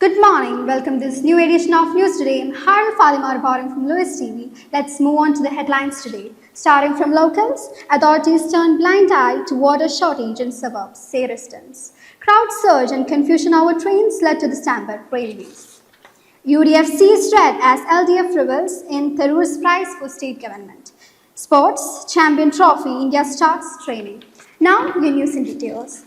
Good morning. Welcome to this new edition of News Today. I'm Harul Fatima reporting from Louis TV. Let's move on to the headlines today. Starting from locals, authorities turn blind eye to water shortage in suburbs, say residents. Crowd surge and confusion over trains led to the stampede railways. UDF sees threat as LDF rebels in Tharoor's prize for state government. Sports, Champion Trophy, India starts training. Now, your news in details.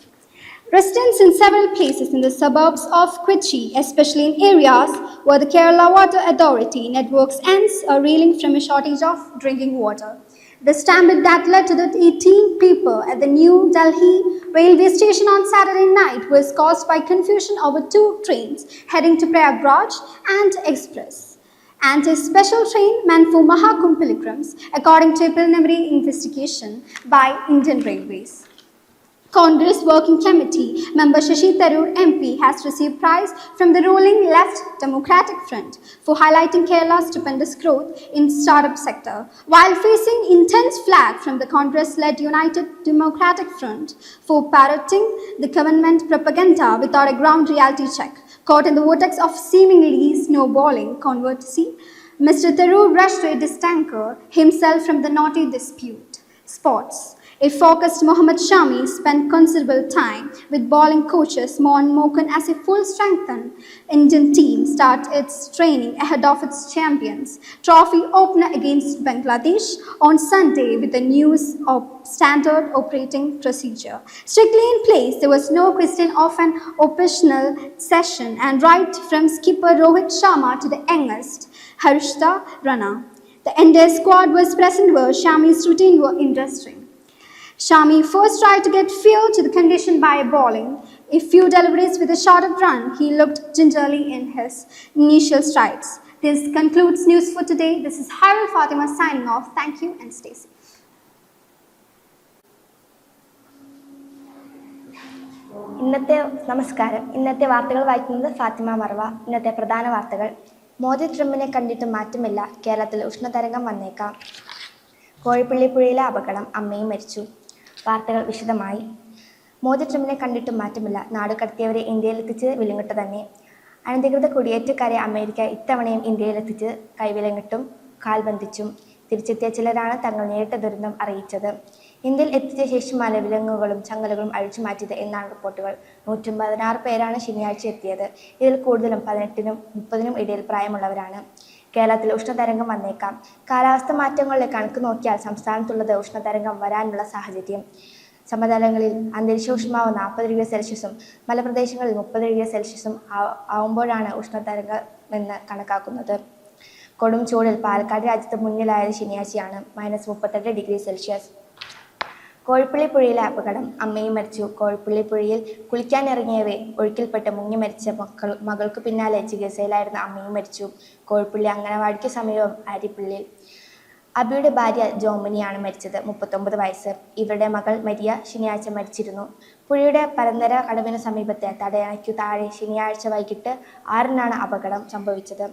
Residents in several places in the suburbs of Kochi, especially in areas where the Kerala Water Authority networks ends, are reeling from a shortage of drinking water. The stampede that led to the 18 people at the New Delhi railway station on Saturday night was caused by confusion over two trains heading to Prayagraj and Express, and a special train meant for Mahakumbh pilgrims, according to a preliminary investigation by Indian Railways. Congress Working Committee member Shashi Tharoor MP has received praise from the ruling Left Democratic Front for highlighting Kerala's stupendous growth in startup sector, while facing intense flack from the Congress-led United Democratic Front for parroting the government propaganda without a ground reality check. Caught in the vortex of seemingly snowballing controversy, Mr. Tharoor rushed to distangle himself from the knotty dispute. Sports. A focused Mohammad Shami spent considerable time with bowling coaches Mohan Mokan as a full-strengthened Indian team starts its training ahead of its Champions Trophy opener against Bangladesh on Sunday with the news of standard operating procedure strictly in place. There was no question of an optional session, and right from skipper Rohit Sharma to the youngest Harshita Rana, the entire squad was present where Shami's routine was interesting. Shami first tried to get feel to the condition by bowling a few deliveries with a shorter run. He looked gingerly in his initial strides. This concludes news for today. This is Harul Fatima signing off. Thank you and stay safe. നമസ്കാരം. ഇന്നത്തെ വാർത്തകൾ വായിക്കുന്നത് ഫാത്തിമ മർവ. ഇന്നത്തെ പ്രധാന വാർത്തകൾ. മോദി ട്രംപിനെ കണ്ടിട്ട് മാറ്റമില്ല, കേരളത്തിൽ ഉഷ്ണതരംഗം വന്നേക്കാം. കോഴിപ്പള്ളി പുഴയിലെ അപകടം, അമ്മയും മരിച്ചു. വാർത്തകൾ വിശദമായി. മോദി ട്രംപിനെ കണ്ടിട്ടും മാറ്റമില്ല, നാടുകടത്തിയവരെ ഇന്ത്യയിലെത്തിച്ച് വിലങ്ങിട്ട് തന്നെ. അനധികൃത കുടിയേറ്റക്കാരെ അമേരിക്ക ഇത്തവണയും ഇന്ത്യയിലെത്തിച്ച് കൈവിലങ്ങിട്ടും കാൽബന്ധിച്ചും. തിരിച്ചെത്തിയ ചിലരാണ് തങ്ങൾ നേരിട്ട ദുരന്തം അറിയിച്ചത്. ഇന്ത്യയിൽ എത്തിച്ച ശേഷമാണ് വിലങ്ങുകളും ചങ്ങലകളും അഴിച്ചു മാറ്റിയത് എന്നാണ് റിപ്പോർട്ടുകൾ. 116 പേരാണ് ശനിയാഴ്ച എത്തിയത്. ഇതിൽ കൂടുതലും 18നും 30നും ഇടയിൽ പ്രായമുള്ളവരാണ്. കേരളത്തിൽ ഉഷ്ണതരംഗം വന്നേക്കാം. കാലാവസ്ഥ മാറ്റങ്ങളുടെ കണക്ക് നോക്കിയാൽ സംസ്ഥാനത്തുള്ളത് ഉഷ്ണതരംഗം വരാനുള്ള സാഹചര്യം. സമതലങ്ങളിൽ അന്തരീക്ഷ ഊഷ്മാവ് 40 ഡിഗ്രി സെൽഷ്യസും മലപ്രദേശങ്ങളിൽ 30 ഡിഗ്രി സെൽഷ്യസും ആവുമ്പോഴാണ് ഉഷ്ണതരംഗമെന്ന് കണക്കാക്കുന്നത്. കൊടും ചൂടിൽ പാലക്കാട് രാജ്യത്ത് മുന്നിലായത് ശനിയാഴ്ചയാണ്, -38 ഡിഗ്രി സെൽഷ്യസ്. കോഴിപ്പള്ളി പുഴയിലെ അപകടം, അമ്മയും മരിച്ചു. കോഴിപ്പള്ളി പുഴയിൽ കുളിക്കാനിറങ്ങിയവരെ ഒഴുക്കിൽപ്പെട്ട് മുങ്ങി മരിച്ച മകൾക്ക് പിന്നാലെ ചികിത്സയിലായിരുന്ന അമ്മയും മരിച്ചു. കോഴിപ്പള്ളി അംഗനവാടിക്ക് സമീപം അരിപ്പള്ളിയിൽ. അബിയുടെ ഭാര്യ ജോമിനിയാണ് മരിച്ചത്, 39 വയസ്സ്. ഇവരുടെ മകൾ മരിയ ശനിയാഴ്ച മരിച്ചിരുന്നു. പുഴയുടെ പരന്തര കടവിന് സമീപത്തെ തടയണയ്ക്കു താഴെ ശനിയാഴ്ച വൈകിട്ട് 6-നാണ് അപകടം സംഭവിച്ചത്.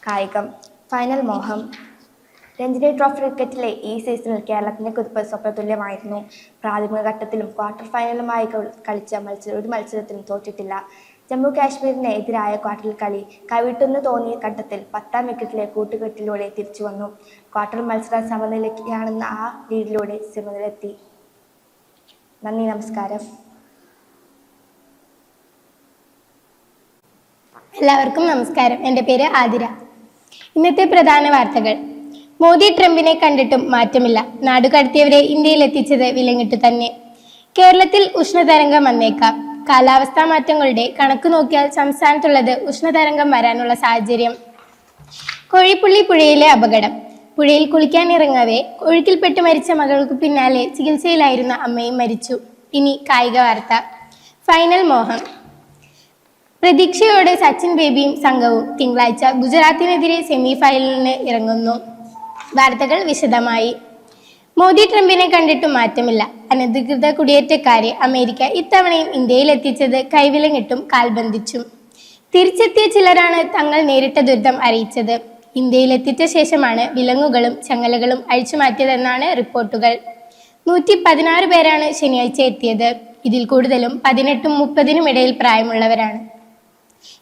കായികം. ഫൈനൽ മോഹം. രഞ്ജി ട്രോഫി ക്രിക്കറ്റിലെ ഈ സീസണിൽ കേരളത്തിന്റെ കുതിപ്പ് സ്വപ്നതുല്യമായിരുന്നു. പ്രാഥമിക ഘട്ടത്തിലും ക്വാർട്ടർ ഫൈനലുമായി കളിച്ച ഒരു മത്സരത്തിലും തോറ്റിട്ടില്ല. ജമ്മു കാശ്മീരിന് എതിരായ ക്വാർട്ടറിൽ കളി കൈവിട്ടെന്ന് തോന്നിയ ഘട്ടത്തിൽ 10ാം വിക്കറ്റിലെ കൂട്ടുകെട്ടിലൂടെ തിരിച്ചു വന്നു. ക്വാർട്ടർ മത്സരം സമനിലയ്ക്കാണെന്ന ആ ലീഡിലൂടെ സമനിലെത്തി. നന്ദി, നമസ്കാരം. എല്ലാവർക്കും നമസ്കാരം. എൻ്റെ പേര് ആതിര. ഇന്നത്തെ പ്രധാന വാർത്തകൾ. മോദി ട്രംപിനെ കണ്ടിട്ടും മാറ്റമില്ല, നാടുകടത്തിയവരെ ഇന്ത്യയിൽ എത്തിച്ചത് വിലങ്ങിട്ടു തന്നെ. കേരളത്തിൽ ഉഷ്ണതരംഗം വന്നേക്കാം. കാലാവസ്ഥാ മാറ്റങ്ങളുടെ കണക്ക് നോക്കിയാൽ സംസ്ഥാനത്തുള്ളത് ഉഷ്ണതരംഗം വരാനുള്ള സാഹചര്യം. കോഴിപ്പള്ളി പുഴയിലെ അപകടം. പുഴയിൽ കുളിക്കാനിറങ്ങവേ ഒഴുക്കിൽപ്പെട്ട് മരിച്ച മകൾക്ക് പിന്നാലെ ചികിത്സയിലായിരുന്ന അമ്മയും മരിച്ചു. ഇനി കായിക വാർത്ത. ഫൈനൽ മോഹം. പ്രതീക്ഷയോടെ സച്ചിൻ ബേബിയും സംഘവും തിങ്കളാഴ്ച ഗുജറാത്തിനെതിരെ സെമി ഫൈനലിന് ഇറങ്ങുന്നു. വാർത്തകൾ വിശദമായി. മോദി ട്രംപിനെ കണ്ടിട്ടും മാറ്റമില്ല, അനധികൃത കുടിയേറ്റക്കാരെ അമേരിക്ക ഇത്തവണയും ഇന്ത്യയിൽ എത്തിച്ചത് കൈവിലങ്ങിട്ടും കാൽബന്ധിച്ചും. തിരിച്ചെത്തിയ ചിലരാണ് തങ്ങൾ നേരിട്ട ദുരിതം അറിയിച്ചത്. ഇന്ത്യയിൽ എത്തിച്ച ശേഷമാണ് വിലങ്ങുകളും ചങ്ങലകളും അഴിച്ചുമാറ്റിയതെന്നാണ് റിപ്പോർട്ടുകൾ. 116 പേരാണ് ശനിയാഴ്ച എത്തിയത്. ഇതിൽ കൂടുതലും 18നും 30നും ഇടയിൽ പ്രായമുള്ളവരാണ്.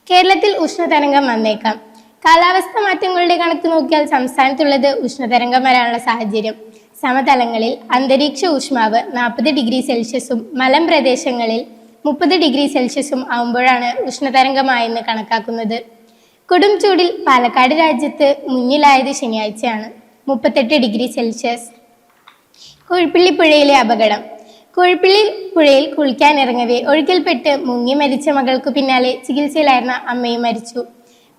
കേരളത്തിൽ ഉഷ്ണതരംഗം വന്നേക്കാം. കാലാവസ്ഥ മാറ്റങ്ങളുടെ കണക്ക് നോക്കിയാൽ സംസ്ഥാനത്തുള്ളത് ഉഷ്ണതരംഗം വരാനുള്ള സാഹചര്യം. സമതലങ്ങളിൽ അന്തരീക്ഷ ഊഷ്മാവ് 40°C മലമ്പ്രദേശങ്ങളിൽ 30°C ആവുമ്പോഴാണ് ഉഷ്ണതരംഗമായെന്ന് കണക്കാക്കുന്നത്. കൊടും ചൂടിൽ പാലക്കാട് രാജ്യത്ത് മുന്നിലായത് ശനിയാഴ്ചയാണ്, 38°C. കോഴിപ്പള്ളി പുഴയിലെ അപകടം. കോഴിപ്പള്ളി പുഴയിൽ കുളിക്കാനിറങ്ങവേ ഒഴുക്കിൽപ്പെട്ട് മുങ്ങി മരിച്ച മകൾക്കു പിന്നാലെ ചികിത്സയിലായിരുന്ന അമ്മയും മരിച്ചു.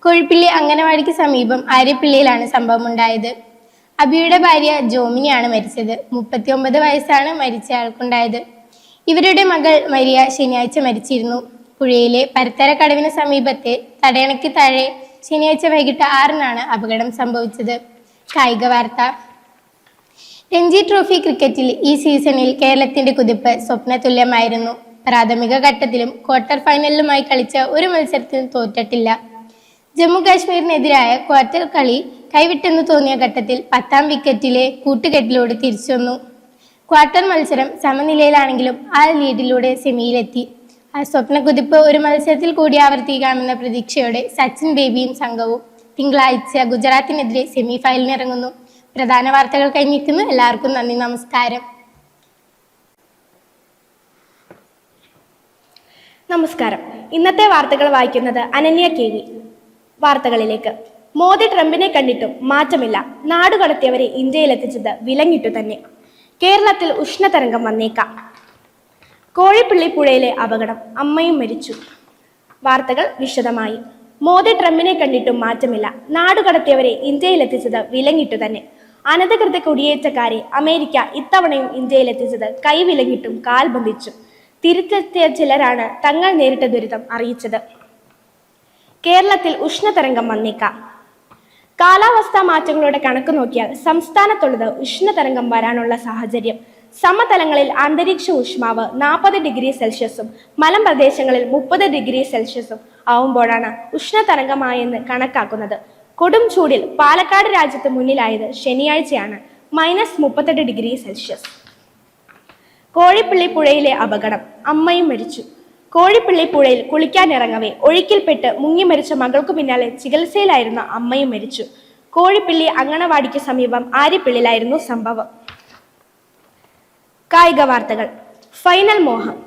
കോഴിപ്പള്ളി അംഗനവാടിക്ക് സമീപം ആര്യപ്പള്ളിയിലാണ് സംഭവമുണ്ടായത്. അബിയുടെ ഭാര്യ ജോമിനിയാണ് മരിച്ചത്. 39 വയസ്സാണ് മരിച്ചയാൾക്കുണ്ടായത്. ഇവരുടെ മകൾ മരിയ ശനിയാഴ്ച മരിച്ചിരുന്നു. പുഴയിലെ പരത്തര കടവിന് സമീപത്തെ തടയണയ്ക്ക് താഴെ ശനിയാഴ്ച വൈകിട്ട് 6-നാണ് അപകടം സംഭവിച്ചത്. കായിക വാർത്ത. രഞ്ജി ട്രോഫി ക്രിക്കറ്റിൽ ഈ സീസണിൽ കേരളത്തിന്റെ കുതിപ്പ് സ്വപ്നതുല്യമായിരുന്നു. പ്രാഥമിക ഘട്ടത്തിലും ക്വാർട്ടർ ഫൈനലിലുമായി കളിച്ച ഒരു മത്സരത്തിലും തോറ്റിട്ടില്ല. ജമ്മു കാശ്മീരിനെതിരായ ക്വാർട്ടർ കളി കൈവിട്ടെന്ന് തോന്നിയ ഘട്ടത്തിൽ 10-ാം വിക്കറ്റിലെ കൂട്ടുകെട്ടിലൂടെ തിരിച്ചുവന്നു. ക്വാർട്ടർ മത്സരം സമനിലയിലാണെങ്കിലും ആ ലീഡിലൂടെ സെമിയിലെത്തി. ആ സ്വപ്ന കുതിപ്പ് ഒരു മത്സരത്തിൽ കൂടി ആവർത്തിക്കാമെന്ന പ്രതീക്ഷയോടെ സച്ചിൻ ബേബിയും സംഘവും തിങ്കളാഴ്ച ഗുജറാത്തിനെതിരെ സെമി ഫൈനലിനിറങ്ങുന്നു. പ്രധാന വാർത്തകൾ കഴിഞ്ഞിരിക്കുന്നു. എല്ലാവർക്കും നന്ദി, നമസ്കാരം. നമസ്കാരം. ഇന്നത്തെ വാർത്തകൾ വായിക്കുന്നത് അനന്യ KV. വാർത്തകളിലേക്ക്. മോദി ട്രംപിനെ കണ്ടിട്ടും മാറ്റമില്ല, നാടുകടത്തിയവരെ ഇന്ത്യയിലെത്തിച്ചത് വിലങ്ങിട്ടു തന്നെ. കേരളത്തിൽ ഉഷ്ണതരംഗം വന്നേക്കാം. കോഴിപ്പള്ളി പുഴയിലെ അപകടം, അമ്മയും മരിച്ചു. വാർത്തകൾ വിശദമായി. മോദി ട്രംപിനെ കണ്ടിട്ടും മാറ്റമില്ല, നാടുകടത്തിയവരെ ഇന്ത്യയിലെത്തിച്ചത് വിലങ്ങിട്ടു തന്നെ. അനധികൃത കുടിയേറ്റക്കാരെ അമേരിക്ക ഇത്തവണയും ഇന്ത്യയിലെത്തിച്ചത് കൈവിലങ്ങിട്ടും കാൽ ബന്ധിച്ചു. തിരിച്ചെത്തിയ ചിലരാണ് തങ്ങൾ നേരിട്ട ദുരിതം അറിയിച്ചത്. കേരളത്തിൽ ഉഷ്ണതരംഗം വന്നേക്കാം. കാലാവസ്ഥാ മാറ്റങ്ങളുടെ കണക്ക് നോക്കിയാൽ സംസ്ഥാനത്തുള്ളത് ഉഷ്ണതരംഗം വരാനുള്ള സാഹചര്യം. സമതലങ്ങളിൽ അന്തരീക്ഷ ഊഷ്മാവ് 40°C മലമ്പ്രദേശങ്ങളിൽ 30°C ആവുമ്പോഴാണ് ഉഷ്ണതരംഗമായെന്ന് കണക്കാക്കുന്നത്. കൊടും ചൂടിൽ പാലക്കാട് രാജ്യത്ത് മുന്നിലായത് ശനിയാഴ്ചയാണ്, -38°C. കോഴിപ്പള്ളി പുഴയിലെ അപകടം, അമ്മയും മരിച്ചു. കോഴിപ്പള്ളി പുഴയിൽ കുളിക്കാനിറങ്ങവേ ഒഴുക്കിൽപ്പെട്ട് മുങ്ങി മരിച്ച മകൾക്കു പിന്നാലെ ചികിത്സയിലായിരുന്ന അമ്മയും മരിച്ചു. കോഴിപ്പള്ളി അങ്കണവാടിക്ക് സമീപം ആര്യപ്പള്ളിയിലായിരുന്നു സംഭവം. കായിക വാർത്തകൾ. ഫൈനൽ മോഹം.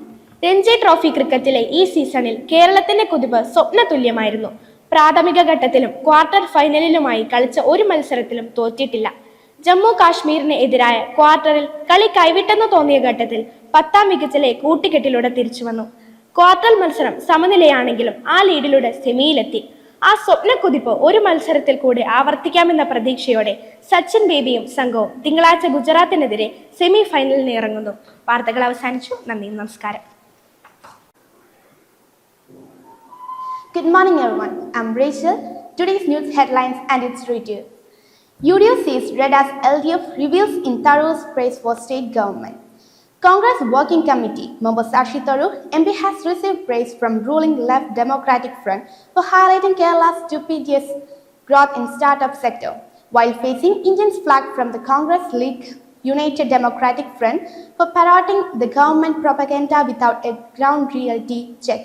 രഞ്ജി ട്രോഫി ക്രിക്കറ്റിലെ ഈ സീസണിൽ കേരളത്തിന്റെ കുതിപ്പ് സ്വപ്നതുല്യമായിരുന്നു. പ്രാഥമിക ഘട്ടത്തിലും ക്വാർട്ടർ ഫൈനലിലുമായി കളിച്ച ഒരു മത്സരത്തിലും തോറ്റിട്ടില്ല. ജമ്മു കാശ്മീരിന് എതിരായ ക്വാർട്ടറിൽ കളി കൈവിട്ടെന്ന് തോന്നിയ ഘട്ടത്തിൽ 10-ാം വിക്കറ്റിലെ കൂട്ടുകെട്ടിലൂടെ തിരിച്ചു വന്നു. ക്വാർട്ടർ മത്സരം സമനിലയാണെങ്കിലും ആ ലീഡിലൂടെ സെമിയിലെത്തി. ആ സ്വപ്ന കുതിപ്പ് ഒരു മത്സരത്തിൽ കൂടി ആവർത്തിക്കാമെന്ന പ്രതീക്ഷയോടെ സച്ചിൻ ബേബിയും സംഘവും തിങ്കളാഴ്ച ഗുജറാത്തിനെതിരെ സെമി ഫൈനലിന് ഇറങ്ങുന്നു. വാർത്തകൾ അവസാനിച്ചു. നന്ദി, നമസ്കാരം. Good morning, everyone. I'm Rachel. Today's news headlines and its review. UDF is read as LDF reveals in Tharoor's praise for state government. Congress Working Committee member Sashi Tharoor MP has received praise from ruling Left Democratic Front for highlighting Kerala's stupendous growth in startup sector, while facing India's flag from the Congress League United Democratic Front for parroting the government propaganda without a ground reality check.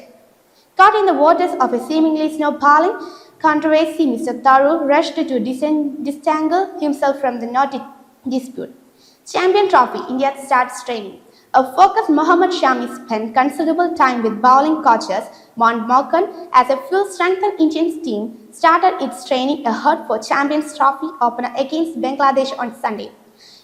Caught in the waters of a seemingly snowballing controversy, Mr. Tharoor rushed to disentangle himself from the knotty dispute. Champion Trophy, India starts training. A focused Mohammad Shami spent considerable time with bowling coaches Mount Morgan as a full-strengthened Indian team started its training ahead for Champions Trophy opener against Bangladesh on Sunday.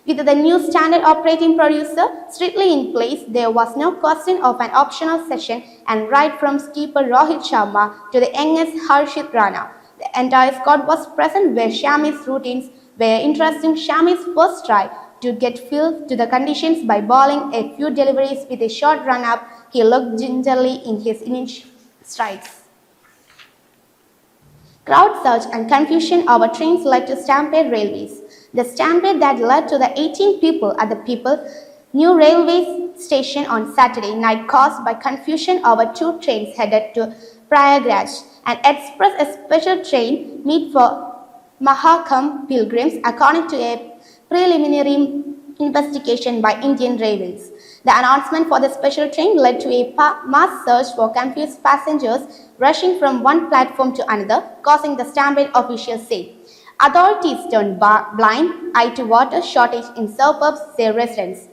With the new standard operating producer strictly in place, there was no question of an optional session, and right from skipper Rohit Sharma to the youngest Harshit Rana, the entire squad was present where Shami's routines were interesting. Shami's first try to get feel to the conditions by bowling a few deliveries with a short run-up, he looked gingerly in his initial strides. Crowd surge and confusion over trains led to Stampede Railways. The stampede that led to the 18 people at the People New Railway Station on Saturday night caused by confusion over two trains headed to Prayagraj and Express, a special train meet for Mahakam pilgrims, according to a preliminary investigation by Indian Railways. The announcement for the special train led to a mass search for confused passengers rushing from one platform to another, causing the stampede, officials say. Authorities turned blind eye to water shortage in suburbs, say residents.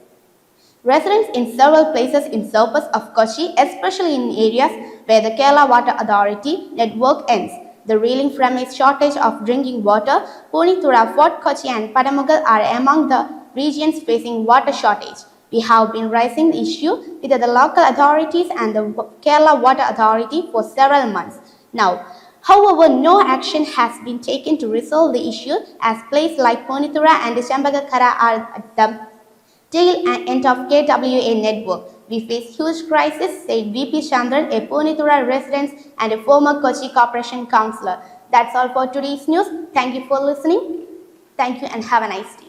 Residents in several places in suburbs of Kochi, especially in areas where the Kerala Water Authority network ends, the reeling from a shortage of drinking water, Punithura, Fort Kochi and Padamugal are among the regions facing water shortage. We have been raising the issue with the local authorities and the Kerala Water Authority for several months now. However, no action has been taken to resolve the issue as places like Punithura and Chambagakara are at the tail end of KWA network. We face huge crisis, said VP Chandran, a Punithura resident and a former Kochi Corporation councillor. That's all for today's news. Thank you for listening. Thank you and have a nice day.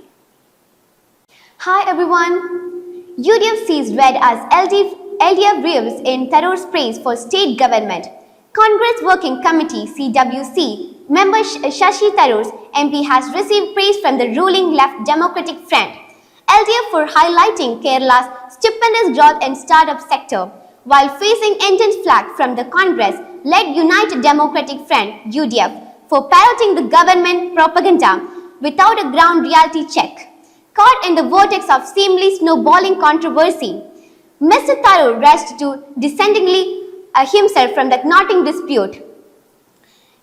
Hi everyone. UDF sees red as LDF reviews in terror's praise for state government. Congress Working Committee (CWC) member Shashi Tharoor's MP has received praise from the ruling Left Democratic Front (LDF) for highlighting Kerala's stupendous growth in startup sector, while facing intense flack from the Congress-led United Democratic Front (UDF) for parroting the government propaganda without a ground reality check. Caught in the vortex of seemingly snowballing controversy, Mr. Tharoor rushed to descendingly himself from the knotting dispute.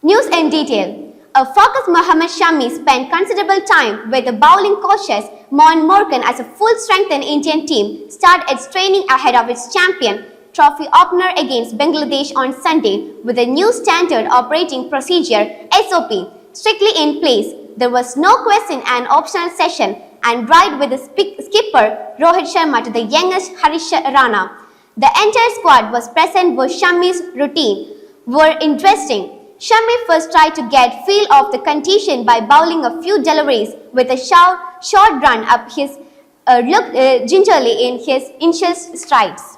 News in detail. A focused Mohammad Shami spent considerable time with the bowling cautious Mohan Morgan as a full-strength Indian team started its training ahead of its champion trophy opener against Bangladesh on Sunday with a new standard operating procedure SOP strictly in place. There was no question and optional session and ride with the skipper Rohit Sharma to the youngest Harish Rana. The entire squad was present where Shami's routine were interesting. Shami first tried to get feel of the condition by bowling a few deliveries with a short run up his looked gingerly in his initial strides.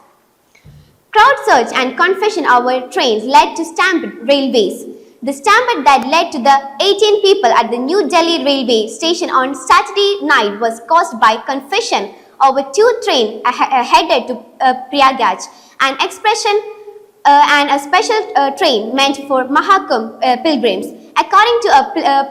Crowd surge and confession hour trains led to stampede railways. The stampede that led to the 18 people at the New Delhi railway station on Saturday night was caused by confession over two trains headed to Prayagraj, an expression and a special train meant for Mahakumbh pilgrims. According to a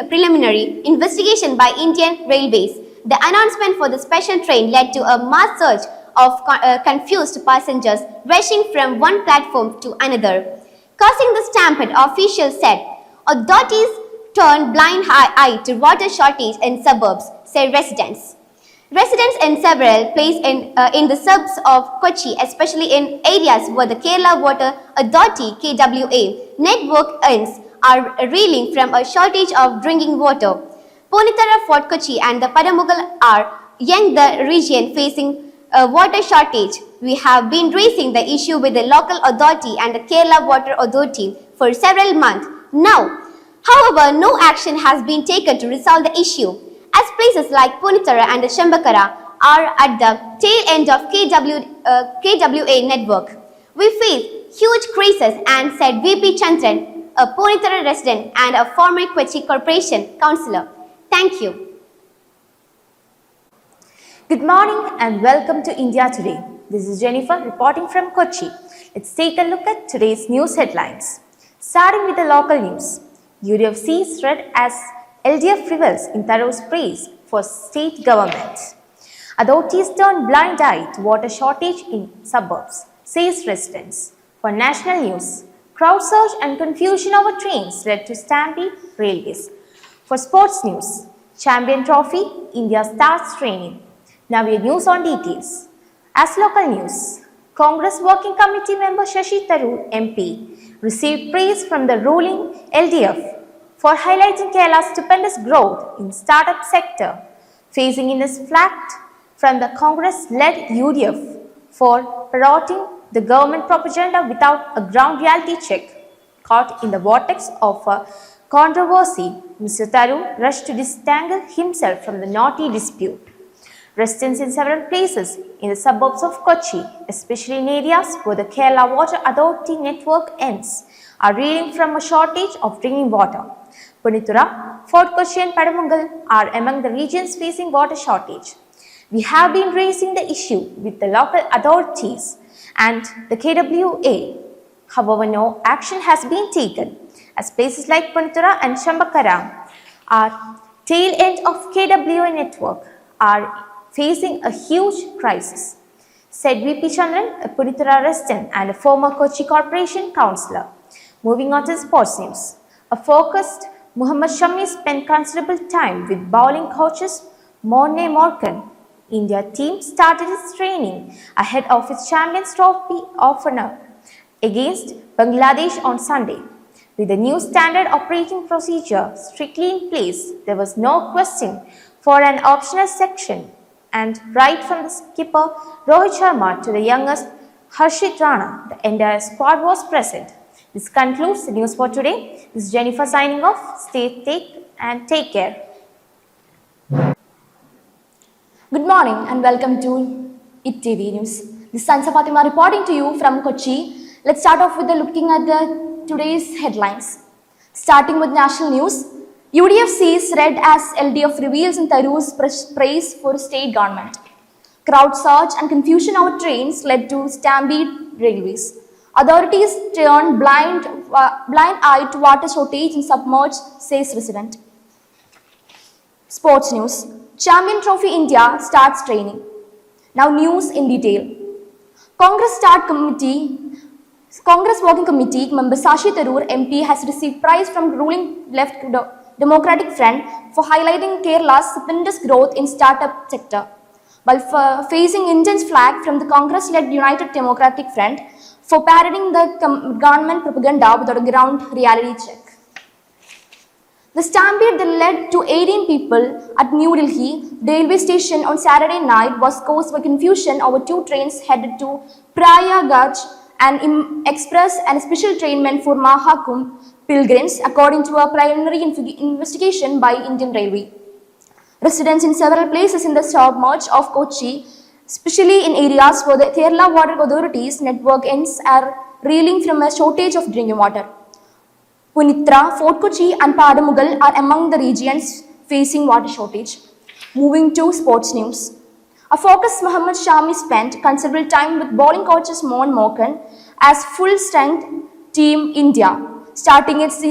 preliminary investigation by Indian Railways, the announcement for the special train led to a mass surge of confused passengers rushing from one platform to another. Causing the stampede, officials said. Authorities turned blind eye to water shortage in suburbs, said residents. Residents in several places in the suburbs of Kochi, especially in areas where the Kerala Water Authority (KWA) network ends, are reeling from a shortage of drinking water. Punithura, Fort Kochi and the Padamugal are among the region facing a water shortage. We have been raising the issue with the local authority and the Kerala Water Authority for several months now. However, no action has been taken to resolve the issue, as places like Punithura and Chambakara are at the tail end of KWA network. We face huge crisis and said VP Chandran, a Punithura resident and a former Kochi Corporation councillor. Thank you. Good morning and welcome to India Today. This is Jennifer reporting from Kochi. Let's take a look at today's news headlines. Starting with the local news. UDF sees red as LDF revels in Tharoor's praise for state government. Authorities turn blind eye to water shortage in suburbs, says residents. For national news, crowd surge and confusion over trains led to stampede railways. For sports news, Champion Trophy, India starts training. Now we have news on details. As local news, Congress Working Committee member Shashi Tharoor MP received praise from the ruling LDF for highlighting Kerala's stupendous growth in startup sector, facing in his flack from the Congress-led UDF for parroting the government propaganda without a ground reality check. Caught in the vortex of a controversy, Mr. Tharoor rushed to disentangle himself from the knotty dispute. Residents in several places in the suburbs of Kochi, especially in areas where the Kerala Water Authority network ends, are reeling from a shortage of drinking water. Punithura, Fort Kochi and Padamugal are among the regions facing water shortage. We have been raising the issue with the local authorities and the KWA. However, no action has been taken, as places like Punithura and Shambakara, our tail end of KWA network, are facing a huge crisis, said VP Chandran, a Punithura resident and a former Kochi Corporation councillor. Moving on to sports news. A focused Muhammad Shami spent considerable time with bowling coaches Morne Morgan. India team started its training ahead of its Champions Trophy opener against Bangladesh on Sunday. With the new standard operating procedure strictly in place, there was no question for an optional section, and right from the skipper Rohit Sharma to the youngest Harshit Rana, the entire squad was present. This concludes the news for today. This is Jennifer signing off. Stay safe and take care. Good morning and welcome to IT TV News. This is Sansa Fatima reporting to you from Kochi. Let's start off with looking at today's headlines. Starting with national news, UDF sees red as LDF reveals in Tharoor's praise for state government. Crowd surge and confusion over trains led to stampede railways. Authorities turned blind eye to water shortage and submerged, says resident. Sports news. Champion Trophy India starts training. Now news in detail. Congress Working Committee member Shashi Tharoor MP has received praise from ruling left Democratic Front for highlighting Kerala's stupendous growth in startup sector, while facing intense flack from the Congress-led United Democratic Front for parroting the government propaganda without a ground reality check. The stampede that led to 18 people at New Delhi railway station on Saturday night was caused by confusion over two trains headed to Prayagraj, an express and special train meant for Mahakumbh pilgrims, according to a preliminary investigation by Indian Railway. Residents in several places in the submerge of Kochi, especially in areas where the Kerala Water Authority's network ends, are reeling from a shortage of drinking water. Punithura, Fort Kochi and Padamugal are among the regions facing water shortage. Moving to sports news. A focused Muhammad Shami spent considerable time with bowling coaches Morne Morgan as full-strength Team India, starting its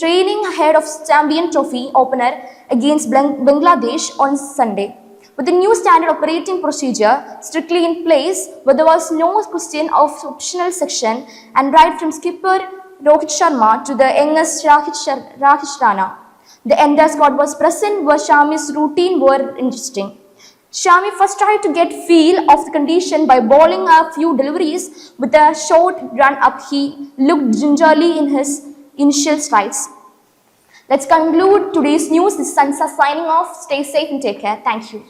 training ahead of Champion Trophy opener against Bangladesh on Sunday. With the new standard operating procedure strictly in place, where there was no question of optional section, and right from skipper Rohit Sharma to the youngest Rahish Rana, the entire squad was present where Shami's routine were interesting. Shami first tried to get feel of the condition by bowling a few deliveries with a short run up. He looked gingerly in his initial strides. Let's conclude today's news. This is Sansa signing off. Stay safe and take care. Thank you.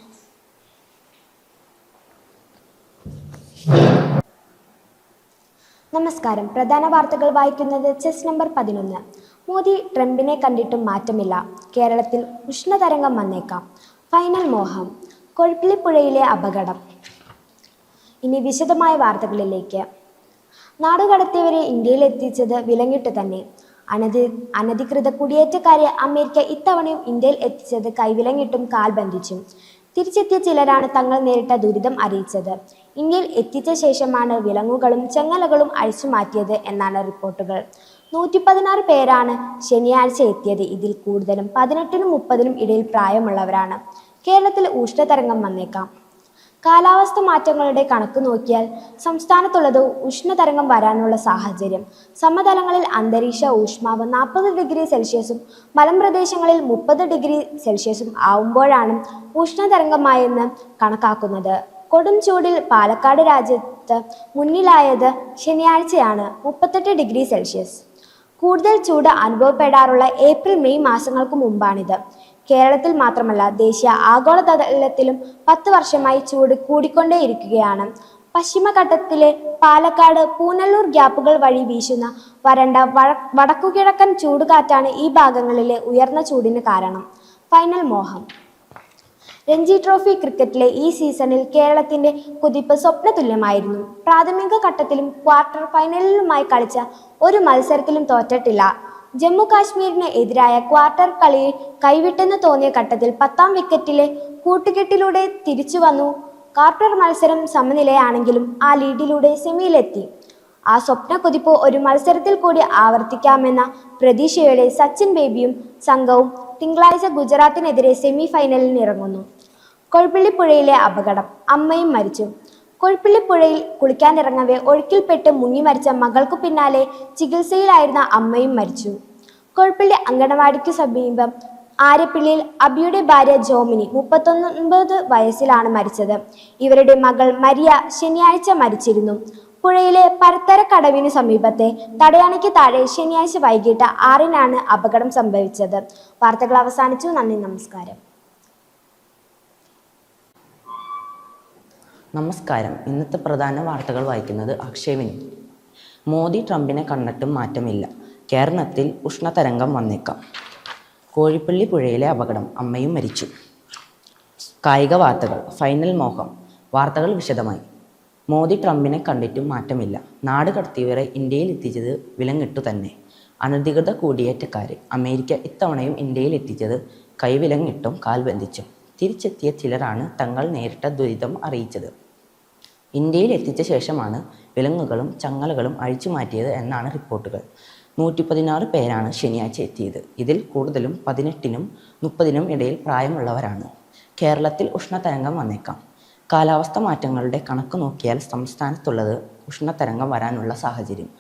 നമസ്കാരം. പ്രധാന വാർത്തകൾ വായിക്കുന്നത് chess number 11. Modi ട്രംപിനെ കണ്ടിട്ടും മാറ്റമില്ല. കേരളത്തിൽ ഉഷ്ണതരംഗം വന്നേക്കാം. Final മോഹം. കൊഴിപ്പിളിപ്പുഴയിലെ അപകടം. ഇനി വിശദമായ വാർത്തകളിലേക്ക്. നാടുകടത്തിയവരെ ഇന്ത്യയിൽ എത്തിച്ചത് വിലങ്ങിട്ട് തന്നെ. അനധികൃത കുടിയേറ്റക്കാരെ അമേരിക്ക ഇത്തവണയും ഇന്ത്യയിൽ എത്തിച്ചത് കൈവിലങ്ങിട്ടും കാൽ ബന്ധിച്ചും. തിരിച്ചെത്തിയ ചിലരാണ് തങ്ങൾ നേരിട്ട ദുരിതം അറിയിച്ചത്. ഇന്ത്യയിൽ എത്തിച്ച ശേഷമാണ് വിലങ്ങുകളും ചെങ്ങലകളും അഴിച്ചു മാറ്റിയത് എന്നാണ് റിപ്പോർട്ടുകൾ. 116 പേരാണ് ശനിയാഴ്ച എത്തിയത്. ഇതിൽ കൂടുതലും 18-നും 30-നും ഇടയിൽ പ്രായമുള്ളവരാണ്. കേരളത്തിൽ ഉഷ്ണതരംഗം വന്നേക്കാം. കാലാവസ്ഥ മാറ്റങ്ങളുടെ കണക്ക് നോക്കിയാൽ സംസ്ഥാനത്തുള്ളത് ഉഷ്ണതരംഗം വരാനുള്ള സാഹചര്യം. സമതലങ്ങളിൽ അന്തരീക്ഷ ഊഷ്മാവ് 40 ഡിഗ്രി സെൽഷ്യസും മലമ്പ്രദേശങ്ങളിൽ 30 ഡിഗ്രി സെൽഷ്യസും ആവുമ്പോഴാണ് ഉഷ്ണതരംഗമായെന്ന് കണക്കാക്കുന്നത്. കൊടും ചൂടിൽ പാലക്കാട് രാജ്യത്ത് മുന്നിലായത് ശനിയാഴ്ചയാണ്, 38 ഡിഗ്രി സെൽഷ്യസ്. കൂടുതൽ ചൂട് അനുഭവപ്പെടാറുള്ള ഏപ്രിൽ മെയ് മാസങ്ങൾക്ക് മുമ്പാണിത്. കേരളത്തിൽ മാത്രമല്ല, ദേശീയ ആഗോളതലത്തിലും 10 വർഷമായി ചൂട് കൂടിക്കൊണ്ടേയിരിക്കുകയാണ്. പശ്ചിമഘട്ടത്തിലെ പാലക്കാട് പൂനല്ലൂർ ഗ്യാപ്പുകൾ വഴി വീശുന്ന വരണ്ട വടക്കുകിഴക്കൻ ചൂടുകാറ്റാണ് ഈ ഭാഗങ്ങളിലെ ഉയർന്ന ചൂടിന് കാരണം. ഫൈനൽ മോഹം. രഞ്ജി ട്രോഫി ക്രിക്കറ്റിലെ ഈ സീസണിൽ കേരളത്തിന്റെ കുതിപ്പ് സ്വപ്നതുല്യമായിരുന്നു. പ്രാഥമിക ഘട്ടത്തിലും ക്വാർട്ടർ ഫൈനലിലുമായി കളിച്ച ഒരു മത്സരത്തിലും തോറ്റിട്ടില്ല. ജമ്മു കാശ്മീരിന് എതിരായ ക്വാർട്ടർ കളിയിൽ കൈവിട്ടെന്ന് തോന്നിയ ഘട്ടത്തിൽ 10ാം വിക്കറ്റിലെ കൂട്ടുകെട്ടിലൂടെ തിരിച്ചു വന്നു. ക്വാർട്ടർ മത്സരം സമനിലയാണെങ്കിലും ആ ലീഡിലൂടെ സെമിയിലെത്തി. ആ സ്വപ്ന കുതിപ്പ് ഒരു മത്സരത്തിൽ കൂടി ആവർത്തിക്കാമെന്ന പ്രതീക്ഷയോടെ സച്ചിൻ ബേബിയും സംഘവും തിങ്കളാഴ്ച ഗുജറാത്തിനെതിരെ സെമി ഫൈനലിൽ ഇറങ്ങുന്നു. കൊഴിപ്പിള്ളിപ്പുഴയിലെ അപകടം, അമ്മയും മരിച്ചു. കൊഴിപ്പിള്ളിപ്പുഴയിൽ കുളിക്കാനിറങ്ങവേ ഒഴുക്കിൽപ്പെട്ട് മുങ്ങി മരിച്ച മകൾക്കു പിന്നാലെ ചികിത്സയിലായിരുന്ന അമ്മയും മരിച്ചു. കൊഴിപ്പിള്ളി അങ്കണവാടിക്കു സമീപം ആര്യപ്പിള്ളിയിൽ അബിയുടെ ഭാര്യ ജോമിനി 39 വയസ്സിലാണ് മരിച്ചത്. ഇവരുടെ മകൾ മരിയ ശനിയാഴ്ച മരിച്ചിരുന്നു. പുഴയിലെ പരത്തര കടവിന് സമീപത്തെ തടയണയ്ക്ക് താഴെ ശനിയാഴ്ച വൈകിട്ട് 6-നാണ് അപകടം സംഭവിച്ചത്. വാർത്തകൾ അവസാനിച്ചു. നന്ദി, നമസ്കാരം. നമസ്കാരം. ഇന്നത്തെ പ്രധാന വാർത്തകൾ വായിക്കുന്നത് അക്ഷയ്. മോദി ട്രംപിനെ കണ്ടിട്ടും മാറ്റമില്ല, കേരളത്തിൽ ഉഷ്ണതരംഗം വന്നേക്കാം. കോഴിപ്പള്ളി പുഴയിലെ അപകടം, അമ്മയും മരിച്ചു. കായിക വാർത്തകൾ. ഫൈനൽ മോഹം. വാർത്തകൾ വിശദമായി. മോദി ട്രംപിനെ കണ്ടിട്ടും മാറ്റമില്ല, നാട് കടത്തിയവരെ ഇന്ത്യയിൽ എത്തിച്ചത് വിലങ്ങിട്ടു തന്നെ. അനധികൃത കുടിയേറ്റക്കാരെ അമേരിക്ക ഇത്തവണയും ഇന്ത്യയിൽ എത്തിച്ചത് കൈവിലങ്ങിട്ടും കാൽബന്ധിച്ചും. തിരിച്ചെത്തിയ ചിലരാണ് തങ്ങൾ നേരിട്ട ദുരിതം അറിയിച്ചത്. ഇന്ത്യയിൽ എത്തിച്ച ശേഷമാണ് വിലങ്ങുകളും ചങ്ങലകളും അഴിച്ചു മാറ്റിയത് എന്നാണ് റിപ്പോർട്ടുകൾ. 116 പേരാണ് ശനിയാഴ്ച എത്തിയത്. ഇതിൽ കൂടുതലും 18-നും 30-നും ഇടയിൽ പ്രായമുള്ളവരാണ്. കേരളത്തിൽ ഉഷ്ണതരംഗം വന്നേക്കാം. കാലാവസ്ഥ മാറ്റങ്ങളുടെ കണക്ക് നോക്കിയാൽ സംസ്ഥാനത്തുള്ളത് ഉഷ്ണതരംഗം വരാനുള്ള സാഹചര്യം.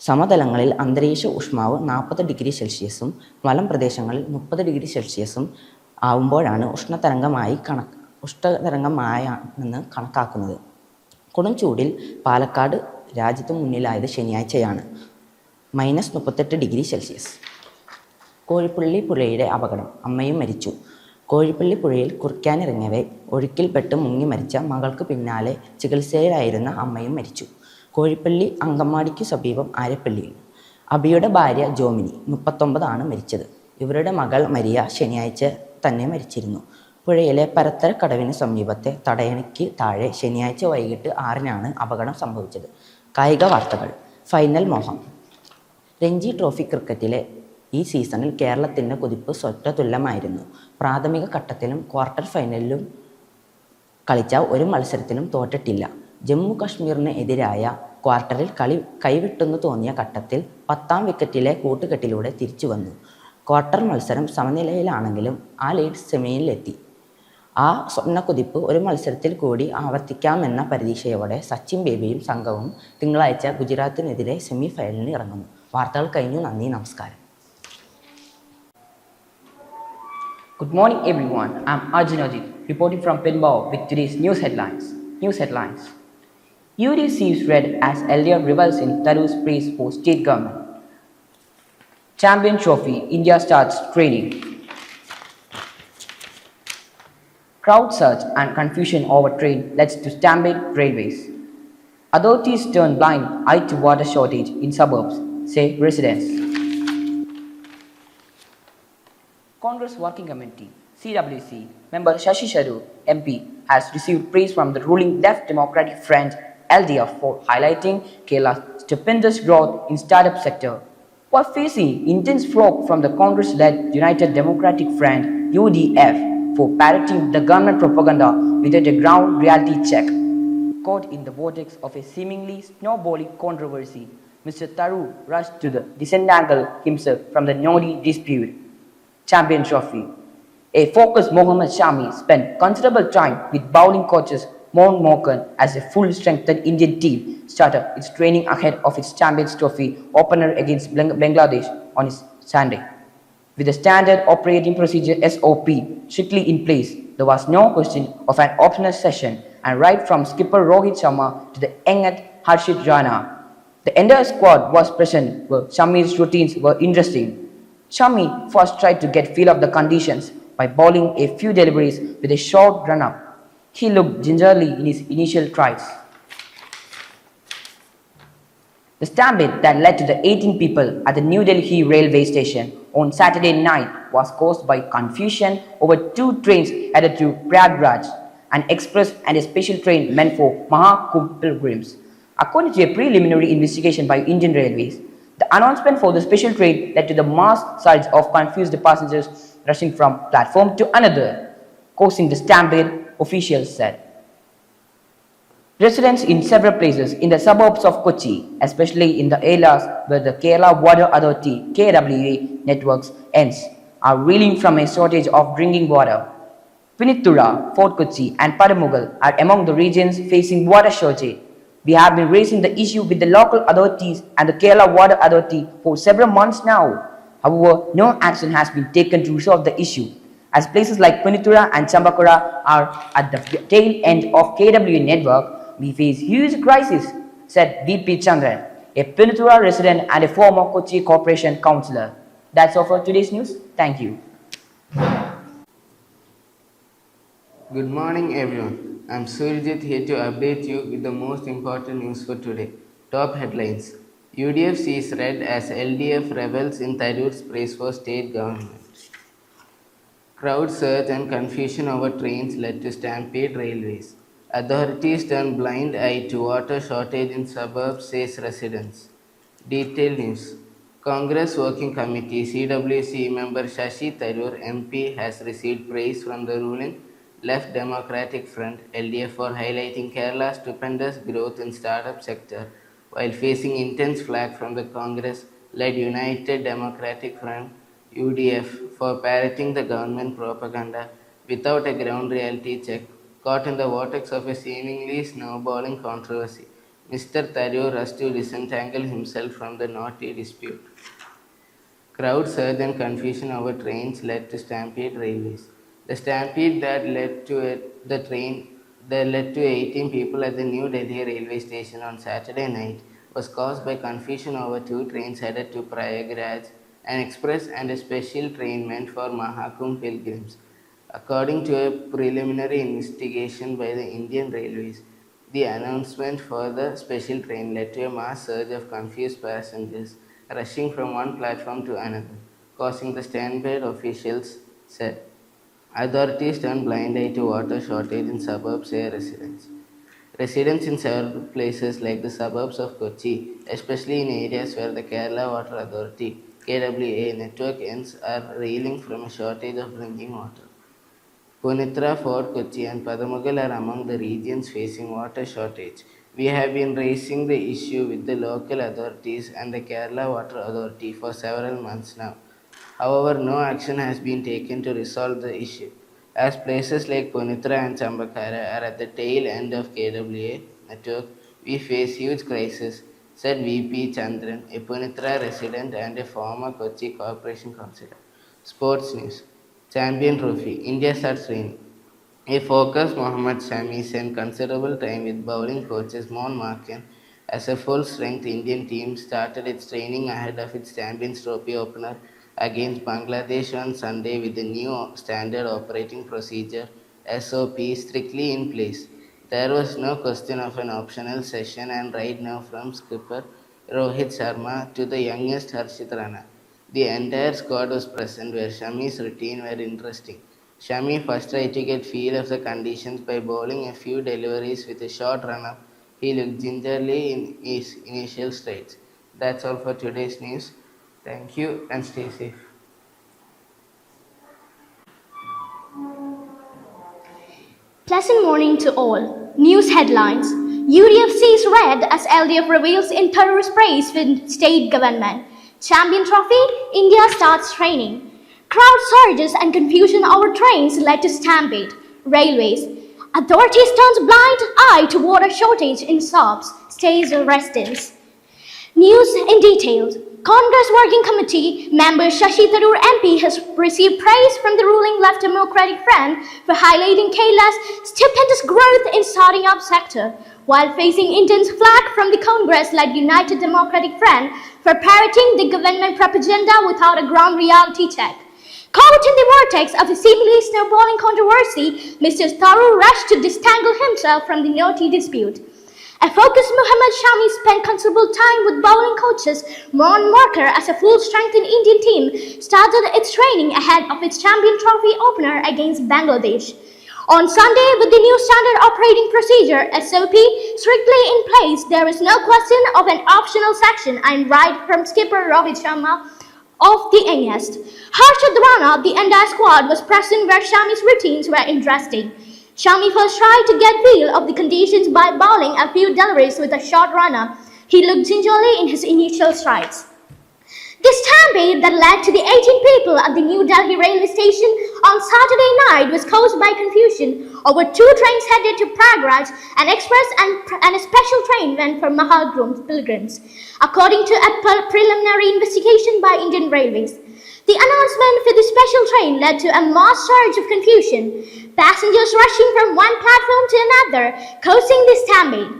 സമതലങ്ങളിൽ അന്തരീക്ഷ ഊഷ്മാവ് 40 ഡിഗ്രി സെൽഷ്യസും മലമ്പ്രദേശങ്ങളിൽ 30 ഡിഗ്രി സെൽഷ്യസും ആവുമ്പോഴാണ് ഉഷ്ണതരംഗമായെന്ന് കണക്കാക്കുന്നത്. കൊടും ചൂടിൽ പാലക്കാട് രാജ്യത്ത് മുന്നിലായത് ശനിയാഴ്ചയാണ്, -38 ഡിഗ്രി സെൽഷ്യസ്. കോഴിപ്പള്ളി പുഴയുടെ അപകടം, അമ്മയും മരിച്ചു. കോഴിപ്പള്ളി പുഴയിൽ കുളിക്കാനിറങ്ങവേ ഒഴുക്കിൽപ്പെട്ട് മുങ്ങി മരിച്ച മകൾക്ക് പിന്നാലെ ചികിത്സയിലായിരുന്ന അമ്മയും മരിച്ചു. കോഴിപ്പള്ളി അങ്കമാടിക്കു സമീപം ആര്യപ്പള്ളിയിൽ അബിയുടെ ഭാര്യ ജോമിനി 39 ആണ് മരിച്ചത്. ഇവരുടെ മകൾ മരിയ ശനിയാഴ്ച തന്നെ മരിച്ചിരുന്നു. പുഴയിലെ പരത്തര കടവിന് സമീപത്തെ തടയണയ്ക്ക് താഴെ ശനിയാഴ്ച വൈകിട്ട് 6-നാണ് അപകടം സംഭവിച്ചത്. കായിക വാർത്തകൾ. ഫൈനൽ മോഹം. രഞ്ജി ട്രോഫി ക്രിക്കറ്റിലെ ഈ സീസണിൽ കേരളത്തിൻ്റെ കുതിപ്പ് സ്വപ്നതുല്യമായിരുന്നു. പ്രാഥമിക ഘട്ടത്തിലും ക്വാർട്ടർ ഫൈനലിലും കളിച്ച ഒരു മത്സരത്തിലും തോറ്റിട്ടില്ല. ജമ്മു കാശ്മീരിന് എതിരായ ക്വാർട്ടറിൽ കളി കൈവിട്ടെന്ന് തോന്നിയ ഘട്ടത്തിൽ 10ാം വിക്കറ്റിലെ കൂട്ടുകെട്ടിലൂടെ തിരിച്ചു വന്നു. ക്വാർട്ടർ മത്സരം സമനിലയിലാണെങ്കിലും ആ ലീഡ് സെമിയിലെത്തി. ആ സ്വപ്നക്കുതിപ്പ് ഒരു മത്സരത്തിൽ കൂടി ആവർത്തിക്കാമെന്ന പ്രതീക്ഷയോടെ സച്ചിൻ ബേബിയും സംഘവും തിങ്കളാഴ്ച ഗുജറാത്തിനെതിരെ സെമി ഫൈനലിന് ഇറങ്ങുന്നു. വാർത്തകൾ കഴിഞ്ഞു. നന്ദി, നമസ്കാരം. Good morning everyone, I'm Arjun Ajit reporting from Pinball with today's news headlines. UD sees red as LDF rebels in Tharoor's praise for state government. Champion Trophy, India starts training. Crowd surge and confusion over train leads to stampede railways. Authorities turn blind eye to water shortage in suburbs, say residents. Congress Working Committee (CWC) member Shashi Tharoor MP has received praise from the ruling Left Democratic Front (LDF) for highlighting Kerala's stupendous growth in startup sector, while facing intense flack from the Congress-led United Democratic Front (UDF) for parroting the government propaganda without a ground reality check. Caught in the vortex of a seemingly snowballing controversy, Mr. Tharoor rushed to disentangle himself from the knotty dispute. Champion Trophy. A focused Mohammad Shami spent considerable time with bowling coaches Mohan Mokan as a full-strengthened Indian team started its training ahead of its Champions Trophy opener against Bangladesh on Sunday. With the standard operating procedure SOP strictly in place, there was no question of an optional session, and right from skipper Rohit Sharma to the young Harshit Rana, the entire squad was present where Shami's routines were interesting. Shami first tried to get feel of the conditions by bowling a few deliveries with a short run-up. He looked gingerly in his initial tries. The stampede that led to the 18 people at the New Delhi railway station on Saturday night was caused by confusion over 2 trains headed to Prayagraj, an express and a special train meant for Mahakumbh pilgrims. According to a preliminary investigation by Indian Railways, The announcement for the special train led to the mass surge of confused passengers rushing from platform to another, causing the stampede, officials said. Residents in several places in the suburbs of Kochi, especially in the areas where the Kerala Water Authority (KWA) networks ends, are reeling from a shortage of drinking water. Pinithura, Fort Kochi, and Paramugal are among the regions facing water shortage. We have been raising the issue with the local authorities and the Kerala Water Authority for several months now. However, no action has been taken to resolve the issue, as places like Pinithura and Chambakura are at the tail end of KWA network. We face huge crisis, said V.P. Chandran, a Pinithura resident and a former Kochi Corporation councillor. That's all for today's news. Thank you. Good morning, everyone. I'm Surjit here to update you with the most important news for today. Top headlines. UDF sees red as LDF rebels in Tharoor's praise for state government. Crowd surge and confusion over trains led to stampede railways. Authorities turn blind eye to water shortage in suburbs, says residents. Detailed news. Congress Working Committee CWC member Shashi Tharoor MP has received praise from the ruling Left Democratic Front LDF for highlighting Kerala's stupendous growth in startup sector while facing intense flack from the Congress-led United Democratic Front UDF for parroting the government propaganda without a ground reality check. Caught in the vortex of a seemingly snowballing controversy, Mr. Tharoor rushed to disentangle himself from the knotty dispute. Crowd surge and confusion over trains led to stampede railways. The stampede that led to 18 people at the New Delhi railway station on Saturday night was caused by confusion over two trains headed to Prayagraj, an express and a special train meant for Mahakumbh pilgrims. According to a preliminary investigation by the Indian Railways, the announcement for the special train led to a mass surge of confused passengers rushing from one platform to another, causing the stampede, officials said. Authorities turned blind eye to water shortage in suburbs, say residents. Residents in several places like the suburbs of Kochi, especially in areas where the Kerala Water Authority (KWA) network ends, are reeling from a shortage of drinking water. Punithra, Fort Kochi and Padamugal are among the regions facing water shortage. We have been raising the issue with the local authorities and the Kerala Water Authority for several months now. However, no action has been taken to resolve the issue. As places like Punithra and Chambakara are at the tail end of KWA network, we face huge crisis, said V.P. Chandran, a Punithra resident and a former Kochi Corporation councillor. Sports news. Champion Trophy. India starts training. A focused Mohammad Shami spent considerable time with bowling coaches Mon Markan as a full-strength Indian team started its training ahead of its Champions Trophy opener against Bangladesh on Sunday with the new standard operating procedure SOP strictly in place. There was no question of an optional session, and right now from skipper Rohit Sharma to the youngest Harshit Rana, the entire squad was present where Shami's routine were interesting. Shami first tried to get feel of the conditions by bowling a few deliveries with a short run-up. He looked gingerly in his initial strides. That's all for today's news. Thank you and stay safe. Pleasant morning to all. News headlines. UDF sees red as LDF reveals in terrorist praise with state government. Champion Trophy, India starts training. Crowd surges and confusion over trains led to stampede. Railways. Authorities turns blind eye to water shortage in suburbs, stays residents. News in detail. Congress Working Committee member Shashi Tharoor MP has received praise from the ruling Left Democratic Front for highlighting Kerala's stupendous growth in starting up sector, while facing intense flack from the Congress-led United Democratic Front for parroting the government propaganda without a ground reality check. Caught in the vortex of a seemingly snowballing controversy, Mr. Tharoor rushed to disentangle himself from the knotty dispute. A focused Mohammad Shami spent considerable time with bowling coaches Mon Markar as a full-strength Indian team started its training ahead of its Champion Trophy opener against Bangladesh. On Sunday, with the new Standard Operating Procedure (SOP) strictly in place, there is no question of an optional section. I'm right from skipper Rohit Sharma of the youngest. Harshad Rana of the entire squad was present where Shami's routines were interesting. Shami first tried to get feel of the conditions by bowling a few deliveries with a short runner. He looked gingerly in his initial strides. The stampede that led to the 18 people at the New Delhi railway station on Saturday night was caused by confusion over two trains headed to Prayagraj, an express and a special train went for Mahakum pilgrims, according to a preliminary investigation by Indian Railways. The announcement for the special train led to a mass surge of confusion, passengers rushing from one platform to another, causing the stampede,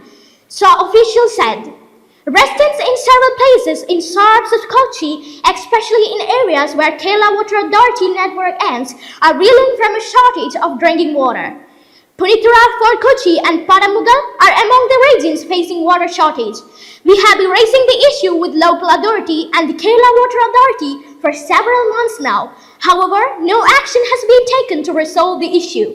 so officials said. Residents in several places in suburbs of Kochi, especially in areas where Kerala Water Authority network ends, are reeling from a shortage of drinking water. Punithura, Fort Kochi and Padamugal are among the regions facing water shortage. We have been raising the issue with local authority and the Kerala Water Authority for several months now. However, no action has been taken to resolve the issue.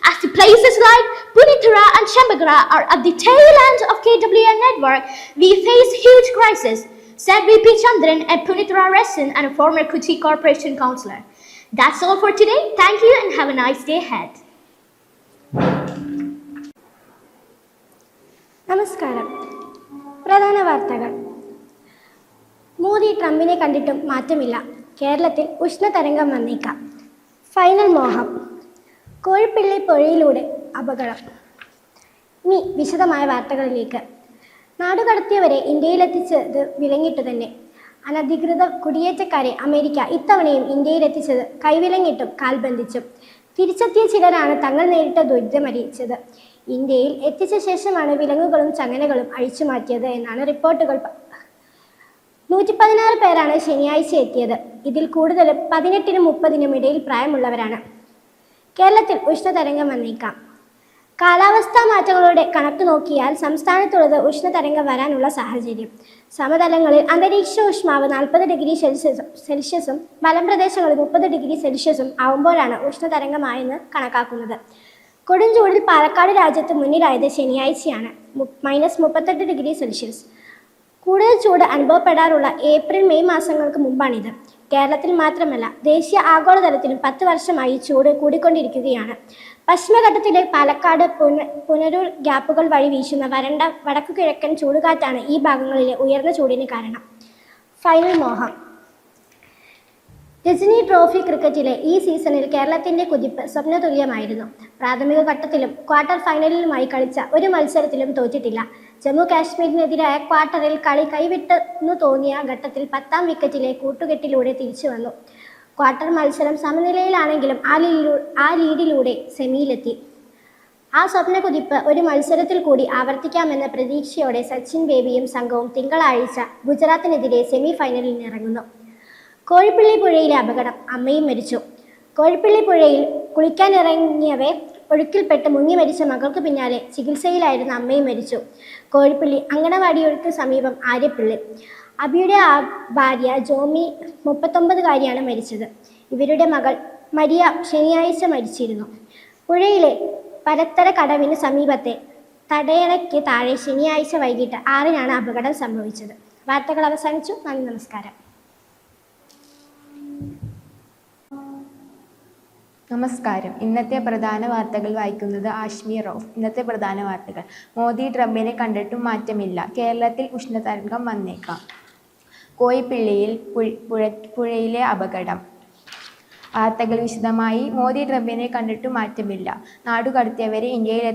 As the places like Punithura and Chembagara are at the tail end of KWA network, we face huge crisis, said VP Chandran, a Punithura resident and a former Kochi Corporation councillor. That's all for today. Thank you and have a nice day ahead. നമസ്കാരം. പ്രധാന വാർത്തകൾ. മോദി ട്രംപിനെ കണ്ടിട്ടും മാറ്റമില്ല. കേരളത്തിൽ ഉഷ്ണതരംഗം വന്നേക്കാം. Final മോഹം. കോഴിപ്പള്ളി പുഴയിലൂടെ അപകടം. ഇനി വിശദമായ വാർത്തകളിലേക്ക്. നാടുകടത്തിയവരെ ഇന്ത്യയിലെത്തിച്ചത് വിലങ്ങിട്ടു തന്നെ. അനധികൃത കുടിയേറ്റക്കാരെ അമേരിക്ക ഇത്തവണയും ഇന്ത്യയിലെത്തിച്ചത് കൈവിലങ്ങിട്ടും കാൽബന്ധിച്ചും. തിരിച്ചെത്തിയ ചിലരാണ് തങ്ങൾ നേരിട്ട ദുരിതമറിയിച്ചത്. ഇന്ത്യയിൽ എത്തിച്ച ശേഷമാണ് വിലങ്ങുകളും ചങ്ങലകളും അഴിച്ചുമാറ്റിയത് എന്നാണ് റിപ്പോർട്ടുകൾ. 116 പേരാണ് ശനിയാഴ്ച എത്തിയത്. ഇതിൽ കൂടുതലും 18-നും 30-നും ഇടയിൽ പ്രായമുള്ളവരാണ്. കേരളത്തിൽ ഉഷ്ണതരംഗം വന്നേക്കാം. കാലാവസ്ഥാ മാറ്റങ്ങളുടെ കണക്ക് നോക്കിയാൽ സംസ്ഥാനത്തുള്ളത് ഉഷ്ണതരംഗം വരാനുള്ള സാഹചര്യം. സമതലങ്ങളിൽ അന്തരീക്ഷ ഊഷ്മാവ് 40 ഡിഗ്രി സെൽഷ്യസും മലമ്പ്രദേശങ്ങളിൽ 30 ഡിഗ്രി സെൽഷ്യസും ആവുമ്പോഴാണ് ഉഷ്ണതരംഗമായെന്ന് കണക്കാക്കുന്നത്. കൊടുംചൂടിൽ പാലക്കാട് രാജ്യത്ത് മുന്നിലായത് ശനിയാഴ്ചയാണ്, -38 ഡിഗ്രി സെൽഷ്യസ്. കൂടുതൽ ചൂട് അനുഭവപ്പെടാറുള്ള ഏപ്രിൽ മെയ് മാസങ്ങൾക്ക് മുമ്പാണിത്. കേരളത്തിൽ മാത്രമല്ല, ദേശീയ ആഗോളതലത്തിലും 10 വർഷമായി ചൂട് കൂടിക്കൊണ്ടിരിക്കുകയാണ്. പശ്ചിമഘട്ടത്തിലെ പാലക്കാട് പുനരൂർ ഗ്യാപ്പുകൾ വഴി വീശുന്ന വരണ്ട വടക്കു കിഴക്കൻ ചൂടുകാറ്റാണ് ഈ ഭാഗങ്ങളിലെ ഉയർന്ന ചൂടിന് കാരണം. ഫൈനൽ മോഹം. രഞ്ജി ട്രോഫി ക്രിക്കറ്റിലെ ഈ സീസണിൽ കേരളത്തിന്റെ കുതിപ്പ് സ്വപ്നതുല്യമായിരുന്നു. പ്രാഥമിക ഘട്ടത്തിലും ക്വാർട്ടർ ഫൈനലിലുമായി കളിച്ച ഒരു മത്സരത്തിലും തോറ്റിട്ടില്ല. ജമ്മു കാശ്മീരിനെതിരായ ക്വാർട്ടറിൽ കളി കൈവിട്ടെന്നു തോന്നിയ ഘട്ടത്തിൽ 10ാം വിക്കറ്റിലെ കൂട്ടുകെട്ടിലൂടെ തിരിച്ചു വന്നു. ക്വാർട്ടർ മത്സരം സമനിലയിലാണെങ്കിലും ആ ലീഡിലൂടെ സെമിയിലെത്തി. ആ സ്വപ്നകുതിപ്പ് ഒരു മത്സരത്തിൽ കൂടി ആവർത്തിക്കാമെന്ന പ്രതീക്ഷയോടെ സച്ചിൻ ബേബിയും സംഘവും തിങ്കളാഴ്ച ഗുജറാത്തിനെതിരെ സെമി ഫൈനലിനിറങ്ങുന്നു. കോഴിപ്പള്ളി പുഴയിലെ അപകടം, അമ്മയും മരിച്ചു. കോഴിപ്പള്ളി പുഴയിൽ കുളിക്കാനിറങ്ങിയവരെ ഒഴുക്കിൽപ്പെട്ട് മുങ്ങി മരിച്ച മകൾക്ക് പിന്നാലെ ചികിത്സയിലായിരുന്ന അമ്മയും മരിച്ചു. കോഴിപ്പള്ളി അങ്കണവാടിയൊഴുക്ക് സമീപം ആര്യപ്പള്ളി. അബിയുടെ ഭാര്യ ജോമി 39-കാരിയാണ് മരിച്ചത്. ഇവരുടെ മകൾ മരിയ ശനിയാഴ്ച മരിച്ചിരുന്നു. പുഴയിലെ പരത്തര കടവിന് സമീപത്തെ തടയണയ്ക്ക് താഴെ ശനിയാഴ്ച വൈകിട്ട് 6-നാണ് അപകടം സംഭവിച്ചത്. വാർത്തകൾ അവസാനിച്ചു. നന്ദി, നമസ്കാരം. നമസ്കാരം. ഇന്നത്തെ പ്രധാന വാർത്തകൾ വായിക്കുന്നത് ആഷ്മി റൌഫ്. ഇന്നത്തെ പ്രധാന വാർത്തകൾ. മോദി ട്രംപിനെ കണ്ടിട്ടും മാറ്റമില്ല. കേരളത്തിൽ ഉഷ്ണതരംഗം വന്നേക്കാം. കോഴിപ്പള്ളിയിൽ പുഴയിലെ അപകടം. വാർത്തകൾ വിശദമായി. മോദി ട്രംപിനെ കണ്ടിട്ടും മാറ്റമില്ല. നാടുകടത്തിയവരെ ഇന്ത്യയിൽ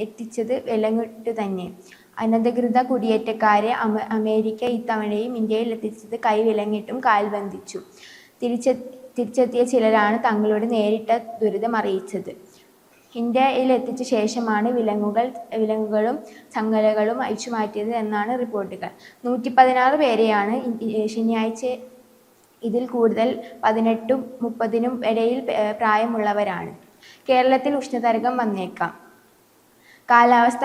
എത്തിച്ചത് വിലങ്ങിട്ടു തന്നെ. അനധികൃത കുടിയേറ്റക്കാരെ അമേരിക്ക ഇത്തവണയും ഇന്ത്യയിൽ എത്തിച്ചത് കൈവിലങ്ങിട്ടും കാൽബന്ധിച്ചു. തിരിച്ചെത്തിയ ചിലരാണ് തങ്ങളുടെ നേരിട്ട ദുരിതമറിയിച്ചത്. ഇന്ത്യയിൽ എത്തിച്ച ശേഷമാണ് വിലങ്ങുകളും ചങ്ങലകളും അഴിച്ചുമാറ്റിയത് എന്നാണ് റിപ്പോർട്ടുകൾ. 116 പേരെയാണ് ശനിയാഴ്ച. ഇതിൽ കൂടുതൽ 18-നും 30-നും ഇടയിൽ പ്രായമുള്ളവരാണ്. കേരളത്തിൽ ഉഷ്ണതരംഗം വന്നേക്കാം. കാലാവസ്ഥ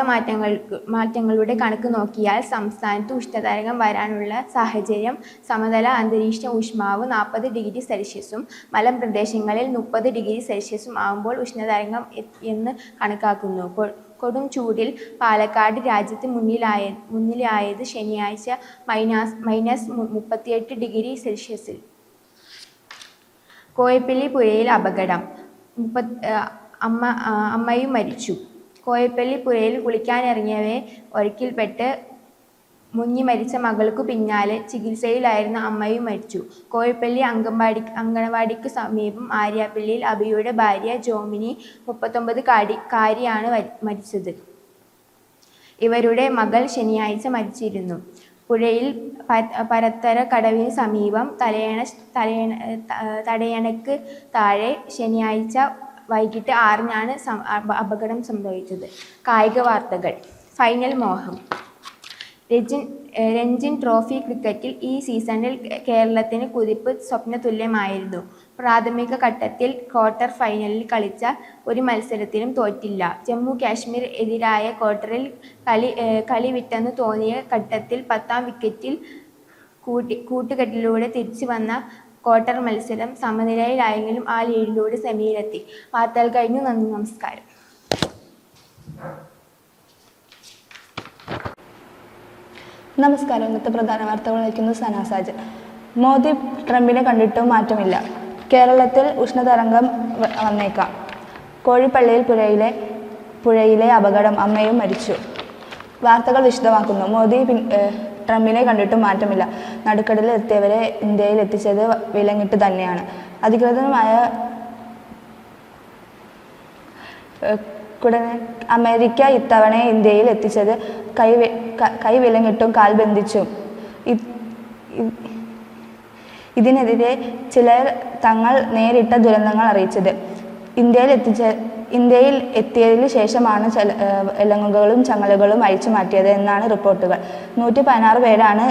മാറ്റങ്ങളുടെ കണക്ക് നോക്കിയാൽ സംസ്ഥാനത്ത് ഉഷ്ണതരംഗം വരാനുള്ള സാഹചര്യം സമതല അന്തരീക്ഷ ഊഷ്മാവ് 40 ഡിഗ്രി സെൽഷ്യസും മലമ്പ്രദേശങ്ങളിൽ 30 ഡിഗ്രി സെൽഷ്യസും ആകുമ്പോൾ ഉഷ്ണതരംഗം എന്ന് കണക്കാക്കുന്നു. കൊടും ചൂടിൽ പാലക്കാട് രാജ്യത്ത് മുന്നിലായത് ശനിയാഴ്ച -38 ഡിഗ്രി സെൽഷ്യസിൽ. കോയപ്പള്ളി പുഴയിൽ അപകടം, അമ്മയും മരിച്ചു. കോയപ്പള്ളി പുഴയിൽ കുളിക്കാനിറങ്ങിയവരെ ഒഴുക്കിൽപ്പെട്ട് മുങ്ങി മരിച്ച മകൾക്കു പിന്നാലെ ചികിത്സയിലായിരുന്ന അമ്മയും മരിച്ചു. കോയപ്പള്ളി അങ്കണവാടിക്കു സമീപം ആര്യാപ്പള്ളിയിൽ അബിയുടെ ഭാര്യ ജോമിനി 39 കാരിയാണ് മരിച്ചത്. ഇവരുടെ മകൾ ശനിയാഴ്ച മരിച്ചിരുന്നു. പുഴയിൽ പരത്തര കടവിന് സമീപം തടയണക്ക് താഴെ ശനിയാഴ്ച വൈകിട്ട് 6-നാണ് അപകടം സംഭവിച്ചത്. കായിക വാർത്തകൾ. ഫൈനൽ മോഹം. രഞ്ജി ട്രോഫി ക്രിക്കറ്റിൽ ഈ സീസണിൽ കേരളത്തിന് കുതിപ്പ് സ്വപ്നതുല്യമായിരുന്നു. പ്രാഥമിക ഘട്ടത്തിൽ ക്വാർട്ടർ ഫൈനലിൽ കളിച്ച ഒരു മത്സരത്തിലും തോറ്റില്ല. ജമ്മു കാശ്മീർ എതിരായ ക്വാർട്ടറിൽ കളി വിട്ടെന്നു തോന്നിയ ഘട്ടത്തിൽ 10-ാം വിക്കറ്റിൽ കൂട്ടുകെട്ടിലൂടെ തിരിച്ചു വന്ന ക്വാർട്ടർ മത്സരം സമനിലയിലായെങ്കിലും ആ ലീഡിലൂടെ സെമിയിലെത്തി. വാർത്തകൾ കഴിഞ്ഞു. നന്ദി, നമസ്കാരം. നമസ്കാരം. ഇന്നത്തെ പ്രധാന വാർത്തകൾ വായിക്കുന്നത് സനാസാജ്. മോദി ട്രംപിനെ കണ്ടിട്ടും മാറ്റമില്ല. കേരളത്തിൽ ഉഷ്ണതരംഗം വന്നേക്കാം. കോഴിപ്പള്ളിയിൽ പുഴയിലെ അപകടം, അമ്മയും മരിച്ചു. വാർത്തകൾ വിശദമാക്കുന്നു. മോദി ട്രംപിനെ കണ്ടിട്ടും മാറ്റമില്ല. നടുക്കടലിൽ എത്തിയവരെ ഇന്ത്യയിൽ എത്തിച്ചത് വിലങ്ങിട്ട് തന്നെയാണ്. അധികൃതമായ അമേരിക്ക ഇത്തവണ ഇന്ത്യയിൽ എത്തിച്ചത് കൈ വിലങ്ങിട്ടും കാൽ ബന്ധിച്ചും. ഇതിനെതിരെ ചിലർ തങ്ങൾ നേരിട്ട ദുരന്തങ്ങൾ അറിയിച്ചത്. ഇന്ത്യയിൽ എത്തിയതിനു ശേഷമാണ് വിലങ്ങുകളും ചങ്ങലകളും അഴിച്ചു മാറ്റിയത് എന്നാണ് റിപ്പോർട്ടുകൾ. 116 പേരാണ്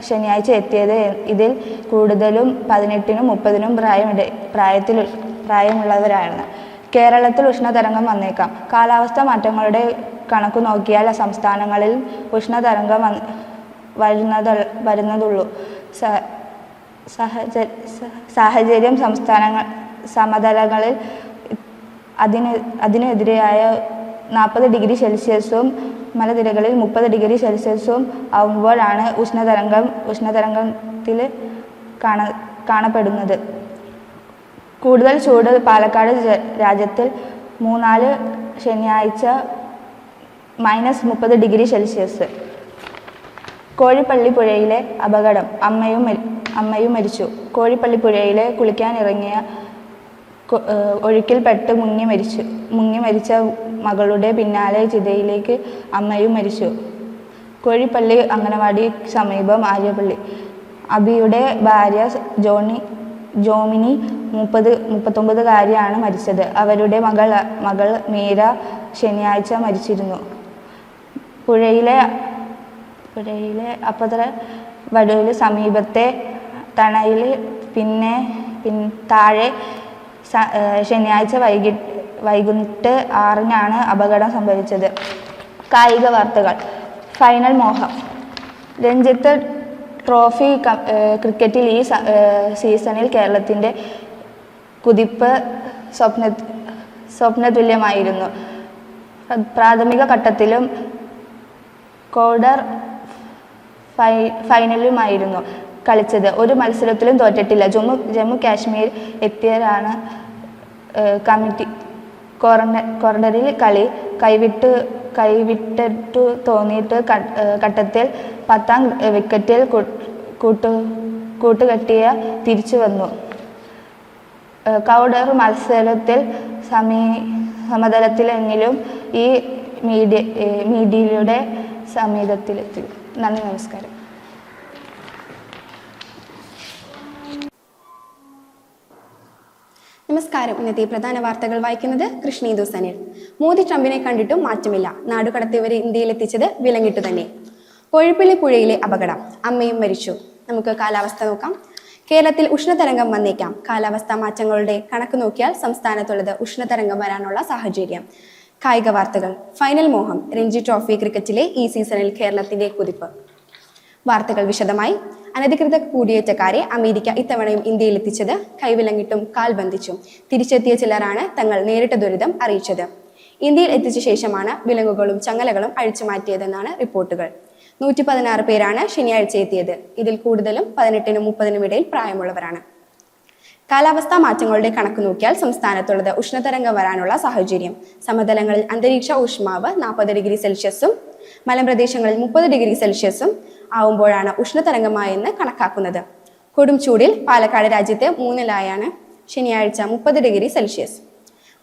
ശനിയാഴ്ച എത്തിയത്. ഇതിൽ കൂടുതലും 18-നും 30-നും പ്രായമുള്ളവരാണ്. കേരളത്തിൽ ഉഷ്ണതരംഗം വന്നേക്കാം. കാലാവസ്ഥാ മാറ്റങ്ങളുടെ കണക്കു നോക്കിയാൽ സംസ്ഥാനങ്ങളിൽ ഉഷ്ണതരംഗം വരുന്നതുള്ളൂ. സാഹചര്യം സമതലങ്ങളിൽ അതിനെതിരായ 40 ഡിഗ്രി സെൽഷ്യസും മലനിരകളിൽ 30 ഡിഗ്രി സെൽഷ്യസും ആവുമ്പോഴാണ് ഉഷ്ണതരംഗത്തിൽ കാണപ്പെടുന്നത്. കൂടുതൽ ചൂട് പാലക്കാട് രാജ്യത്തിൽ 3-4 ശനിയാഴ്ച -30 ഡിഗ്രി സെൽഷ്യസ്. കോഴിപ്പള്ളി പുഴയിലെ അപകടം, അമ്മയും മരിച്ചു. കോഴിപ്പള്ളി പുഴയിൽ കുളിക്കാനിറങ്ങിയ ഒഴുക്കിൽപ്പെട്ട് മുങ്ങി മരിച്ച മകളുടെ പിന്നാലെ ചിതയിലേക്ക് അമ്മയും മരിച്ചു. കോഴിപ്പള്ളി അങ്കണവാടി സമീപം ആര്യപ്പള്ളി. അബിയുടെ ഭാര്യ ജോമിനി 39 കാരിയാണ് മരിച്ചത്. അവരുടെ മകൾ മീര ശനിയാഴ്ച മരിച്ചിരുന്നു. പുഴയിലെ അപ്പത്തറ വടുവിന് സമീപത്തെ തണയിൽ താഴെ ശനിയാഴ്ച വൈകിട്ട് 6-നാണ് അപകടം സംഭവിച്ചത്. കായിക വാർത്തകൾ. ഫൈനൽ മോഹം. രഞ്ജി ട്രോഫി ക്രിക്കറ്റിൽ ഈ സീസണിൽ കേരളത്തിൻ്റെ കുതിപ്പ് സ്വപ്നതുല്യമായിരുന്നു. പ്രാഥമിക ഘട്ടത്തിലും ക്വാർട്ടർ ഫൈനലുമായിരുന്നു കളിച്ചത്. ഒരു മത്സരത്തിലും തോറ്റിട്ടില്ല. ജമ്മു കാശ്മീർ എത്തിയവരാണ് കമ്മിറ്റി ക്വാർട്ടറിൽ കളി കൈവിട്ടു തോന്നിയിട്ട് ഘട്ടത്തിൽ 10-ാം വിക്കറ്റിൽ കൂട്ടുകെട്ടിയ തിരിച്ചു വന്നു. ക്വാർട്ടർ മത്സരത്തിൽ സമതലത്തിലെങ്കിലും ഈ മീഡിയയുടെ സമീപത്തിലെത്തി. നന്ദി, നമസ്കാരം. നമസ്കാരം. ഇന്നത്തെ പ്രധാന വാർത്തകൾ വായിക്കുന്നത് കൃഷ്ണീതു സനിൽ. മോദി ട്രംപിനെ കണ്ടിട്ടും മാറ്റമില്ല. നാടുകടത്തിയവരെ ഇന്ത്യയിലെത്തിച്ചത് വിലങ്ങിട്ടു തന്നെ. കോഴിപ്പള്ളി പുഴയിലെ അപകടം, അമ്മയും മരിച്ചു. നമുക്ക് കാലാവസ്ഥ നോക്കാം. കേരളത്തിൽ ഉഷ്ണതരംഗം വന്നേക്കാം. കാലാവസ്ഥാ മാറ്റങ്ങളുടെ കണക്ക് നോക്കിയാൽ സംസ്ഥാനത്തുള്ളത് ഉഷ്ണതരംഗം വരാനുള്ള സാഹചര്യം. കായിക വാർത്തകൾ. ഫൈനൽ മോഹം. രഞ്ജി ട്രോഫി ക്രിക്കറ്റിലെ ഈ സീസണിൽ കേരളത്തിന്റെ കുതിപ്പ്. വാർത്തകൾ വിശദമായി. അനധികൃത കുടിയേറ്റക്കാരെ അമേരിക്ക ഇത്തവണയും ഇന്ത്യയിലെത്തിച്ചത് കൈവിലങ്ങിട്ടും കാൽ ബന്ധിച്ചും. തിരിച്ചെത്തിയ ചിലരാണ് തങ്ങൾ നേരിട്ട ദുരിതം അറിയിച്ചത്. ഇന്ത്യയിൽ എത്തിച്ച ശേഷമാണ് വിലങ്ങുകളും ചങ്ങലകളും അഴിച്ചുമാറ്റിയതെന്നാണ് റിപ്പോർട്ടുകൾ. 116 പേരാണ് ശനിയാഴ്ച എത്തിയത്. ഇതിൽ കൂടുതലും 18-നും 30-നും ഇടയിൽ പ്രായമുള്ളവരാണ്. കാലാവസ്ഥാ മാറ്റങ്ങളുടെ കണക്ക് നോക്കിയാൽ സംസ്ഥാനത്തുള്ളത് ഉഷ്ണതരംഗം വരാനുള്ള സാഹചര്യം. സമതലങ്ങളിൽ അന്തരീക്ഷ ഊഷ്മാവ് 40 ഡിഗ്രി സെൽഷ്യസും മലമ്പ്രദേശങ്ങളിൽ 30 ഡിഗ്രി സെൽഷ്യസും ആവുമ്പോഴാണ് ഉഷ്ണതരംഗമായെന്ന് കണക്കാക്കുന്നത്. കൊടും ചൂടിൽ പാലക്കാട് രാജ്യത്തെ 3-ലായാണ് ശനിയാഴ്ച 30 ഡിഗ്രി സെൽഷ്യസ്.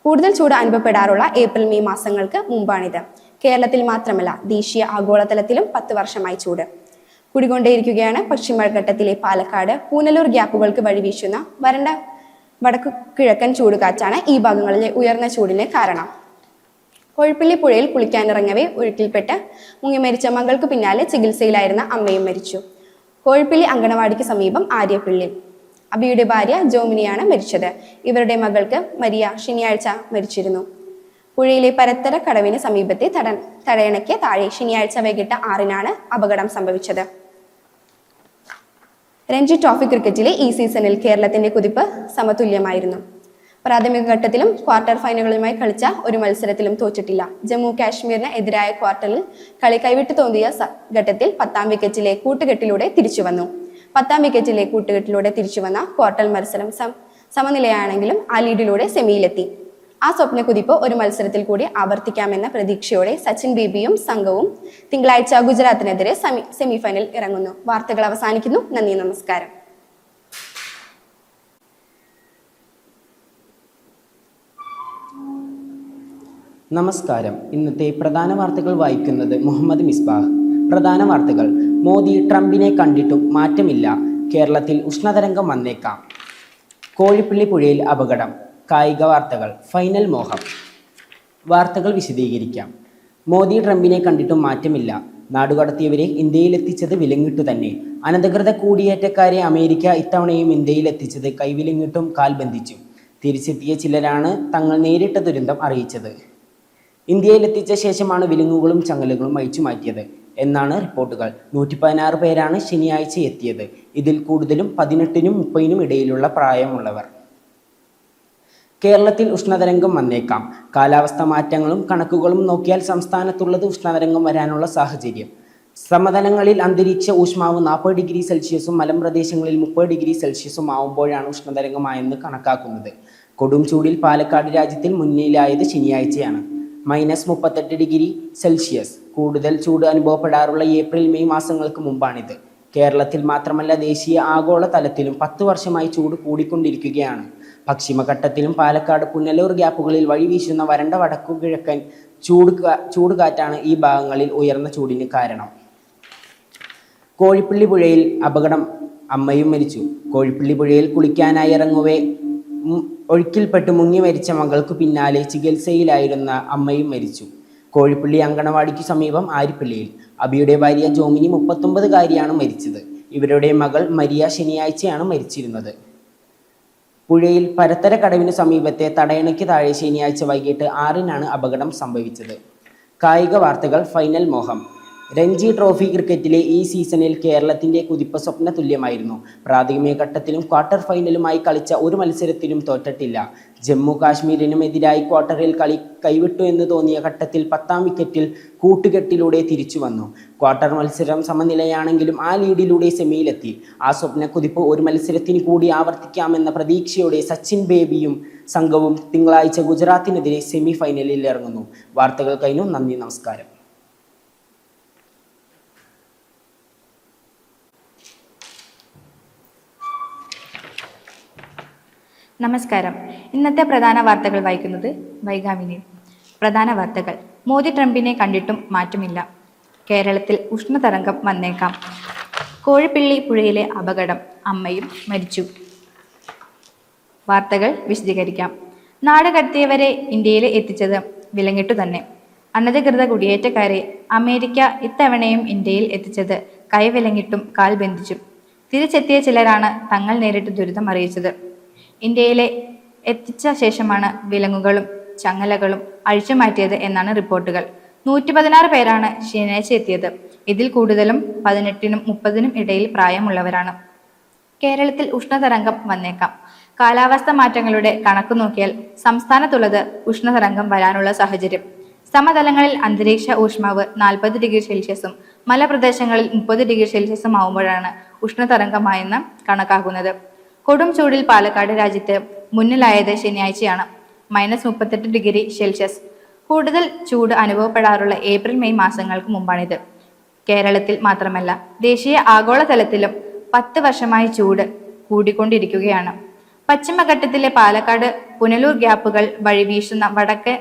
കൂടുതൽ ചൂട് അനുഭവപ്പെടാറുള്ള ഏപ്രിൽ മെയ് മാസങ്ങൾക്ക് മുമ്പാണിത്. കേരളത്തിൽ മാത്രമല്ല ദേശീയ ആഗോളതലത്തിലും 10 വർഷമായി ചൂട് കൂടിക്കൊണ്ടേയിരിക്കുകയാണ്. പശ്ചിമഘട്ടത്തിലെ പാലക്കാട് പൂനലൂർ ഗ്യാപ്പുകൾക്ക് വഴിവീശുന്ന വരണ്ട വടക്കു കിഴക്കൻ ചൂടുകാറ്റാണ് ഈ ഭാഗങ്ങളിലെ ഉയർന്ന ചൂടിന് കാരണം. കൊഴുപ്പിള്ളി പുഴയിൽ കുളിക്കാനിറങ്ങവേ ഒഴുക്കിൽപ്പെട്ട് മുങ്ങിമരിച്ച മകൾക്ക് പിന്നാലെ ചികിത്സയിലായിരുന്ന അമ്മയും മരിച്ചു. കൊഴുപ്പിള്ളി അങ്കണവാടിക്ക് സമീപം ആര്യപ്പിള്ളി അബിയുടെ ഭാര്യ ജോമിനിയാണ് മരിച്ചത്. ഇവരുടെ മകൾക്ക് മരിയ ശനിയാഴ്ച മരിച്ചിരുന്നു. പുഴയിലെ പരത്തര കടവിന് സമീപത്തെ തടയണയ്ക്ക് താഴെ ശനിയാഴ്ച വൈകിട്ട് 6-നാണ് അപകടം സംഭവിച്ചത്. രഞ്ജി ട്രോഫി ക്രിക്കറ്റിലെ ഈ സീസണിൽ കേരളത്തിന്റെ കുതിപ്പ് സമതുല്യമായിരുന്നു. പ്രാഥമിക ഘട്ടത്തിലും ക്വാർട്ടർ ഫൈനലുകളുമായി കളിച്ച ഒരു മത്സരത്തിലും തോറ്റിട്ടില്ല. ജമ്മു കാശ്മീരിന് എതിരായ ക്വാർട്ടറിൽ കളി കൈവിട്ട് തോന്നിയ ഘട്ടത്തിൽ 10-ാം വിക്കറ്റിലെ കൂട്ടുകെട്ടിലൂടെ തിരിച്ചുവന്ന ക്വാർട്ടർ മത്സരം സമനിലയാണെങ്കിലും ആ ലീഡിലൂടെ സെമിയിലെത്തി. ആ സ്വപ്നക്കുതിപ്പ് ഒരു മത്സരത്തിൽ കൂടി ആവർത്തിക്കാമെന്ന പ്രതീക്ഷയോടെ സച്ചിൻ ബേബിയും സംഘവും തിങ്കളാഴ്ച ഗുജറാത്തിനെതിരെ സെമിഫൈനൽ ഇറങ്ങുന്നു. വാർത്തകൾ അവസാനിക്കുന്നു. നന്ദി, നമസ്കാരം. നമസ്കാരം. ഇന്നത്തെ പ്രധാന വാർത്തകൾ വായിക്കുന്നത് മുഹമ്മദ് മിസ്ബാഹ്. പ്രധാന വാർത്തകൾ. മോദി ട്രംപിനെ കണ്ടിട്ടും മാറ്റമില്ല, കേരളത്തിൽ ഉഷ്ണതരംഗം വന്നേക്കാം. കോഴിപ്പള്ളി പുഴയിൽ അപകടം. കായിക വാർത്തകൾ. ഫൈനൽ മോഹം. വാർത്തകൾ വിശദീകരിക്കാം. മോദി ട്രംപിനെ കണ്ടിട്ടും മാറ്റമില്ല, നാടുകടത്തിയവരെ ഇന്ത്യയിലെത്തിച്ചത് വിലങ്ങിട്ടു തന്നെ. അനധികൃത കുടിയേറ്റക്കാരെ അമേരിക്ക ഇത്തവണയും ഇന്ത്യയിലെത്തിച്ചത് കൈവിലങ്ങിട്ടും കാൽ ബന്ധിച്ചും. തിരിച്ചെത്തിയ ചിലരാണ് തങ്ങൾ നേരിട്ട ദുരന്തം അറിയിച്ചത്. ഇന്ത്യയിലെത്തിച്ച ശേഷമാണ് വിലങ്ങുകളും ചങ്ങലകളും അഴിച്ചുമാറ്റിയത് എന്നാണ് റിപ്പോർട്ടുകൾ. 116 പേരാണ് ശനിയാഴ്ച എത്തിയത്. ഇതിൽ കൂടുതലും 18-നും 30-നും ഇടയിലുള്ള പ്രായമുള്ളവർ. കേരളത്തിൽ ഉഷ്ണതരംഗം വന്നേക്കാം. കാലാവസ്ഥാ മാറ്റങ്ങളും കണക്കുകളും നോക്കിയാൽ സംസ്ഥാനത്തുള്ളത് ഉഷ്ണതരംഗം വരാനുള്ള സാഹചര്യം. സമതലങ്ങളിൽ അന്തരീക്ഷ ഊഷ്മാവ് 40 ഡിഗ്രി സെൽഷ്യസും മലമ്പ്രദേശങ്ങളിൽ 30 ഡിഗ്രി സെൽഷ്യസും ആവുമ്പോഴാണ് ഉഷ്ണതരംഗമായെന്ന് കണക്കാക്കുന്നത്. കൊടും ചൂടിൽ പാലക്കാട് രാജ്യത്തിൽ മുന്നിലായത് ശനിയാഴ്ചയാണ്. -38 ഡിഗ്രി സെൽഷ്യസ്. കൂടുതൽ ചൂട് അനുഭവപ്പെടാറുള്ള ഏപ്രിൽ മെയ് മാസങ്ങൾക്ക് മുമ്പാണിത്. കേരളത്തിൽ മാത്രമല്ല ദേശീയ ആഗോള തലത്തിലും 10 വർഷമായി ചൂട് കൂടിക്കൊണ്ടിരിക്കുകയാണ്. പശ്ചിമഘട്ടത്തിലും പാലക്കാട് പുനലൂർ ഗ്യാപ്പുകളിൽ വഴിവീശുന്ന വരണ്ട വടക്കു കിഴക്കൻ ചൂടുകാറ്റാണ് ഈ ഭാഗങ്ങളിൽ ഉയർന്ന ചൂടിന് കാരണം. കോഴിപ്പള്ളി പുഴയിൽ അപകടം. അമ്മയും മരിച്ചു. കോഴിപ്പള്ളി പുഴയിൽ കുളിക്കാനായി ഇറങ്ങവേ ഒഴുക്കിൽപ്പെട്ട് മുങ്ങി മരിച്ച മകൾക്ക് പിന്നാലെ ചികിത്സയിലായിരുന്ന അമ്മയും മരിച്ചു. കോഴിപ്പള്ളി അങ്കണവാടിക്ക് സമീപം ആര്യപ്പള്ളിയിൽ അബിയുടെ ഭാര്യ ജോമിനി 39-കാരിയാണ് മരിച്ചത്. ഇവരുടെ മകൾ മരിയ ശനിയാഴ്ചയാണ് മരിച്ചിരുന്നത്. പുഴയിൽ പരത്തര കടവിന് സമീപത്തെ തടയണയ്ക്ക് താഴെ ശനിയാഴ്ച വൈകിട്ട് 6-നാണ് അപകടം സംഭവിച്ചത്. കായിക വാർത്തകൾ. ഫൈനൽ മോഹം. രഞ്ജി ട്രോഫി ക്രിക്കറ്റിലെ ഈ സീസണിൽ കേരളത്തിന്റെ കുതിപ്പ് സ്വപ്ന തുല്യമായിരുന്നു. പ്രാഥമിക ഘട്ടത്തിലും ക്വാർട്ടർ ഫൈനലുമായി കളിച്ച ഒരു മത്സരത്തിലും തോറ്റിട്ടില്ല. ജമ്മു കാശ്മീരിനും എതിരായി ക്വാർട്ടറിൽ കളി കൈവിട്ടു എന്ന് തോന്നിയ ഘട്ടത്തിൽ 10-ാം വിക്കറ്റിൽ കൂട്ടുകെട്ടിലൂടെ തിരിച്ചു വന്നു. ക്വാർട്ടർ മത്സരം സമനിലയാണെങ്കിലും ആ ലീഡിലൂടെ സെമിയിലെത്തി. ആ സ്വപ്ന കുതിപ്പ് ഒരു മത്സരത്തിന് കൂടി ആവർത്തിക്കാമെന്ന പ്രതീക്ഷയോടെ സച്ചിൻ ബേബിയും സംഘവും തിങ്കളാഴ്ച ഗുജറാത്തിനെതിരെ സെമി ഫൈനലിൽ ഇറങ്ങുന്നു. വാർത്തകൾ കഴിഞ്ഞു. നന്ദി, നമസ്കാരം. നമസ്കാരം. ഇന്നത്തെ പ്രധാന വാർത്തകൾ വായിക്കുന്നത് വൈഗാമിനി. പ്രധാന വാർത്തകൾ. മോദി ട്രംപിനെ കണ്ടിട്ടും മാറ്റമില്ല, കേരളത്തിൽ ഉഷ്ണതരംഗം വന്നേക്കാം. കോഴിപ്പള്ളി പുഴയിലെ അപകടം. അമ്മയും മരിച്ചു. വാർത്തകൾ വിശദീകരിക്കാം. നാടുകടത്തിയവരെ ഇന്ത്യയിൽ എത്തിച്ചത് വിലങ്ങിട്ടു തന്നെ. അനധികൃത കുടിയേറ്റക്കാരെ അമേരിക്ക ഇത്തവണയും ഇന്ത്യയിൽ എത്തിച്ചത് കൈവിലങ്ങിട്ടും കാൽ ബന്ധിച്ചും. തിരിച്ചെത്തിയ ചിലരാണ് തങ്ങൾ നേരിട്ട് ദുരിതം അറിയിച്ചത്. ഇന്ത്യയിലെ എത്തിച്ച ശേഷമാണ് വിലങ്ങുകളും ചങ്ങലകളും അഴിച്ചുമാറ്റിയത് എന്നാണ് റിപ്പോർട്ടുകൾ. 116 പേരാണ് ശനിയാഴ്ച എത്തിയത്. ഇതിൽ കൂടുതലും 18-നും 30-നും ഇടയിൽ പ്രായമുള്ളവരാണ്. കേരളത്തിൽ ഉഷ്ണതരംഗം വന്നേക്കാം. കാലാവസ്ഥ മാറ്റങ്ങളുടെ കണക്ക് നോക്കിയാൽ സംസ്ഥാനത്തുള്ളത് ഉഷ്ണതരംഗം വരാനുള്ള സാഹചര്യം. സമതലങ്ങളിൽ അന്തരീക്ഷ ഊഷ്മാവ് 40 ഡിഗ്രി സെൽഷ്യസും മലപ്രദേശങ്ങളിൽ 30 ഡിഗ്രി സെൽഷ്യസും ആവുമ്പോഴാണ് ഉഷ്ണതരംഗമായെന്ന് കണക്കാക്കുന്നത്. കൊടും ചൂടിൽ പാലക്കാട് രാജ്യത്ത് മുന്നിലായത് ശനിയാഴ്ചയാണ്. -38 ഡിഗ്രി സെൽഷ്യസ്. കൂടുതൽ ചൂട് അനുഭവപ്പെടാറുള്ള ഏപ്രിൽ മെയ് മാസങ്ങൾക്ക് മുമ്പാണിത്. കേരളത്തിൽ മാത്രമല്ല, ദേശീയ ആഗോളതലത്തിലും 10 വർഷമായി ചൂട് കൂടിക്കൊണ്ടിരിക്കുകയാണ്. പശ്ചിമഘട്ടത്തിലെ പാലക്കാട് പുനലൂർ ഗ്യാപ്പുകൾ വഴി വീശുന്ന വടക്ക്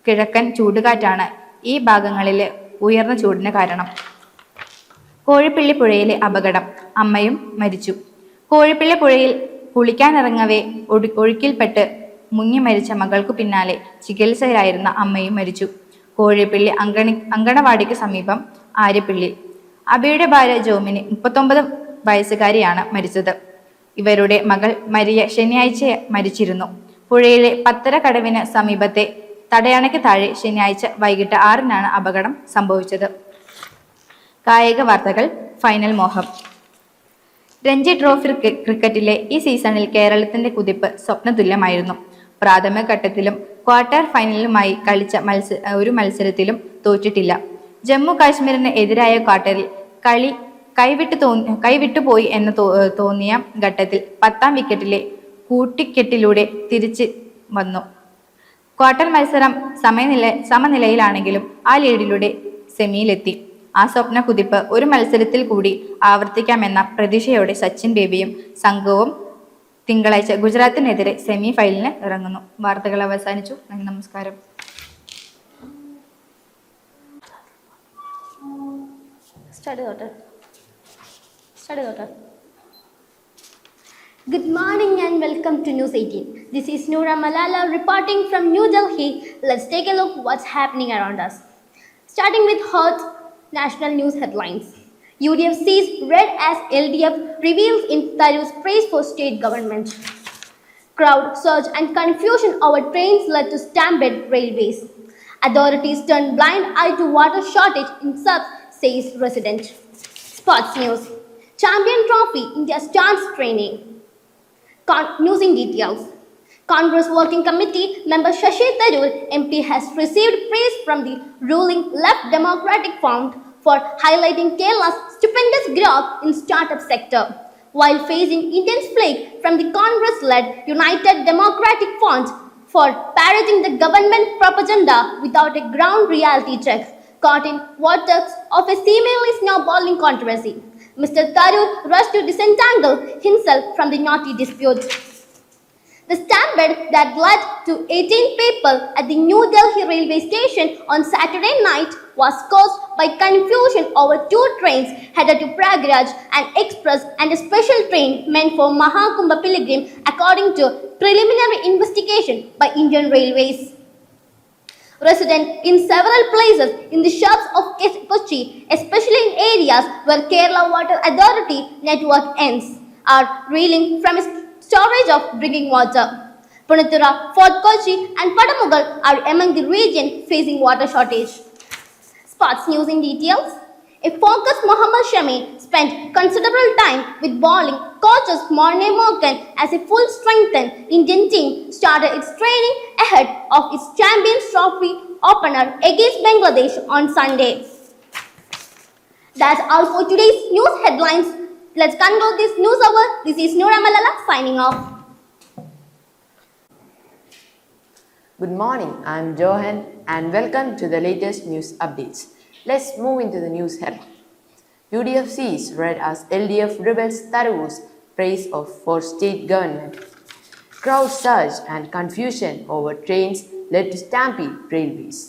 കിഴക്കൻ ചൂടുകാറ്റാണ് ഈ ഭാഗങ്ങളിലെ ഉയർന്ന ചൂടിന് കാരണം. കോഴിപ്പിള്ളി പുഴയിലെ അപകടം, അമ്മയും മരിച്ചു. കോഴിപ്പിള്ളി പുഴയിൽ കുളിക്കാനിറങ്ങവേ ഒഴുക്കിൽപ്പെട്ട് മുങ്ങി മരിച്ച മകൾക്കു പിന്നാലെ ചികിത്സയിലായിരുന്ന അമ്മയും മരിച്ചു. കോഴിപ്പിള്ളി അങ്കണവാടിക്ക് സമീപം ആര്യപ്പിള്ളി. അബിയുടെ ഭാര്യ ജോമിനി 39 വയസ്സുകാരിയാണ് മരിച്ചത്. ഇവരുടെ മകൾ മരിയ ശനിയാഴ്ച മരിച്ചിരുന്നു. പുഴയിലെ പത്തര കടവിന് സമീപത്തെ തടയണയ്ക്ക് താഴെ ശനിയാഴ്ച വൈകിട്ട് 6-നാണ് അപകടം സംഭവിച്ചത്. കായിക വാർത്തകൾ. ഫൈനൽ മോഹം. രഞ്ജി ട്രോഫി ക്രിക്കറ്റിലെ ഈ സീസണിൽ കേരളത്തിന്റെ കുതിപ്പ് സ്വപ്നതുല്യമായിരുന്നു. പ്രാഥമിക ഘട്ടത്തിലും ക്വാർട്ടർ ഫൈനലിലുമായി കളിച്ച ഒരു മത്സരത്തിലും തോറ്റിട്ടില്ല. ജമ്മു കാശ്മീരിന് എതിരായ ക്വാർട്ടറിൽ കളി കൈവിട്ടുപോയി എന്ന് തോന്നിയ ഘട്ടത്തിൽ 10-ാം വിക്കറ്റിലെ കൂട്ടിക്കെട്ടിലൂടെ തിരിച്ച് വന്നു. ക്വാർട്ടർ മത്സരം സമനിലയിലാണെങ്കിലും ആ ലീഡിലൂടെ സെമിയിലെത്തി. ആ സ്വപ്ന കുതിപ്പ് ഒരു മത്സരത്തിൽ കൂടി ആവർത്തിക്കാമെന്ന പ്രതീക്ഷയോടെ സച്ചിൻ ബേബിയും സംഘവും തിങ്കളാഴ്ച ഗുജറാത്തിനെതിരെ സെമി ഫൈനലിന് ഇറങ്ങുന്നു. വാർത്തകൾ അവസാനിച്ചു. നമസ്കാരം. Good morning and welcome to News 18. This is Noora Malala reporting from New Delhi. Let's take a look what's happening around us. Starting with hot national news headlines. UDF sees red as LDF reveals in Tharoor's praise for state government. Crowd surge and confusion over trains led to stampede railways. Authorities turn blind eye to water shortage in subs, says resident. Sports news. Champion Trophy, India starts training. News in details. Congress Working Committee member Shashi Tharoor MP has received praise from the ruling Left Democratic Front for highlighting Kerala's stupendous growth in startup sector, while facing intense flak from the Congress-led United Democratic Front for parroting the government propaganda without a ground reality check, caught in vortex of a seemingly snowballing controversy. Mr. Tharoor rushed to disentangle himself from the knotty dispute. The stampede that led to 18 people at the New Delhi railway station on Saturday night was caused by confusion over two trains headed to Prayagraj, an express and a special train meant for Mahakumbha pilgrim, according to preliminary investigation by Indian Railways. Residents in several places in the shops of Kochi, especially in areas where Kerala Water Authority network ends, are reeling from its storage of drinking water. Punathura, Fort Kochi and Padamugal are among the region facing water shortage. Sports news in details. A focused Mohammad Shami spent considerable time with bowling coaches Morne Morgan as a full-strengthened Indian team started its training ahead of its Champions Trophy opener against Bangladesh on Sunday. That's all for today's news headlines. Let's conclude this news hour. This is Noora Malala signing off. Good morning, I'm Johan and welcome to the latest news updates. Let's move into the news headline. UDF sees red as LDF rebels Tharoor's praise for state government. Crowd surge and confusion over trains led to stampede railways.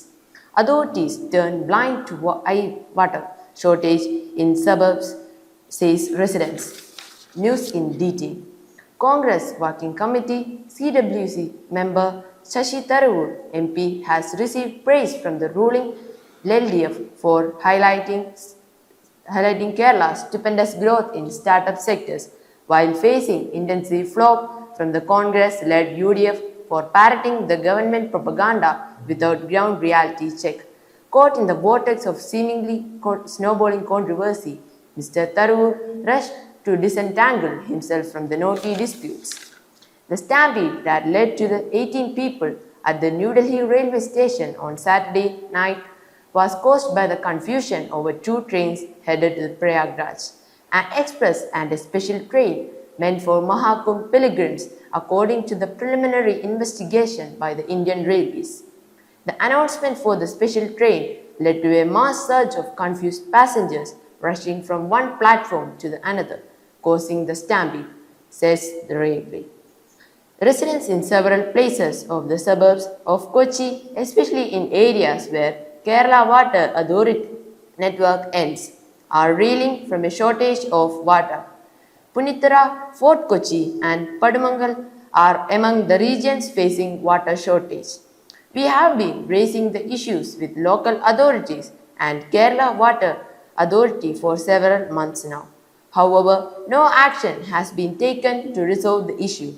Authorities turn blind to water shortage in suburbs, says residents. News in detail. Congress Working Committee CWC member Shashi Tharoor MP has received praise from the ruling LDF for highlighting Kerala's stupendous growth in startup sectors, while facing intensive flop from the Congress-led UDF for parroting the government propaganda without ground reality check. Caught in the vortex of seemingly snowballing controversy, Mr. Tharoor rushed to disentangle himself from the knotty disputes. The stampede that led to the 18 people at the New Delhi railway station on Saturday night was caused by the confusion over two trains headed to Prayagraj, an express and a special train meant for Mahakumbh pilgrims, according to the preliminary investigation by the Indian Railways. The announcement for the special train led to a mass surge of confused passengers rushing from one platform to the another, causing the stampede, says the railway. Residents in several places of the suburbs of Kochi, especially in areas where Kerala Water Authority network ends, are reeling from a shortage of water. Punithura, Fort Kochi and Padamangal are among the regions facing water shortage. We have been raising the issues with local authorities and Kerala Water Authority for several months now. However, no action has been taken to resolve the issue.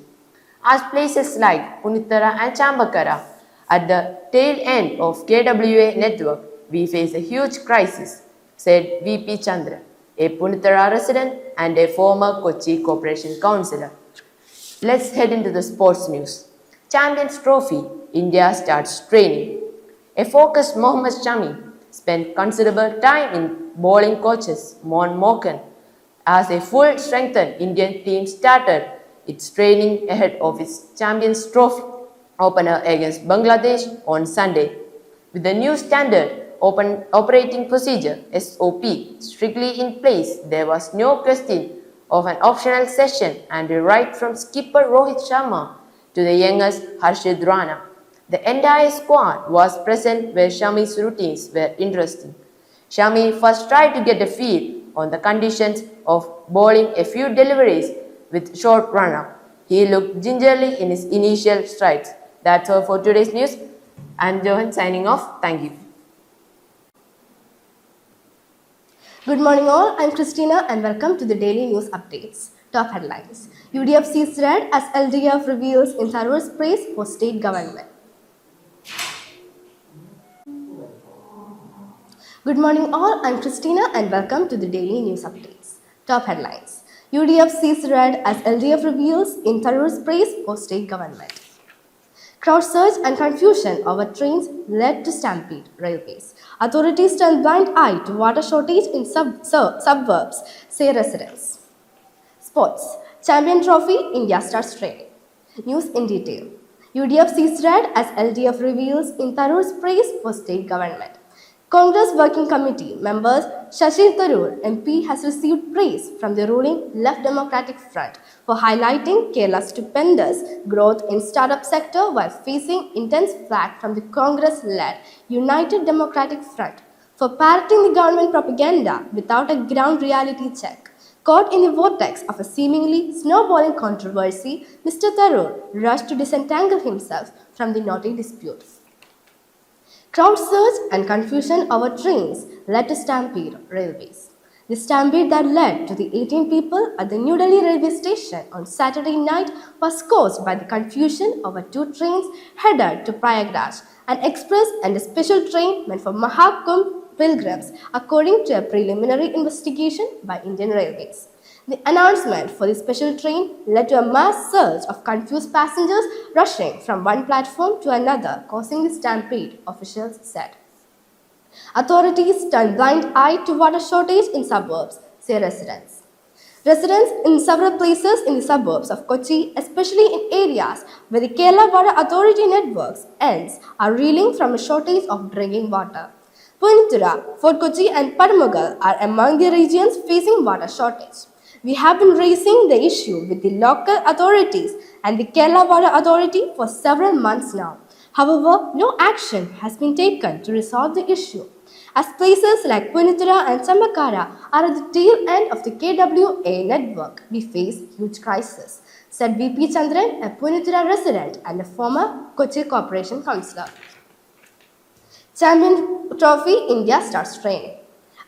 As places like Punithura and Chambakara at the tail end of KWA network, we face a huge crisis, said VP Chandra, a Punithura resident and a former Kochi Corporation councillor. Let's head into the sports news. Champions Trophy, India starts training. A focused Mohammad Shami spent considerable time in bowling coaches Mon Mokan as a full-strengthened Indian team started its training ahead of its Champions Trophy opener against Bangladesh on Sunday. With the new standard operating procedure SOP strictly in place, there was no question of an optional session and a right from skipper Rohit Sharma to the youngest Harshit Rana. The entire squad was present where Shami's routines were interesting. Shami first tried to get a feel on the conditions of bowling a few deliveries with short run-up. He looked gingerly in his initial strides. That's all for today's news. I'm Johan signing off. Thank you. Good morning all, I'm Christina and welcome to the daily news updates. Top headlines. UDF sees red as LDF reveals in Tharoor's praise for state government. Good morning all, I'm Christina and welcome to the daily news updates. Top headlines. UDF sees red as LDF reveals in Tharoor's praise for state government. Crowd surge and confusion over trains led to stampede railways. Authorities turn blind eye to water shortage in suburbs, say residents. Sports. Champion Trophy, India starts training. News in detail. UDF sees red as LDF reveals in Tharoor's praise for state government. Congress Working Committee members Shashi Tharoor MP has received praise from the ruling Left Democratic Front for highlighting Kerala's stupendous growth in startup sector while facing intense flack from the Congress-led United Democratic Front for parroting the government propaganda without a ground reality check. Caught in the vortex of a seemingly snowballing controversy, Mr. Tharoor rushed to disentangle himself from the knotty dispute. Crowd surge and confusion over trains led to stampede railways. The stampede that led to the 18 people at the New Delhi railway station on Saturday night was caused by the confusion over two trains headed to Prayagraj, an express and a special train meant for Mahakumbh pilgrims, according to a preliminary investigation by Indian Railways. The announcement for the special train led to a mass surge of confused passengers rushing from one platform to another, causing the stampede, officials said. Authorities turned blind eye to water shortage in suburbs, say residents. Residents in several places in the suburbs of Kochi, especially in areas where the Kerala Water Authority networks ends, are reeling from a shortage of drinking water. Punithura, Fort Kochi and Padamangal are among the regions facing water shortage. We have been raising the issue with the local authorities and the Kerala Water Authority for several months now. However, no action has been taken to resolve the issue, as places like Punithura and Chambakara are at the tail end of the KWA network. We face huge crisis, said VP Chandran, a Punithura resident and a former Kochi Corporation councillor. Champion Trophy, India starts training.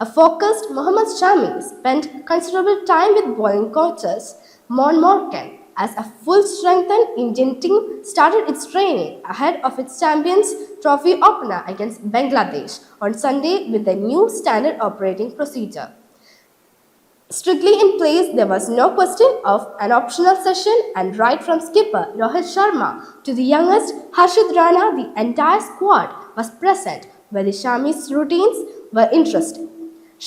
A focused Mohammad Shami spent considerable time with bowling coaches Mon Mokan as a full-strengthened Indian team started its training ahead of its Champions Trophy opener against Bangladesh on Sunday with the new standard operating procedure. Strictly in place, there was no question of an optional session, and right from skipper Rohit Sharma to the youngest Harshit Rana, the entire squad was present where the Shami's routines were interesting.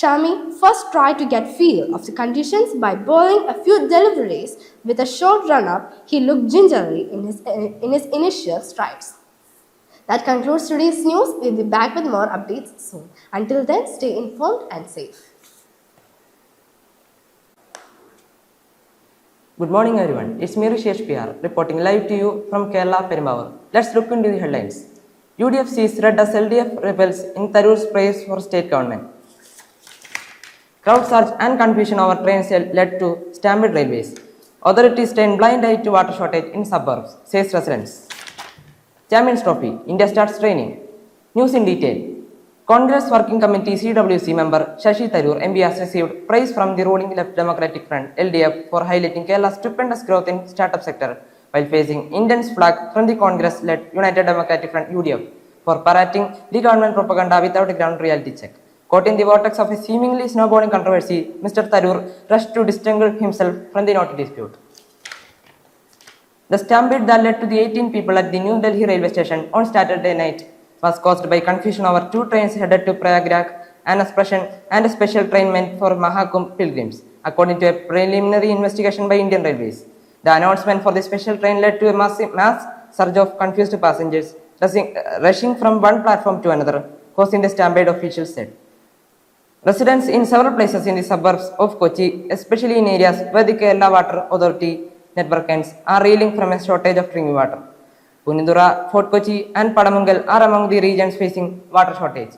Shami first tried to get feel of the conditions by bowling a few deliveries with a short run-up. He looked gingerly in his initial strides. That concludes today's news. We'll be back with more updates soon. Until then, stay informed and safe. Good morning everyone, it's me Rishesh PR reporting live to you from Kerala Perumbavoor. Let's look into the headlines. UDF sees red as LDF rebels in Tharoor's praise for state government. Crowd surge and confusion over trains led to stampede railways. Authorities turn blind eye to water shortage in suburbs, says residents. Champions Trophy, India starts training. News in detail. Congress Working Committee CWC member Shashi Tharoor MP has received praise from the ruling Left Democratic Front LDF for highlighting Kerala's stupendous growth in startup sector while facing intense flack from the Congress-led United Democratic Front UDF for parroting the government propaganda without a ground reality check. Caught in the vortex of a seemingly snowballing controversy, Mr. Tharoor rushed to distinguish himself from the knotty dispute. The stampede that led to the 18 people at the New Delhi railway station on Saturday night was caused by confusion over two trains headed to Prayagraj and a special train meant for Mahakumbh pilgrims, according to a preliminary investigation by Indian Railways. The announcement for the special train led to a mass surge of confused passengers rushing from one platform to another, causing the stampede, officials said. Residents in several places in the suburbs of Kochi, especially in areas where the Kerala Water Authority network ends, are reeling from a shortage of drinking water. Punindura, Fort Kochi and Padamangal are among the regions facing water shortage.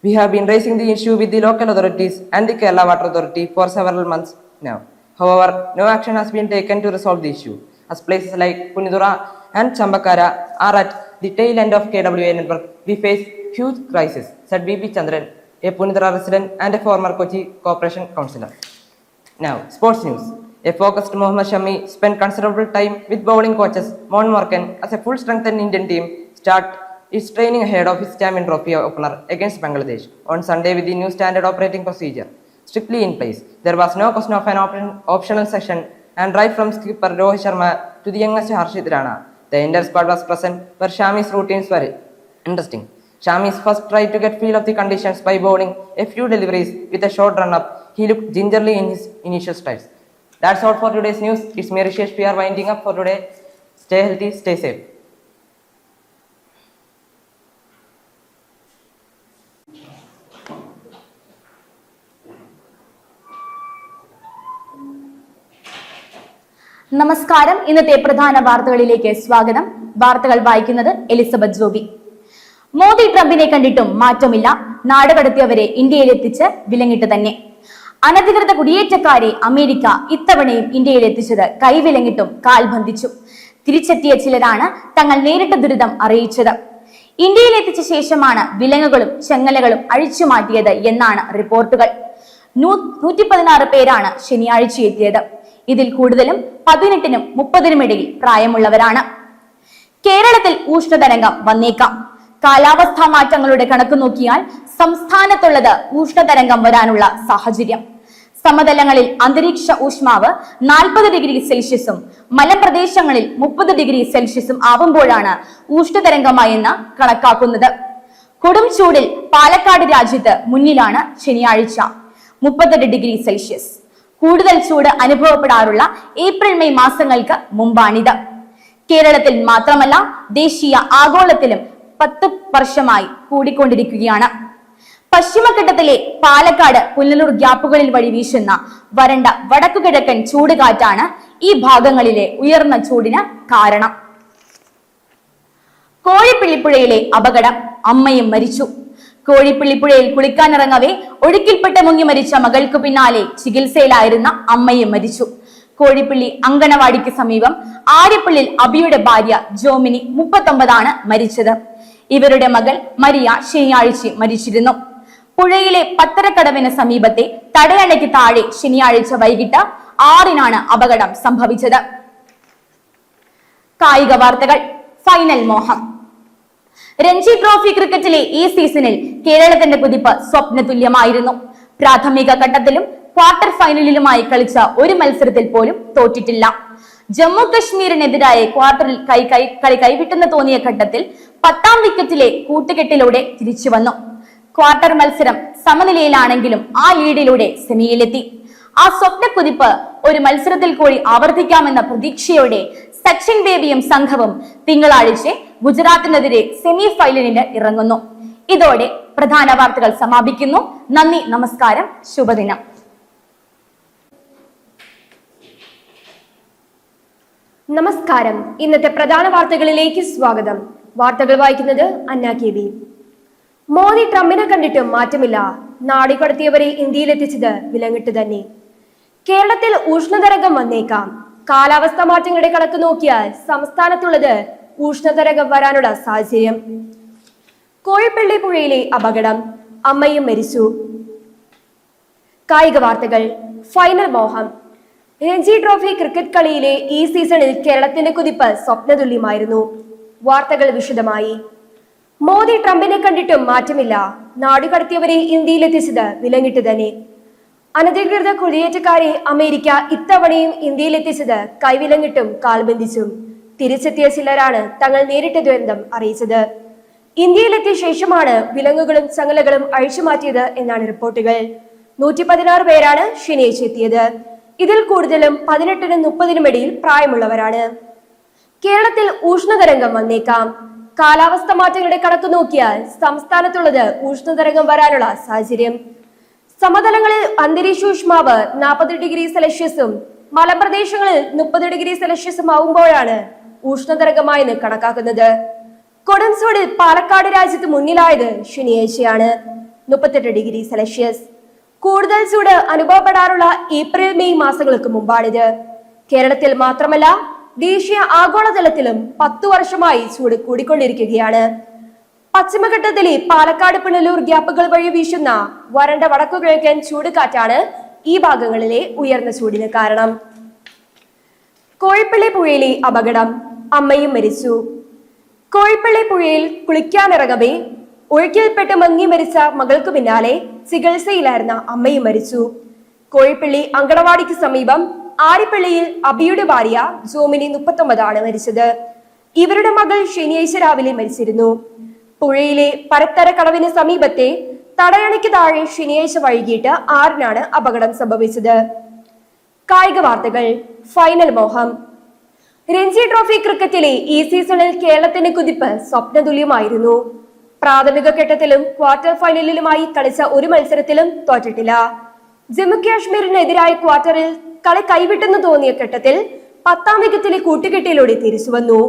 We have been raising the issue with the local authorities and the Kerala Water Authority for several months now. However, no action has been taken to resolve the issue, as places like Punindura and Chambakara are at the tail end of KWA network. We face huge crisis, said B.B. Chandran, a Punindura resident and a former Kochi Corporation Councillor. Now, sports news. A focused Mohammad Shami spent considerable time with bowling coaches Mon Morgan as a full-strengthened Indian team start its training ahead of its Champion Trophy opener against Bangladesh on Sunday with the new standard operating procedure strictly in place. There was no question of an optional session, and right from skipper Rohit Sharma to the youngest Harshit Rana, the entire squad was present where Shami's routines were interesting. Shami's first tried to get feel of the conditions by bowling a few deliveries with a short run-up. He looked gingerly in his initial strides. That's all for today's news. It's me Rishesh PR winding up for today. Stay healthy, stay safe. നമസ്കാരം. ഇന്നത്തെ പ്രധാന വാർത്തകളിലേക്ക് സ്വാഗതം. വാർത്തകൾ വായിക്കുന്നത് Elizabeth Joby. Modi ട്രംപിനെ കണ്ടിട്ടും മാറ്റമില്ല. നാടുകടത്തിയവരെ ഇന്ത്യയിലെത്തിച്ച് വിലങ്ങിട്ട് തന്നെ. അനധികൃത കുടിയേറ്റക്കാരെ അമേരിക്ക ഇത്തവണയും ഇന്ത്യയിലെത്തിച്ചത് കൈവിലങ്ങിട്ടും കാൽബന്ധിച്ചു. തിരിച്ചെത്തിയ ചിലരാണ് തങ്ങൾ നേരിട്ട ദുരിതം അറിയിച്ചത്. ഇന്ത്യയിലെത്തിച്ച ശേഷമാണ് വിലങ്ങുകളും ചെങ്ങലകളും അഴിച്ചുമാറ്റിയത് എന്നാണ് റിപ്പോർട്ടുകൾ. 116 പേരാണ് ശനിയാഴ്ച എത്തിയത്. ഇതിൽ കൂടുതലും 18നും 30നും ഇടയിൽ പ്രായമുള്ളവരാണ്. കേരളത്തിൽ ഉഷ്ണതരംഗം വന്നേക്കാം. കാലാവസ്ഥാ മാറ്റങ്ങളുടെ കണക്ക് നോക്കിയാൽ സംസ്ഥാനത്തുള്ളത് ഉഷ്ണതരംഗം വരാനുള്ള സാഹചര്യം. സമതലങ്ങളിൽ അന്തരീക്ഷ ഊഷ്മാവ് 40 ഡിഗ്രി സെൽഷ്യസും മലമ്പ്രദേശങ്ങളിൽ 30 ഡിഗ്രി സെൽഷ്യസും ആവുമ്പോഴാണ് ഉഷ്ണതരംഗമായെന്ന് കണക്കാക്കുന്നത്. കൊടും ചൂടിൽ പാലക്കാട് രാജ്യത്ത് മുന്നിലാണ് ശനിയാഴ്ച 32 ഡിഗ്രി സെൽഷ്യസ്. കൂടുതൽ ചൂട് അനുഭവപ്പെടാറുള്ള ഏപ്രിൽ മെയ് മാസങ്ങൾക്ക് മുമ്പാണിത്. കേരളത്തിൽ മാത്രമല്ല ദേശീയ ആഗോളത്തിലും 10 വർഷമായി കൂടിക്കൊണ്ടിരിക്കുകയാണ്. പശ്ചിമഘട്ടത്തിലെ പാലക്കാട് പുനലൂർ ഗ്യാപ്പുകളിൽ വഴി വീശുന്ന വരണ്ട വടക്കുകിഴക്കൻ ചൂടുകാറ്റാണ് ഈ ഭാഗങ്ങളിലെ ഉയർന്ന ചൂടിന് കാരണം. കോഴിപ്പിള്ളിപ്പുഴയിലെ അപകടം, അമ്മയും മരിച്ചു. കോഴിപ്പിള്ളിപ്പുഴയിൽ കുളിക്കാനിറങ്ങവേ ഒഴുക്കിൽപ്പെട്ട് മുങ്ങി മരിച്ച മകൾക്കു പിന്നാലെ ചികിത്സയിലായിരുന്ന അമ്മയും മരിച്ചു. കോഴിപ്പിള്ളി അങ്കണവാടിക്ക് സമീപം ആര്യപ്പള്ളിൽ അബിയുടെ ഭാര്യ ജോമിനി 39 മരിച്ചത്. ഇവരുടെ മകൾ മരിയ ശനിയാഴ്ച മരിച്ചിരുന്നു. പുഴയിലെ പത്തരക്കടവിന് സമീപത്തെ തടയണയ്ക്ക് താഴെ ശനിയാഴ്ച വൈകിട്ട് 6 അപകടം സംഭവിച്ചത്. കായിക വാർത്തകൾ. ഫൈനൽ മോഹം. രഞ്ജി ട്രോഫി ക്രിക്കറ്റിലെ ഈ സീസണിൽ കേരളത്തിന്റെ കുതിപ്പ് സ്വപ്നതുല്യമായിരുന്നു. പ്രാഥമിക ഘട്ടത്തിലും ക്വാർട്ടർ ഫൈനലിലുമായി കളിച്ച ഒരു മത്സരത്തിൽ പോലും തോറ്റിട്ടില്ല. ജമ്മു കശ്മീരിനെതിരായ ക്വാർട്ടറിൽ കളി കൈവിട്ടെന്ന് തോന്നിയ ഘട്ടത്തിൽ 10ാം വിക്കറ്റിലെ കൂട്ടുകെട്ടിലൂടെ തിരിച്ചു വന്നു. ക്വാർട്ടർ മത്സരം സമനിലയിലാണെങ്കിലും ആ ലീഡിലൂടെ സെമിയിലെത്തി. ആ സ്വപ്ന കുതിപ്പ് ഒരു മത്സരത്തിൽ കൂടി ആവർത്തിക്കാമെന്ന പ്രതീക്ഷയോടെ സച്ചിൻ ബേബിയും സംഘവും തിങ്കളാഴ്ച ഗുജറാത്തിനെതിരെ സെമി ഫൈനലിന് ഇറങ്ങുന്നു. ഇതോടെ പ്രധാന വാർത്തകൾ സമാപിക്കുന്നു. നന്ദി, നമസ്കാരം, ശുഭദിനം. നമസ്കാരം. ഇന്നത്തെ പ്രധാന വാർത്തകളിലേക്ക് സ്വാഗതം. വാർത്തകൾ വായിക്കുന്നത് അന്ന കെ ബി. മോദി ട്രംപിനെ കണ്ടിട്ടും മാറ്റമില്ല. നാടികടത്തിയവരെ ഇന്ത്യയിലെത്തിച്ചത് വിലങ്ങിട്ട് തന്നെ. കേരളത്തിൽ ഉഷ്ണതരംഗം വന്നേക്കാം. കാലാവസ്ഥാ മാറ്റങ്ങളുടെ കണക്ക് നോക്കിയാൽ സംസ്ഥാനത്തുള്ളത് ഉഷ്ണതരംഗം വരാനുള്ള സാഹചര്യം. കോഴിപ്പള്ളി പുഴയിലെ അപകടം, അമ്മയും മരിച്ചു. കായിക വാർത്തകൾ. ഫൈനൽ മോഹം. രഞ്ജി ട്രോഫി ക്രിക്കറ്റ് കളിയിലെ ഈ സീസണിൽ കേരളത്തിന്റെ കുതിപ്പ് സ്വപ്നതുല്യമായിരുന്നു. വാർത്തകൾ വിശദമായി. മോദി ട്രംപിനെ കണ്ടിട്ടും മാറ്റമില്ല. നാടുകടത്തിയവരെ ഇന്ത്യയിലെത്തിച്ചത് വിലങ്ങിട്ട് തന്നെ. അനധികൃത കുടിയേറ്റക്കാരെ അമേരിക്ക ഇത്തവണയും ഇന്ത്യയിലെത്തിച്ചത് കൈവിലങ്ങിട്ടും കാൽബന്ധിച്ചും. തിരിച്ചെത്തിയ ചിലരാണ് തങ്ങൾ നേരിട്ട ദുരന്തം അറിയിച്ചത്. ഇന്ത്യയിലെത്തിയ ശേഷമാണ് വിലങ്ങുകളും ചങ്ങലകളും അഴിച്ചുമാറ്റിയത് എന്നാണ് റിപ്പോർട്ടുകൾ. 116 പേരാണ് ശനിയാഴ്ച എത്തിയത്. ഇതിൽ കൂടുതലും 18-നും 30-നും ഇടയിൽ പ്രായമുള്ളവരാണ്. കേരളത്തിൽ ഉഷ്ണതരംഗം വന്നേക്കാം. കാലാവസ്ഥ മാറ്റങ്ങളുടെ കണക്ക് നോക്കിയാൽ സംസ്ഥാനത്തുള്ളത് ഉഷ്ണതരംഗം വരാനുള്ള സാഹചര്യം. സമതലങ്ങളിൽ അന്തരീക്ഷ ഊഷ്മാവ് 40°C മലമ്പ്രദേശങ്ങളിൽ 30°C ആവുമ്പോഴാണ് ഉഷ്ണതരംഗമായെന്ന് കണക്കാക്കുന്നത്. കൊടുംചൂടിൽ പാലക്കാട് രാജ്യത്ത് മുന്നിലായത് ശനിയാഴ്ചയാണ്, 38°C. കൂടുതൽ ചൂട് അനുഭവപ്പെടാറുള്ള ഏപ്രിൽ മെയ് മാസങ്ങൾക്ക് മുമ്പാണിത്. കേരളത്തിൽ മാത്രമല്ല ദേശീയ ആഗോളതലത്തിലും 10 വർഷമായി ചൂട് കൂടിക്കൊണ്ടിരിക്കുകയാണ്. പശ്ചിമഘട്ടത്തിലെ പാലക്കാട് പുനലൂർ ഗ്യാപ്പുകൾ വഴി വീശുന്ന വരണ്ട വടക്കുകിഴക്കൻ ചൂടുകാറ്റാണ് ഈ ഭാഗങ്ങളിലെ ഉയർന്ന ചൂടിന് കാരണം. കോഴിപ്പള്ളി പുഴയിലെ അപകടം, അമ്മയും മരിച്ചു. കോഴിപ്പള്ളി പുഴയിൽ കുളിക്കാനിറങ്ങവേ ഒഴുക്കിൽപ്പെട്ട് മങ്ങി മരിച്ച മകൾക്കു പിന്നാലെ ചികിത്സയിലായിരുന്ന അമ്മയും മരിച്ചു. കോഴിപ്പള്ളി അങ്കണവാടിക്ക് സമീപം ആരിപ്പള്ളിയിൽ അബിയുടെ ഭാര്യ ജോമിനി 39 മരിച്ചത്. ഇവരുടെ മകൾ ശനിയാഴ്ച രാവിലെ മരിച്ചിരുന്നു. പുഴയിലെ പരത്തര കടവിന് സമീപത്തെ തടയണയ്ക്ക് താഴെ ശനിയാഴ്ച വൈകിട്ട് 6-നാണ് അപകടം സംഭവിച്ചത്. കായിക വാർത്തകൾ. ഫൈനൽ മോഹം. രഞ്ജി ട്രോഫി ക്രിക്കറ്റിലെ ഈ സീസണിൽ കേരളത്തിന്റെ കുതിപ്പ് സ്വപ്നതുല്യമായിരുന്നു. പ്രാഥമിക ഘട്ടത്തിലും ക്വാർട്ടർ ഫൈനലിലുമായി കളിച്ച ഒരു മത്സരത്തിലും തോറ്റിട്ടില്ല. ജമ്മു കാശ്മീരിനെതിരായ ക്വാർട്ടറിൽ കളി കൈവിട്ടെന്ന് തോന്നിയ ഘട്ടത്തിൽ 10ാം വിക്കറ്റിലെ കൂട്ടുകെട്ടിലൂടെ തിരിച്ചു വന്നു.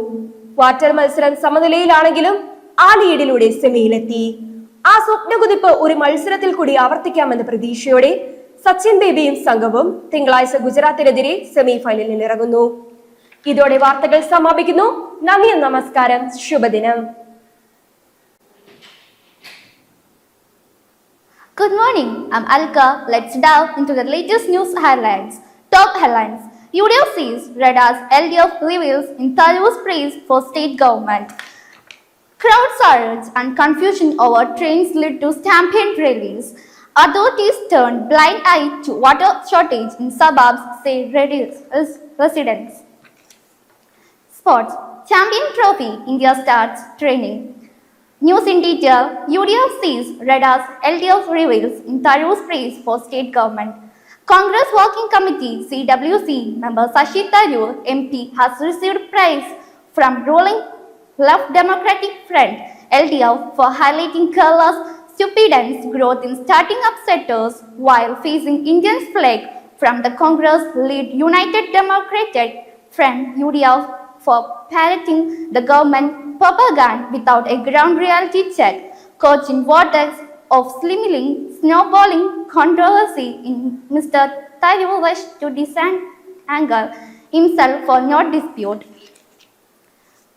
ക്വാർട്ടർ മത്സരം സമനിലയിലാണെങ്കിലും ആ ലീഡിലൂടെ സെമിയിലെത്തി. ആ സ്വപ്ന കുതിപ്പ് ഒരു മത്സരത്തിൽ കൂടി ആവർത്തിക്കാമെന്ന പ്രതീക്ഷയോടെ സച്ചിൻ ബേബിയും സംഘവും തിങ്കളാഴ്ച ഗുജറാത്തിനെതിരെ സെമി ഫൈനലിൽ ഇറങ്ങുന്നു. ഇതോടെ വാർത്തകൾ സമാപിക്കുന്നു. നന്ദി, നമസ്കാരം, ശുഭദിനം. Good morning, I'm Alka. Let's dive into the latest news headlines. Top headlines. UDF sees red as LDF reveals in Tharu's praise for state government. Crowd surge and confusion over trains led to stampede rallies. Authorities turned blind eye to water shortage in suburbs, say residents. Sports. Champion Trophy, India starts training. News in detail. UDF sees red as LDF reveals in Tharu's praise for state government. Congress Working Committee CWC member Shashi Tharoor MP has received praise from ruling Left Democratic Front LDF for highlighting Kerala's stupendous growth in starting up sectors while facing Indian flag from the Congress-led United Democratic Front UDF for parroting the government propaganda without a ground reality check, coaching vortex of slimming, snowballing controversy in Mr. Tharoor wished to disentangle himself for no dispute.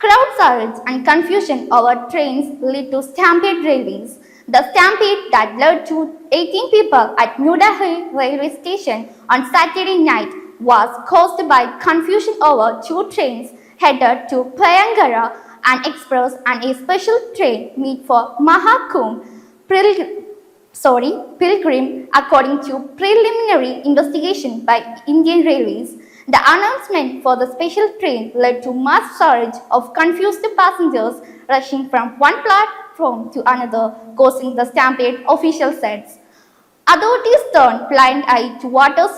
Crowd surge and confusion over trains led to stampede rallies. The stampede that led to 18 people at New Delhi railway station on Saturday night was caused by confusion over two trains headed to Payangara and express and a special train meet for Mahakumbh pilgrim according to preliminary investigation by Indian Railways. The announcement for the special train led to mass surge of confused passengers rushing from one platform to another, causing the stampede, official said. Authorities turned blind eye to water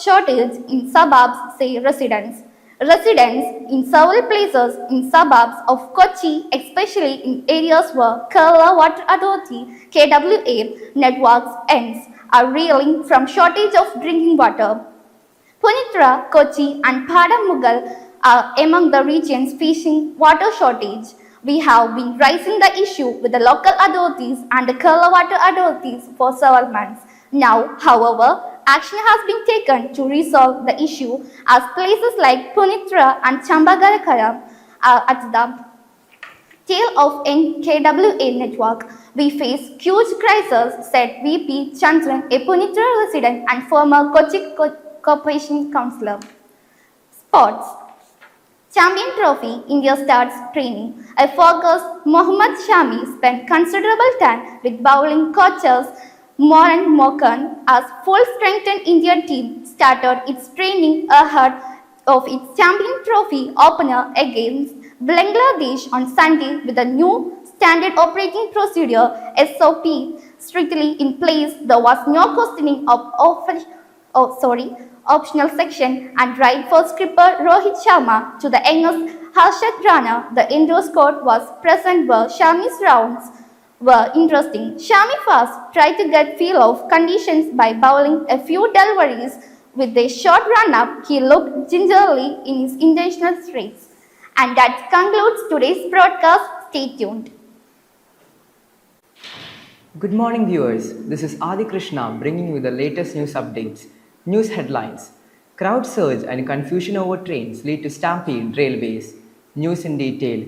shortage in suburbs, say residents. Residents in several places in suburbs of Kochi, especially in areas where Kerala Water Authority (KWA) networks ends, are reeling from shortage of drinking water. Punitra, Kochi and Padamugal are among the regions facing water shortage. We have been raising the issue with the local authorities and the Kerala Water Authorities for several months. Now, however, action has been taken to resolve the issue as places like Punitra and Chambagarakara are at the tail of KWA network. We face huge crisis, said VP Chandran, a Punitra resident and former Kochi Corporation Councillor. Sports. Champion Trophy, India starts training. A focused Mohammad Shami spent considerable time with bowling coaches Moran Mokan as full-strengthened Indian team started its training ahead of its Champion Trophy opener against Bangladesh on Sunday with a new Standard Operating Procedure (SOP) strictly in place. There was no questioning of optional section and right for skipper Rohit Sharma to the youngest Harshad Rana. The indoor squad was present where Shami's rounds were interesting. Shami first tried to get feel of conditions by bowling a few deliveries. With a short run-up, he looked gingerly in his intentional strikes. And that concludes today's broadcast. Stay tuned. Good morning, viewers. This is Adi Krishna bringing you the latest news updates. News headlines. Crowd surge and confusion over trains lead to stampede railways. News in detail.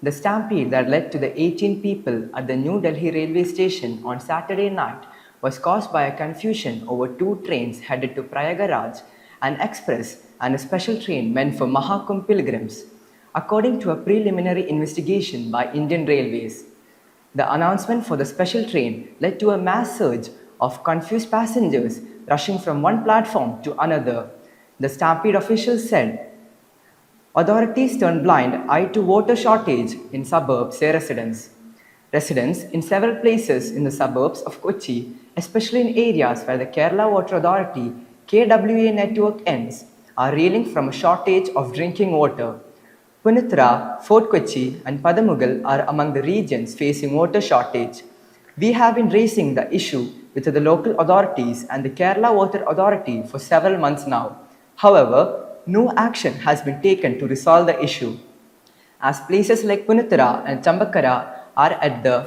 The stampede that led to the 18 people at the New Delhi railway station on Saturday night was caused by a confusion over two trains headed to Prayagraj, an express and a special train meant for Mahakumbh pilgrims, according to a preliminary investigation by Indian Railways. The announcement for the special train led to a mass surge of confused passengers rushing from one platform to another. The stampede officials said authorities turned blind eye to water shortage in suburbs, say residents. Residents in several places in the suburbs of Kochi, especially in areas where the Kerala Water Authority (KWA) network ends, are reeling from a shortage of drinking water. Punitra, Fort Kochi and Padamugal are among the regions facing water shortage. We have been raising the issue with the local authorities and the Kerala Water Authority for several months now. However, no action has been taken to resolve the issue. As places like Punitra and Chambakara are at the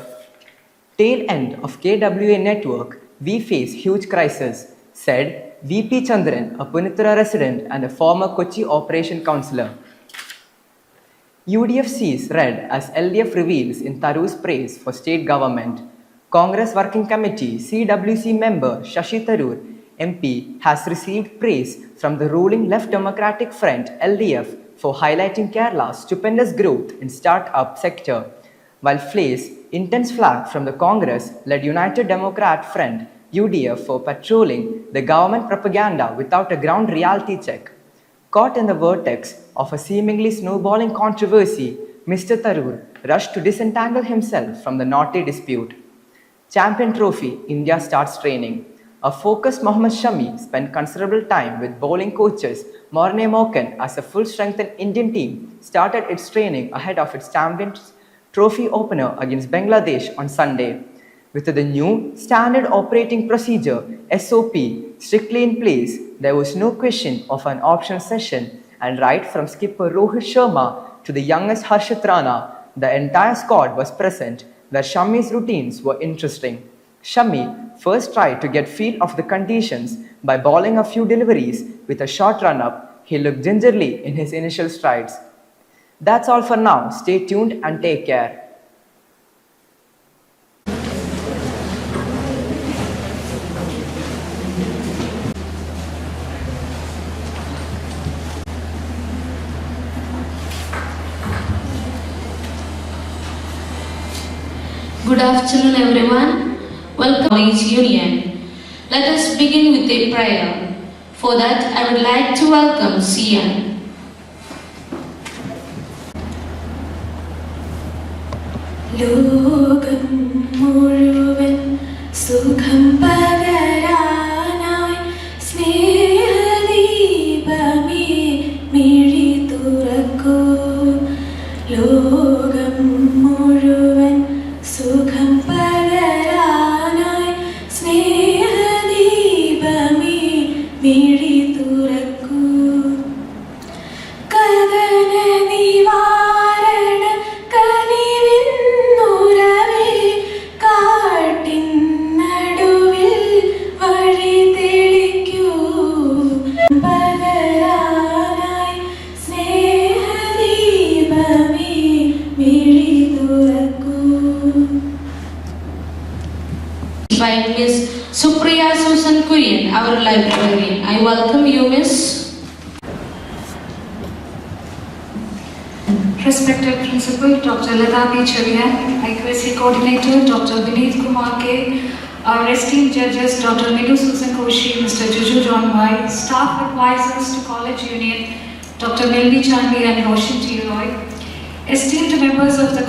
tail end of KWA network, we face huge crisis, said VP Chandran, a Punitra resident and a former Kochi Operation Councillor. UDFC's red as LDF reveals in Tharoor's praise for state government. Congress Working Committee CWC member Shashi Tharoor MP has received praise from the ruling Left Democratic Front LDF for highlighting Kerala's stupendous growth in start-up sector, while flays intense flack from the Congress-led United Democrat Front UDF for patrolling the government propaganda without a ground reality check. Caught in the vortex of a seemingly snowballing controversy, Mr. Tharoor rushed to disentangle himself from the knotty dispute. Champion Trophy, India starts training. A focused Mohammad Shami spent considerable time with bowling coaches Morne Mokan as a full-strengthened Indian team started its training ahead of its Champion Trophy opener against Bangladesh on Sunday. With the new Standard Operating Procedure SOP strictly in place, there was no question of an optional session, and right from skipper Rohit Sharma to the youngest Harshad Rana, the entire squad was present, where Shami's routines were interesting. Shami first tried to get feel of the conditions by bowling a few deliveries with a short run-up. He looked gingerly in his initial strides. That's all for now. Stay tuned and take care. Good afternoon, everyone. Welcome to College Union. Let us begin with a prayer. For that, I would like to welcome Sian. ലോകം മുഴുവൻ സുഖം പകരാനായി സ്നേഹദീപമേ മിഴി തുറക്കൂ. ലോകം മുഴുവൻ സുഖം പകരാനായി സ്നേഹദീപമേ മിഴി തുറക്കൂ. കഥന നിവാരണ കനിവിന്നുരവേ കാട്ടിൻ നടുവിൽ വഴി തെളിക്കൂ. പകരാനായി സ്നേഹദീപമേ മിഴി തുറക്കൂ. By Miss Supriya Susan Kurian, our librarian. I welcome you, Miss. Respected Principal Dr. Lata P. Cherian, IQAC Coordinator Dr. Vineet Kumar K, our esteemed judges Dr. Nilu Susan Koshi, Mr. Juju John White, staff advisors to College Union Dr. Milvi Chandi and Roshan T. Roy, esteemed members of the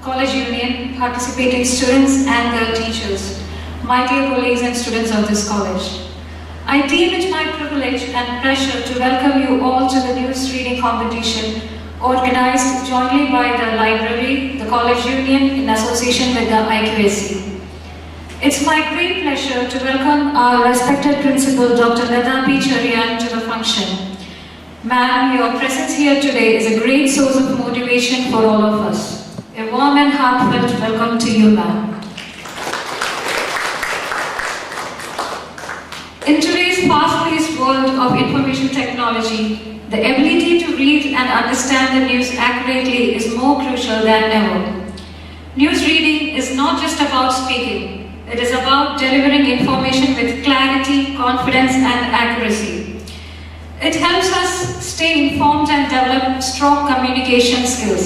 College Union, participating students and their teachers, my dear colleagues and students of this college. I deem it my privilege and pleasure to welcome you all to the news reading competition organized jointly by the library, the College Union in association with the IQAC. It's my great pleasure to welcome our respected principal Dr. Lata P. Cherian to the function. Ma'am, your presence here today is a great source of motivation for all of us. A warm and heartfelt welcome to you, ma'am. In today's fast-paced world of information technology, the ability to read and understand the news accurately is more crucial than ever. News reading is not just about speaking. It is about delivering information with clarity, confidence, and accuracy. It helps us stay informed and develop strong communication skills.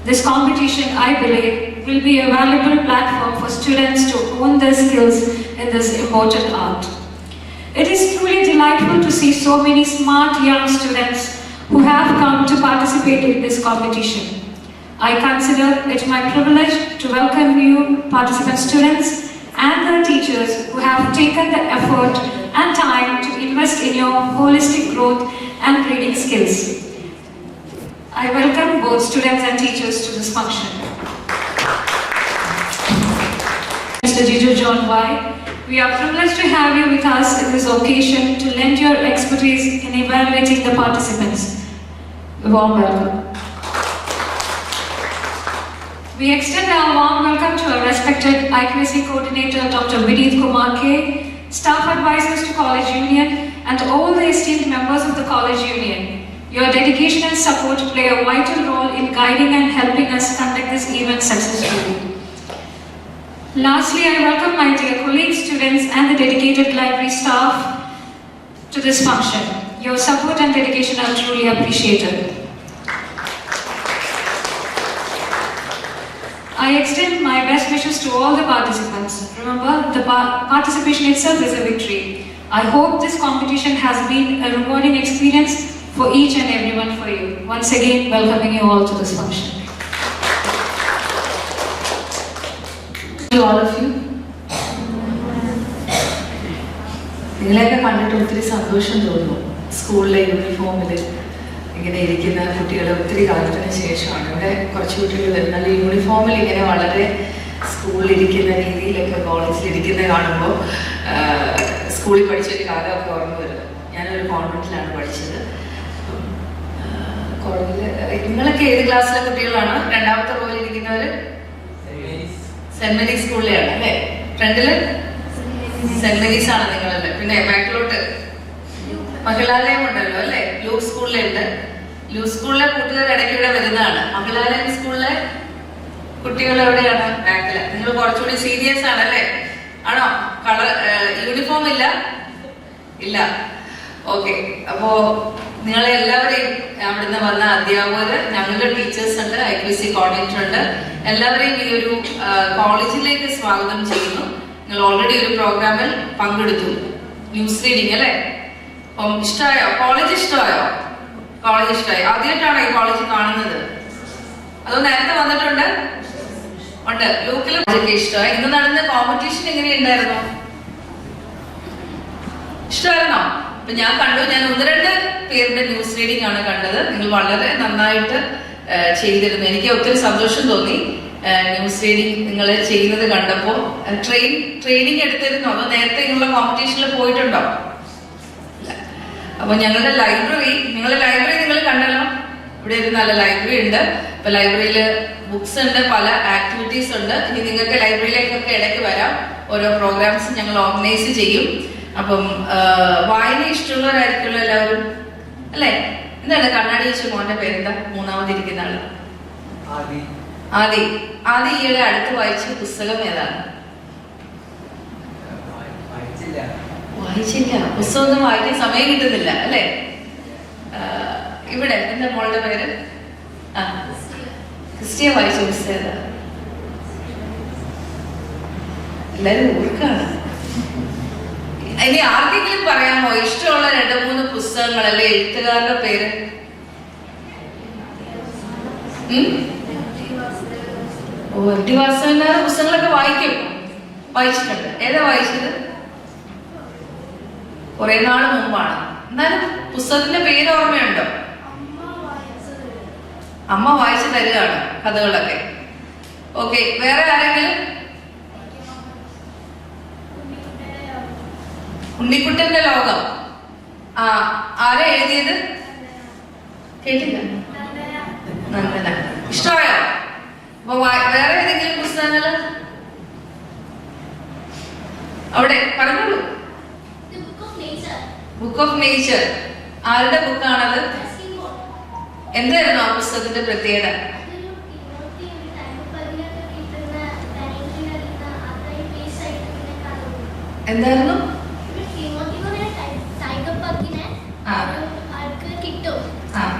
This competition, I believe, will be a valuable platform for students to hone their skills in this important art. It is truly delightful to see so many smart young students who have come to participate in this competition. I consider it my privilege to welcome you participant students and their teachers who have taken the effort and time to invest in your holistic growth and reading skills. I welcome both students and teachers to this function. Mr. Juju John White, we are privileged to have you with us in this occasion to lend your expertise in evaluating the participants. A warm welcome. We extend our warm welcome to our respected IQAC Coordinator Dr. Vineet Kumar K, staff advisors to College Union, and all the esteemed members of the College Union. Your dedication and support play a vital role in guiding and helping us conduct this event successfully. Lastly, I welcome my dear colleagues, students, and the dedicated library staff to this function. Your support and dedication are truly appreciated. I extend my best wishes to all the participants. Remember, the participation itself is a victory. I hope this competition has been a rewarding experience for each and everyone for you. Once again, welcoming you all to this function. To all of you. നിങ്ങളെയൊക്കെ കണ്ടിട്ട് ഒത്തിരി സന്തോഷം തോന്നുന്നു. സ്കൂളിലെ യൂണിഫോമിൽ ഇങ്ങനെ ഇരിക്കുന്ന കുട്ടികൾ ഒത്തിരി കാലത്തിന് ശേഷമാണ്. ഇവിടെ കുറച്ച് കുട്ടികൾ വരുന്നത് യൂണിഫോമിൽ ഇങ്ങനെ വളരെ സ്കൂളിലിരിക്കുന്ന രീതിയിലൊക്കെ കോളേജിലിരിക്കുന്ന കാണുമ്പോൾ സ്കൂളിൽ പഠിച്ചൊരു കാലമൊക്കെ ഓർമ്മ വരുന്നത്. ഞാനൊരു കോൺവെന്റിലാണ് പഠിച്ചത്. കോളേജിൽ നിങ്ങളൊക്കെ ഏത് ക്ലാസ്സിലെ കുട്ടികളാണ്? രണ്ടാമത്തെ റോയിൽ ഇരിക്കുന്നവർ സെന്റ് മേരീസ് സ്കൂളിലെയാണ് അല്ലേ? ഫ്രണ്ടില് സെന്റ് മേരീസ് ആണ് നിങ്ങളല്ലേ? പിന്നെ ബാക്കിലോട്ട് മഹിളാലയം ഉണ്ടല്ലോ അല്ലേ? ലൂക്ക് സ്കൂളിലുണ്ട്. ലൂക്ക് സ്കൂളിലെ കൂട്ടുകാർ ഇടയ്ക്ക് ഇവിടെ വരുന്നതാണ്. മഹിളാലയം സ്കൂളിലെ കുട്ടികൾ എവിടെയാണ്? ബാക്കില്. നിങ്ങൾ കുറച്ചുകൂടി സീരിയസ് ആണല്ലേ? ആണോ? കളർ യൂണിഫോം ഇല്ല? ഇല്ല. ഓക്കെ. അപ്പോ നിങ്ങളെ എല്ലാവരെയും അവിടുന്ന് വന്ന അധ്യാപകർ, ഞങ്ങളുടെ ടീച്ചേഴ്സ് ഉണ്ട്, IPC കോർഡിനേറ്റർ ഉണ്ട്, എല്ലാവരെയും ഈ ഒരു കോളേജിലേക്ക് സ്വാഗതം ചെയ്യുന്നു. നിങ്ങൾ ഓൾറെഡി ഒരു പ്രോഗ്രാമിൽ പങ്കെടുത്തു, ന്യൂസ് റീഡിംഗ് അല്ലേ? അപ്പം ഇഷ്ടമായോ? കോളേജ് ഇഷ്ടമായോ? കോളേജ് ഇഷ്ടമായി. ആദ്യമായിട്ടാണോ ഈ കോളേജ് കാണുന്നത്? അതോ നേരത്തെ വന്നിട്ടുണ്ട്? ഉണ്ട്. ലോക്കലും ഇഷ്ടമായി. ഇന്ന് നടന്ന കോമ്പറ്റീഷൻ എങ്ങനെയുണ്ടായിരുന്നു? ഇഷ്ടമായിരുന്നോ? അപ്പൊ ഞാൻ കണ്ടു, ഞാൻ 1-2 പേരുടെ ന്യൂസ് റീഡിംഗ് ആണ് കണ്ടത്. നിങ്ങൾ വളരെ നന്നായിട്ട് ചെയ്തിരുന്നു. എനിക്ക് ഒത്തിരി സന്തോഷം തോന്നി ന്യൂസ് റീഡിംഗ് നിങ്ങൾ ചെയ്യുന്നത് കണ്ടപ്പോൾ. ട്രെയിനിങ് എടുത്തിരുന്നോ അതോ നേരത്തെ നിങ്ങളുടെ കോമ്പറ്റീഷനിൽ പോയിട്ടുണ്ടോ? അപ്പൊ നിങ്ങളുടെ ലൈബ്രറി നിങ്ങൾ കണ്ടല്ലോ. ഇവിടെ ഒരു നല്ല ലൈബ്രറി ഉണ്ട്. ഇപ്പൊ ലൈബ്രറിയിൽ ബുക്സ് ഉണ്ട്, പല ആക്ടിവിറ്റീസ് ഉണ്ട്. ഇനി നിങ്ങൾക്ക് ലൈബ്രറിയിലേക്കൊക്കെ ഇടയ്ക്ക് വരാം. ഓരോ പ്രോഗ്രാംസ് ഞങ്ങൾ ഓർഗനൈസ് ചെയ്യും. അപ്പം വായന ഇഷ്ടമുള്ളവരായിരിക്കുമല്ലോ എല്ലാവരും അല്ലേ? എന്താണ് കണ്ണാടി വെച്ച് മോന്റെ പേരെന്താ? മൂന്നാമതിരിക്കുന്ന ആള് ആദി ഈയിടെ അടുത്ത് വായിച്ച പുസ്തകം ഏതാണ്? വായിച്ചില്ല. പുസ്തകമൊന്നും വായിക്കാൻ സമയം കിട്ടുന്നില്ല അല്ലേ? ഇവിടെ എന്താ മോളുടെ പേര്? ക്രിസ്റ്റിയ വായിച്ച പുസ്തകം ഏതാ? എല്ലാരും ഊർക്കാണ്. ഇനി ആർക്കെങ്കിലും പറയാമോ ഇഷ്ടമുള്ള 2-3 പുസ്തകങ്ങൾ അല്ലെ എഴുത്തുകാരുടെ പേര്? FD വാസുദേവൻ പുസ്തകങ്ങളൊക്കെ വായിച്ചിട്ടുണ്ട്. ഏതാ വായിച്ചത്? കുറെ നാൾ മുമ്പാണ്. എന്നാലും പുസ്തകത്തിന്റെ പേര് ഓർമ്മയുണ്ടോ? അമ്മ വായിച്ചു തരികയാണ് കഥകളൊക്കെ. ഓക്കെ, വേറെ ആരെങ്കിലും? ഉണ്ണിക്കുട്ടന്റെ ലോകം. ആരാ എഴുതിയത്? കേട്ടില്ല. നന്ദന. ഇഷ്ടമായോ? അപ്പൊ വേറെ ഏതെങ്കിലും പുസ്തകങ്ങള് അവിടെ പറഞ്ഞോളൂ. Book of nature. ആരുടെ ബുക്കാണത്? എന്തായിരുന്നു ആ പുസ്തകത്തിന്റെ പ്രത്യേകത? എന്തായിരുന്നു?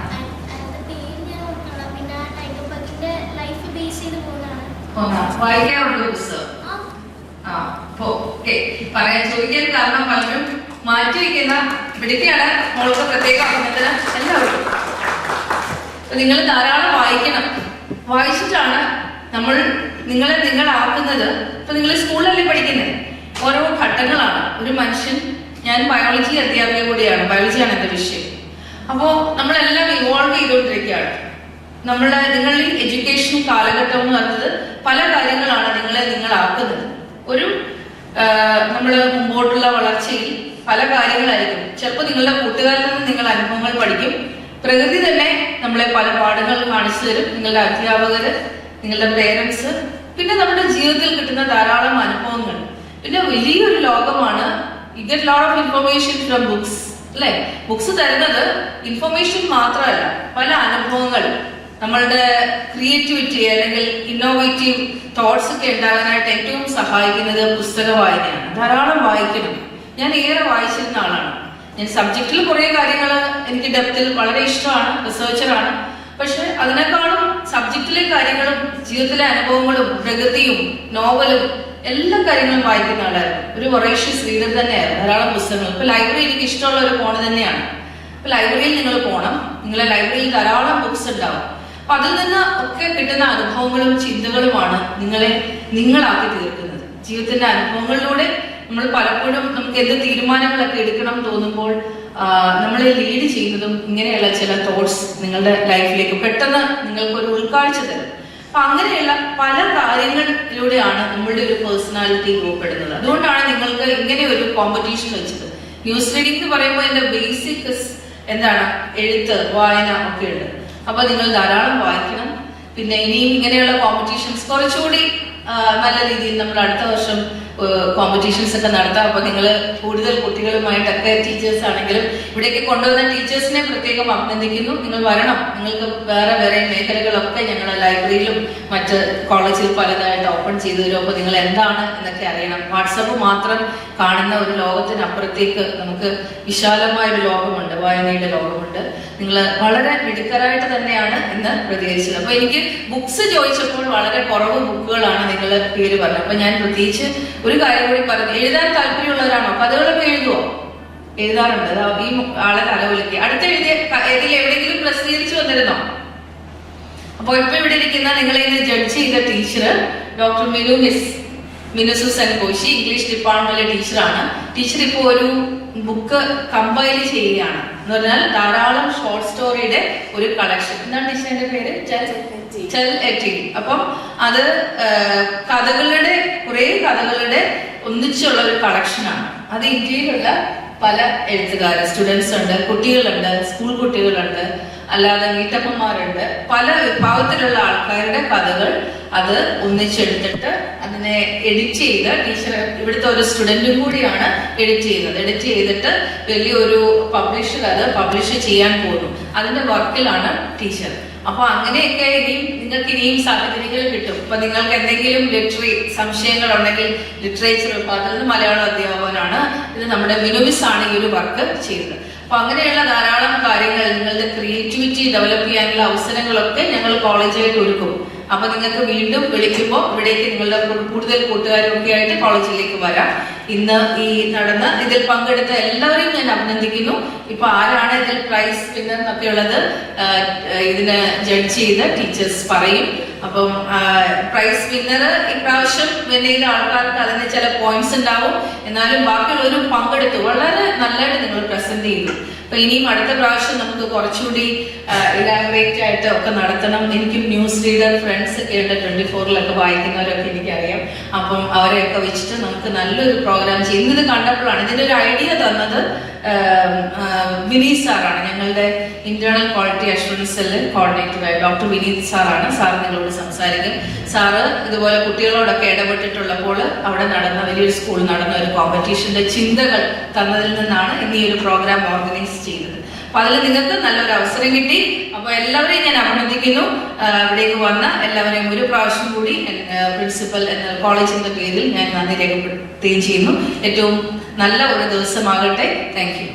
വായിക്കാറുള്ള പുസ്തകം. പറയാൻ ചോദിക്കാൻ കാരണം പലരും മാറ്റി വയ്ക്കുന്ന ഇവിടേക്കാണ് മോൾക്ക് പ്രത്യേക അഭിനന്ദന എല്ലാവരും. നിങ്ങൾ ധാരാളം വായിക്കണം. വായിച്ചിട്ടാണ് നിങ്ങളാക്കുന്നത്. ഇപ്പൊ നിങ്ങൾ സ്കൂളിലല്ലേ പഠിക്കുന്നത്? ഓരോ ഘട്ടങ്ങളാണ്. ഒരു മനുഷ്യൻ, ഞാൻ ബയോളജി അധ്യാപിക കൂടിയാണ്, ബയോളജിയാണ് എന്റെ വിഷയം. അപ്പോൾ നമ്മളെല്ലാം ഇവോൾവ് ചെയ്തുകൊണ്ടിരിക്കുകയാണ്. നിങ്ങളിൽ എഡ്യൂക്കേഷൻ കാലഘട്ടം എന്ന് പറയുന്നത് പല കാര്യങ്ങളാണ് നിങ്ങളാക്കുന്നത്. ഒരു മുമ്പോട്ടുള്ള വളർച്ചയിൽ പല കാര്യങ്ങളായിരിക്കും. ചിലപ്പോൾ നിങ്ങളുടെ കൂട്ടുകാരിൽ നിന്ന് നിങ്ങൾ അനുഭവങ്ങൾ പഠിക്കും. പ്രകൃതി തന്നെ നമ്മളെ പല പാഠങ്ങൾ കാണിച്ചു തരും. നിങ്ങളുടെ അധ്യാപകര്, നിങ്ങളുടെ പേരൻസ്, പിന്നെ നമ്മുടെ ജീവിതത്തിൽ കിട്ടുന്ന ധാരാളം അനുഭവങ്ങൾ. പിന്നെ വലിയൊരു ലോകമാണ്. You get lot of information from books അല്ലെ? ബുക്സ് തരുന്നത് ഇൻഫർമേഷൻ മാത്രമല്ല, പല അനുഭവങ്ങൾ, നമ്മളുടെ ക്രിയേറ്റിവിറ്റി അല്ലെങ്കിൽ ഇന്നോവേറ്റീവ് തോട്ട്സ് ഒക്കെ ഉണ്ടാകാനായിട്ട് ഏറ്റവും സഹായിക്കുന്നത് പുസ്തക വായനയാണ്. ധാരാളം വായിക്കണം. ഞാൻ ഏറെ വായിച്ചിരുന്ന ആളാണ്. ഞാൻ സബ്ജക്റ്റിൽ കുറെ കാര്യങ്ങൾ എനിക്ക് ഡെപ്തിൽ വളരെ ഇഷ്ടമാണ്, റിസർച്ചറാണ്. പക്ഷെ അതിനേക്കാളും സബ്ജക്റ്റിലെ കാര്യങ്ങളും ജീവിതത്തിലെ അനുഭവങ്ങളും പ്രകൃതിയും നോവലും എല്ലാ കാര്യങ്ങളും വായിക്കുന്ന ആളായിരുന്നു. ഒരു വൊറേഷ്യസ് റീഡർ തന്നെയായിരുന്നു. ധാരാളം പുസ്തകങ്ങൾ. ഇപ്പൊ ലൈബ്രറി എനിക്ക് ഇഷ്ടമുള്ള ഒരു ഫോൺ തന്നെയാണ്. ഇപ്പൊ ലൈബ്രറിയിൽ നിങ്ങൾ പോകണം. നിങ്ങളുടെ ലൈബ്രറിയിൽ ധാരാളം ബുക്സ് ഉണ്ടാവും. അപ്പൊ അതിൽ നിന്ന് ഒക്കെ കിട്ടുന്ന അനുഭവങ്ങളും ചിന്തകളുമാണ് നിങ്ങളാക്കി തീർക്കുന്നത്. ജീവിതത്തിന്റെ അനുഭവങ്ങളിലൂടെ നമ്മൾ പലപ്പോഴും നമുക്ക് എന്ത് തീരുമാനങ്ങളൊക്കെ എടുക്കണം തോന്നുമ്പോൾ നമ്മളെ ലീഡ് ചെയ്യുന്നതും ഇങ്ങനെയുള്ള ചില തോട്ട്സ് നിങ്ങളുടെ ലൈഫിലേക്ക് പെട്ടെന്ന് നിങ്ങൾക്കൊരു ഉൾക്കാഴ്ച തരും. അപ്പൊ അങ്ങനെയുള്ള പല കാര്യങ്ങളിലൂടെയാണ് നമ്മളുടെ ഒരു പേഴ്സണാലിറ്റി രൂപപ്പെടുന്നത്. അതുകൊണ്ടാണ് നിങ്ങൾക്ക് ഇങ്ങനെ ഒരു കോമ്പറ്റീഷൻ വെച്ചത്. ന്യൂസ് റീഡിംഗ് എന്ന് പറയുമ്പോൾ എന്റെ ബേസിക് എന്താണ്? എഴുത്ത്, വായന ഒക്കെ ഉണ്ട്. അപ്പൊ നിങ്ങൾ ധാരാളം വായിക്കണം. പിന്നെ ഇനിയും ഇങ്ങനെയുള്ള കോമ്പറ്റീഷൻസ് കുറച്ചുകൂടി നല്ല രീതിയിൽ നമ്മൾ അടുത്ത വർഷം കോമ്പറ്റീഷൻസ് ഒക്കെ നടത്താം. അപ്പോൾ നിങ്ങൾ കൂടുതൽ കുട്ടികളുമായിട്ടൊക്കെ ടീച്ചേഴ്സ് ആണെങ്കിലും ഇവിടേക്ക് കൊണ്ടുവന്ന ടീച്ചേഴ്സിനെ പ്രത്യേകം അഭിനന്ദിക്കുന്നു. നിങ്ങൾ വരണം. നിങ്ങൾക്ക് വേറെ വേറെ മേഖലകളൊക്കെ ഞങ്ങൾ ലൈബ്രറിയിലും മറ്റ് കോളേജിൽ പലതായിട്ട് ഓപ്പൺ ചെയ്തു തരും. അപ്പോൾ നിങ്ങൾ എന്താണ് എന്നൊക്കെ അറിയണം. വാട്സപ്പ് മാത്രം കാണുന്ന ഒരു ലോകത്തിനപ്പുറത്തേക്ക് നമുക്ക് വിശാലമായ ഒരു ലോകമുണ്ട്, വായനയുടെ ലോകമുണ്ട്. നിങ്ങൾ വളരെ മിടുക്കരായിട്ട് തന്നെയാണ് ഇന്ന് പ്രതികരിച്ചത്. അപ്പോൾ എനിക്ക് ബുക്സ് ചോദിച്ചപ്പോൾ വളരെ കുറവ് ബുക്കുകളാണ് നിങ്ങൾ പേര് പറഞ്ഞത്. അപ്പോൾ ഞാൻ പ്രത്യേകിച്ച് ഒരു കാര്യം കൂടി പറഞ്ഞു. എഴുതാൻ താല്പര്യമുള്ളവരാണോ? കഥകളൊക്കെ എഴുതുമോ? എഴുതാറുണ്ട്. ഈ ആളെ തലവിളിക്കുക. അടുത്ത എഴുതിയ ഇതിൽ എവിടെയെങ്കിലും പ്രസിദ്ധീകരിച്ചു വന്നിരുന്നോ? അപ്പോൾ ഇപ്പൊ ഇവിടെ ഇരിക്കുന്ന നിങ്ങളെ ജഡ്ജ് ചെയ്ത teacher doctor Minu Susan Koshy, English ഡിപ്പാർട്ട്മെന്റിലെ ടീച്ചറാണ്. ടീച്ചർ ഇപ്പോൾ ഒരു ബുക്ക് കമ്പൈൽ ചെയ്യുകയാണ്. എന്ന് പറഞ്ഞാൽ ധാരാളം ഷോർട്ട് സ്റ്റോറിയുടെ ഒരു കളക്ഷൻ. എന്താണ് ടീച്ചറിന്റെ പേര്? ചെൽ എറ്റീൻ. അപ്പം അത് കഥകളുടെ കുറെ കഥകളുടെ ഒന്നിച്ചുള്ള ഒരു കളക്ഷനാണ്. അത് ഇന്ത്യയിലുള്ള പല എഴുത്തുകാർ, സ്റ്റുഡൻസ് ഉണ്ട്, കുട്ടികളുണ്ട്, സ്കൂൾ കുട്ടികളുണ്ട്, അല്ലാതെ വീട്ടമ്മമാരുണ്ട്, പല വിഭാഗത്തിലുള്ള ആൾക്കാരുടെ കഥകൾ അത് ഒന്നിച്ചെടുത്തിട്ട് അതിനെ എഡിറ്റ് ചെയ്ത് ടീച്ചർ ഇവിടുത്തെ ഒരു സ്റ്റുഡൻറ്റും കൂടിയാണ് എഡിറ്റ് ചെയ്യുന്നത്. എഡിറ്റ് ചെയ്തിട്ട് വലിയൊരു പബ്ലിഷർ അത് പബ്ലിഷ് ചെയ്യാൻ പോകുന്നു. അതിന്റെ വർക്കിലാണ് ടീച്ചർ. അപ്പൊ അങ്ങനെയൊക്കെ നിങ്ങൾക്ക് ഇനിയും സാഹചര്യങ്ങൾ കിട്ടും. ഇപ്പൊ നിങ്ങൾക്ക് എന്തെങ്കിലും ലിറ്റററി സംശയങ്ങൾ ഉണ്ടെങ്കിൽ ലിറ്ററേച്ചർ വിഭാഗത്തിൽ മലയാളം അധ്യാപകനാണ് ഇത് നമ്മുടെ മിനുമിസ് ആണ് ഈ ഒരു വർക്ക് ചെയ്തത്. അപ്പൊ അങ്ങനെയുള്ള ധാരാളം കാര്യങ്ങൾ നിങ്ങളുടെ ക്രിയേറ്റിവിറ്റി ഡെവലപ്പ് ചെയ്യാനുള്ള അവസരങ്ങളൊക്കെ ഞങ്ങൾ കോളേജായിട്ട് ഒരുക്കും. അപ്പൊ നിങ്ങൾക്ക് വീണ്ടും വിളിക്കുമ്പോൾ ഇവിടേക്ക് നിങ്ങളുടെ കൂടുതൽ കൂട്ടുകാരൊക്കെ ആയിട്ട് കോളേജിലേക്ക് വരാം. ഇന്ന് ഈ നടന്ന ഇതിൽ പങ്കെടുത്ത എല്ലാവരെയും ഞാൻ അഭിനന്ദിക്കുന്നു. ഇപ്പൊ ആരാണ് ഇതിൽ പ്രൈസ് വിന്നർ എന്നൊക്കെ ഉള്ളത് ഇതിന് ജഡ്ജ് ചെയ്ത ടീച്ചേഴ്സ് പറയും. അപ്പം പ്രൈസ് വിന്നർ ഇപ്രാവശ്യം വിൻ ചെയ്ത ആൾക്കാർക്ക് അതിന് ചില പോയിന്റ്സ് ഉണ്ടാവും. എന്നാലും ബാക്കിയുള്ളവരും പങ്കെടുത്തു. വളരെ നല്ലതായിട്ട് നിങ്ങൾ പ്രസന്റ് ചെയ്തു. അപ്പൊ ഇനിയും അടുത്ത പ്രാവശ്യം നമുക്ക് കുറച്ചുകൂടി ഇലാബറേറ്റ് ആയിട്ട് ഒക്കെ നടത്തണം. എനിക്കും ന്യൂസ് റീഡർ ഫ്രണ്ട്സ് ഒക്കെ ഉണ്ട്, 24-ലൊക്കെ വായിക്കുന്നവരൊക്കെ എനിക്കറിയാം. അപ്പം അവരെയൊക്കെ വെച്ചിട്ട് നമുക്ക് നല്ലൊരു പ്രോഗ്രാം ചെയ്യും. ഇത് കണ്ടപ്പോഴാണ് ഇതിന്റെ ഒരു ഐഡിയ തന്നത് വിനീത് സാറാണ്. ഞങ്ങളുടെ ഇന്റേണൽ ക്വാളിറ്റി അഷുറൻസ് സെല്ല് കോർഡിനേറ്ററായ ഡോക്ടർ വിനീത് സാറാണ്. സാർ നിങ്ങളോട് സംസാരിക്കും. സാറ് ഇതുപോലെ കുട്ടികളോടൊക്കെ ഇടപെട്ടിട്ടുള്ളപ്പോൾ അവിടെ നടന്ന വലിയൊരു സ്കൂളിൽ നടന്ന ഒരു കോമ്പറ്റീഷന്റെ ചിന്തകൾ തന്നതിൽ നിന്നാണ് ഇന്ന് ഈ ഒരു പ്രോഗ്രാം ഓർഗനൈസ് ചെയ്തത്. അപ്പൊ അതിൽ നിങ്ങൾക്ക് നല്ലൊരു അവസരം കിട്ടി. അപ്പൊ എല്ലാവരെയും ഞാൻ അഭിനന്ദിക്കുന്നു. ഇവിടേക്ക് വന്ന എല്ലാവരെയും ഒരു പ്രാവശ്യം കൂടി പ്രിൻസിപ്പൽ എന്ന കോളേജിന്റെ പേരിൽ ഞാൻ നന്ദി രേഖപ്പെടുത്തുകയും ചെയ്യുന്നു. ഏറ്റവും നല്ല ഒരു ദിവസമാകട്ടെ. Thank you.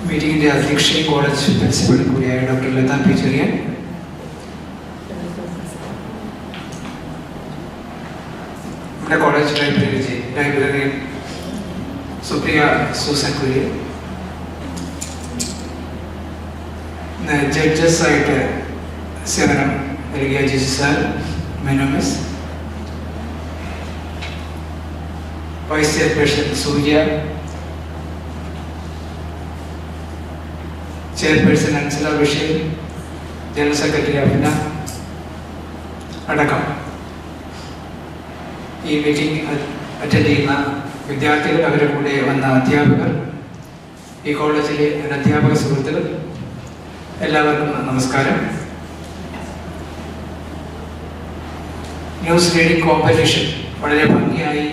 മീറ്റിംഗിന്റെ അധ്യക്ഷയും കോളേജ് പ്രിൻസിപ്പൽ കൂടിയായ ഡോക്ടർ ലത പി ചെറിയാൻ, നമ്മുടെ college librarian Supriya Susan Kurian, judges ആയിട്ട് സേവനം നൽകിയ ജഡ്ജി സാർ മെനോമിസ്, vice chairperson Surya, chairperson Ansala Basheer, general secretary Abhina അടക്കം ഈ മീറ്റിംഗ് അറ്റൻഡ് ചെയ്യുന്ന വിദ്യാർത്ഥികൾ, അവരുടെ കൂടെ വന്ന അധ്യാപകർ, ഈ കോളേജിലെ അധ്യാപക സുഹൃത്തുക്കൾ, എല്ലാവർക്കും നമസ്കാരം. ന്യൂസ് റീഡിംഗ് കോമ്പറ്റീഷൻ വളരെ ഭംഗിയായി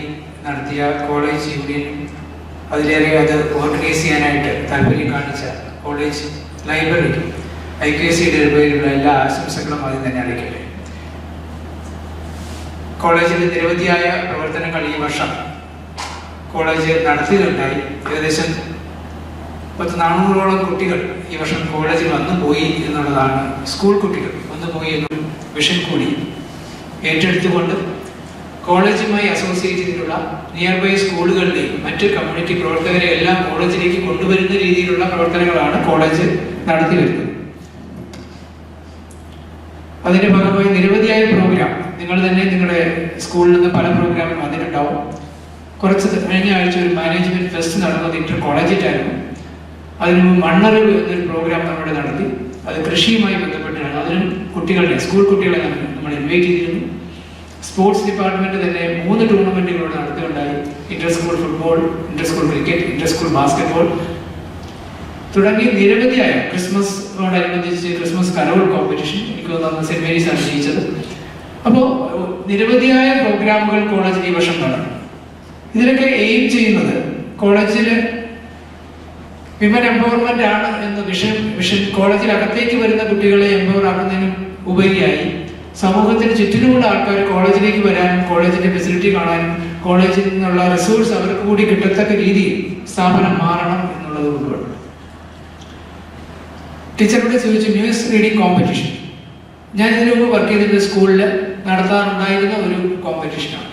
നടത്തിയ കോളേജ് യൂണിയനും അതിലേറെ അത് ഓർഗനൈസ് ചെയ്യാനായിട്ട് താല്പര്യം കാണിച്ച കോളേജ് ലൈബ്രറിക്കും IQACയുടെ പേരിലുള്ള എല്ലാ ആശംസകളും ആദ്യം തന്നെ അറിയിക്കട്ടെ. കോളേജിലെ നിരവധിയായ പ്രവർത്തനങ്ങൾ ഈ വർഷം കോളേജ് നടത്തിയിട്ടുണ്ടായി. ഏകദേശം 400ഓളം കുട്ടികൾ ഈ വർഷം കോളേജിൽ വന്നു പോയി എന്നുള്ളതാണ്. സ്കൂൾ കുട്ടികൾ വന്നു പോയി എന്നൊരു വിഷൻ കൂടി ഏറ്റെടുത്തുകൊണ്ട് കോളേജുമായി അസോസിയേറ്റ് ചെയ്തിട്ടുള്ള നിയർ ബൈ സ്കൂളുകളിലെയും മറ്റ് കമ്മ്യൂണിറ്റി പ്രവർത്തകരെ എല്ലാം കോളേജിലേക്ക് കൊണ്ടുവരുന്ന രീതിയിലുള്ള പ്രവർത്തനങ്ങളാണ് കോളേജ് നടത്തി വരുന്നത്. അതിന്റെ ഭാഗമായി നിരവധിയായ പ്രോഗ്രാം നിങ്ങൾ തന്നെ നിങ്ങളുടെ സ്കൂളിൽ നിന്ന് പല പ്രോഗ്രാമും വന്നിട്ടുണ്ടാവും. കഴിഞ്ഞ ആഴ്ച ഒരു മാനേജ്മെന്റ് ഫെസ്റ്റ് നടന്നത് ഇന്റർ കോളേജിലായിരുന്നു. അതിന് മണ്ണറിവ് എന്നൊരു പ്രോഗ്രാം നമ്മുടെ നടത്തി. അത് കൃഷിയുമായി ബന്ധപ്പെട്ടാണ്. അതിനും കുട്ടികളുടെ സ്കൂൾ കുട്ടികളെ നമ്മൾ ഇൻവൈറ്റ് ചെയ്തിരുന്നു. സ്പോർട്സ് ഡിപ്പാർട്ട്മെന്റ് തന്നെ 3 ടൂർണമെന്റുകളോട് നടത്തുകയുണ്ടായി. Inter school football, Inter school cricket, Inter school basketball തുടങ്ങി നിരവധിയായ ക്രിസ്മസിനോടനുബന്ധിച്ച് ക്രിസ്മസ് കരോൾ കോമ്പറ്റീഷൻ എനിക്ക് തോന്നുന്നു സെന്റ് മേരീസ് ആണ് ജയിച്ചത്. അപ്പോൾ നിരവധിയായ പ്രോഗ്രാമുകൾ കോളേജിൽ ഈ വർഷം നടന്നു. ഇതിലൊക്കെ എയിം ചെയ്യുന്നത് കോളേജിൽ വിമൻ എംപവർമെന്റ് ആണ് എന്ന വിഷൻ കോളേജിനകത്തേക്ക് വരുന്ന കുട്ടികളെ എംപവർ ആക്കുന്നതിനും ഉപരിയായി സമൂഹത്തിന് ചുറ്റിനുമുള്ള ആൾക്കാർ കോളേജിലേക്ക് വരാനും കോളേജിന്റെ ഫെസിലിറ്റി കാണാനും കോളേജിൽ നിന്നുള്ള റിസോഴ്സ് അവർക്ക് കൂടി കിട്ടത്തക്ക രീതിയിൽ സ്ഥാപനം മാറണം എന്നുള്ളത് കൊണ്ടുകൊണ്ട് ടീച്ചറോട് ചോദിച്ചു ന്യൂസ് റീഡിംഗ് കോമ്പറ്റീഷൻ. ഞാൻ ഇതിനു മുമ്പ് വർക്ക് ചെയ്തിട്ട് സ്കൂളിൽ നടത്താറുണ്ടായിരുന്ന ഒരു കോമ്പറ്റീഷനാണ്.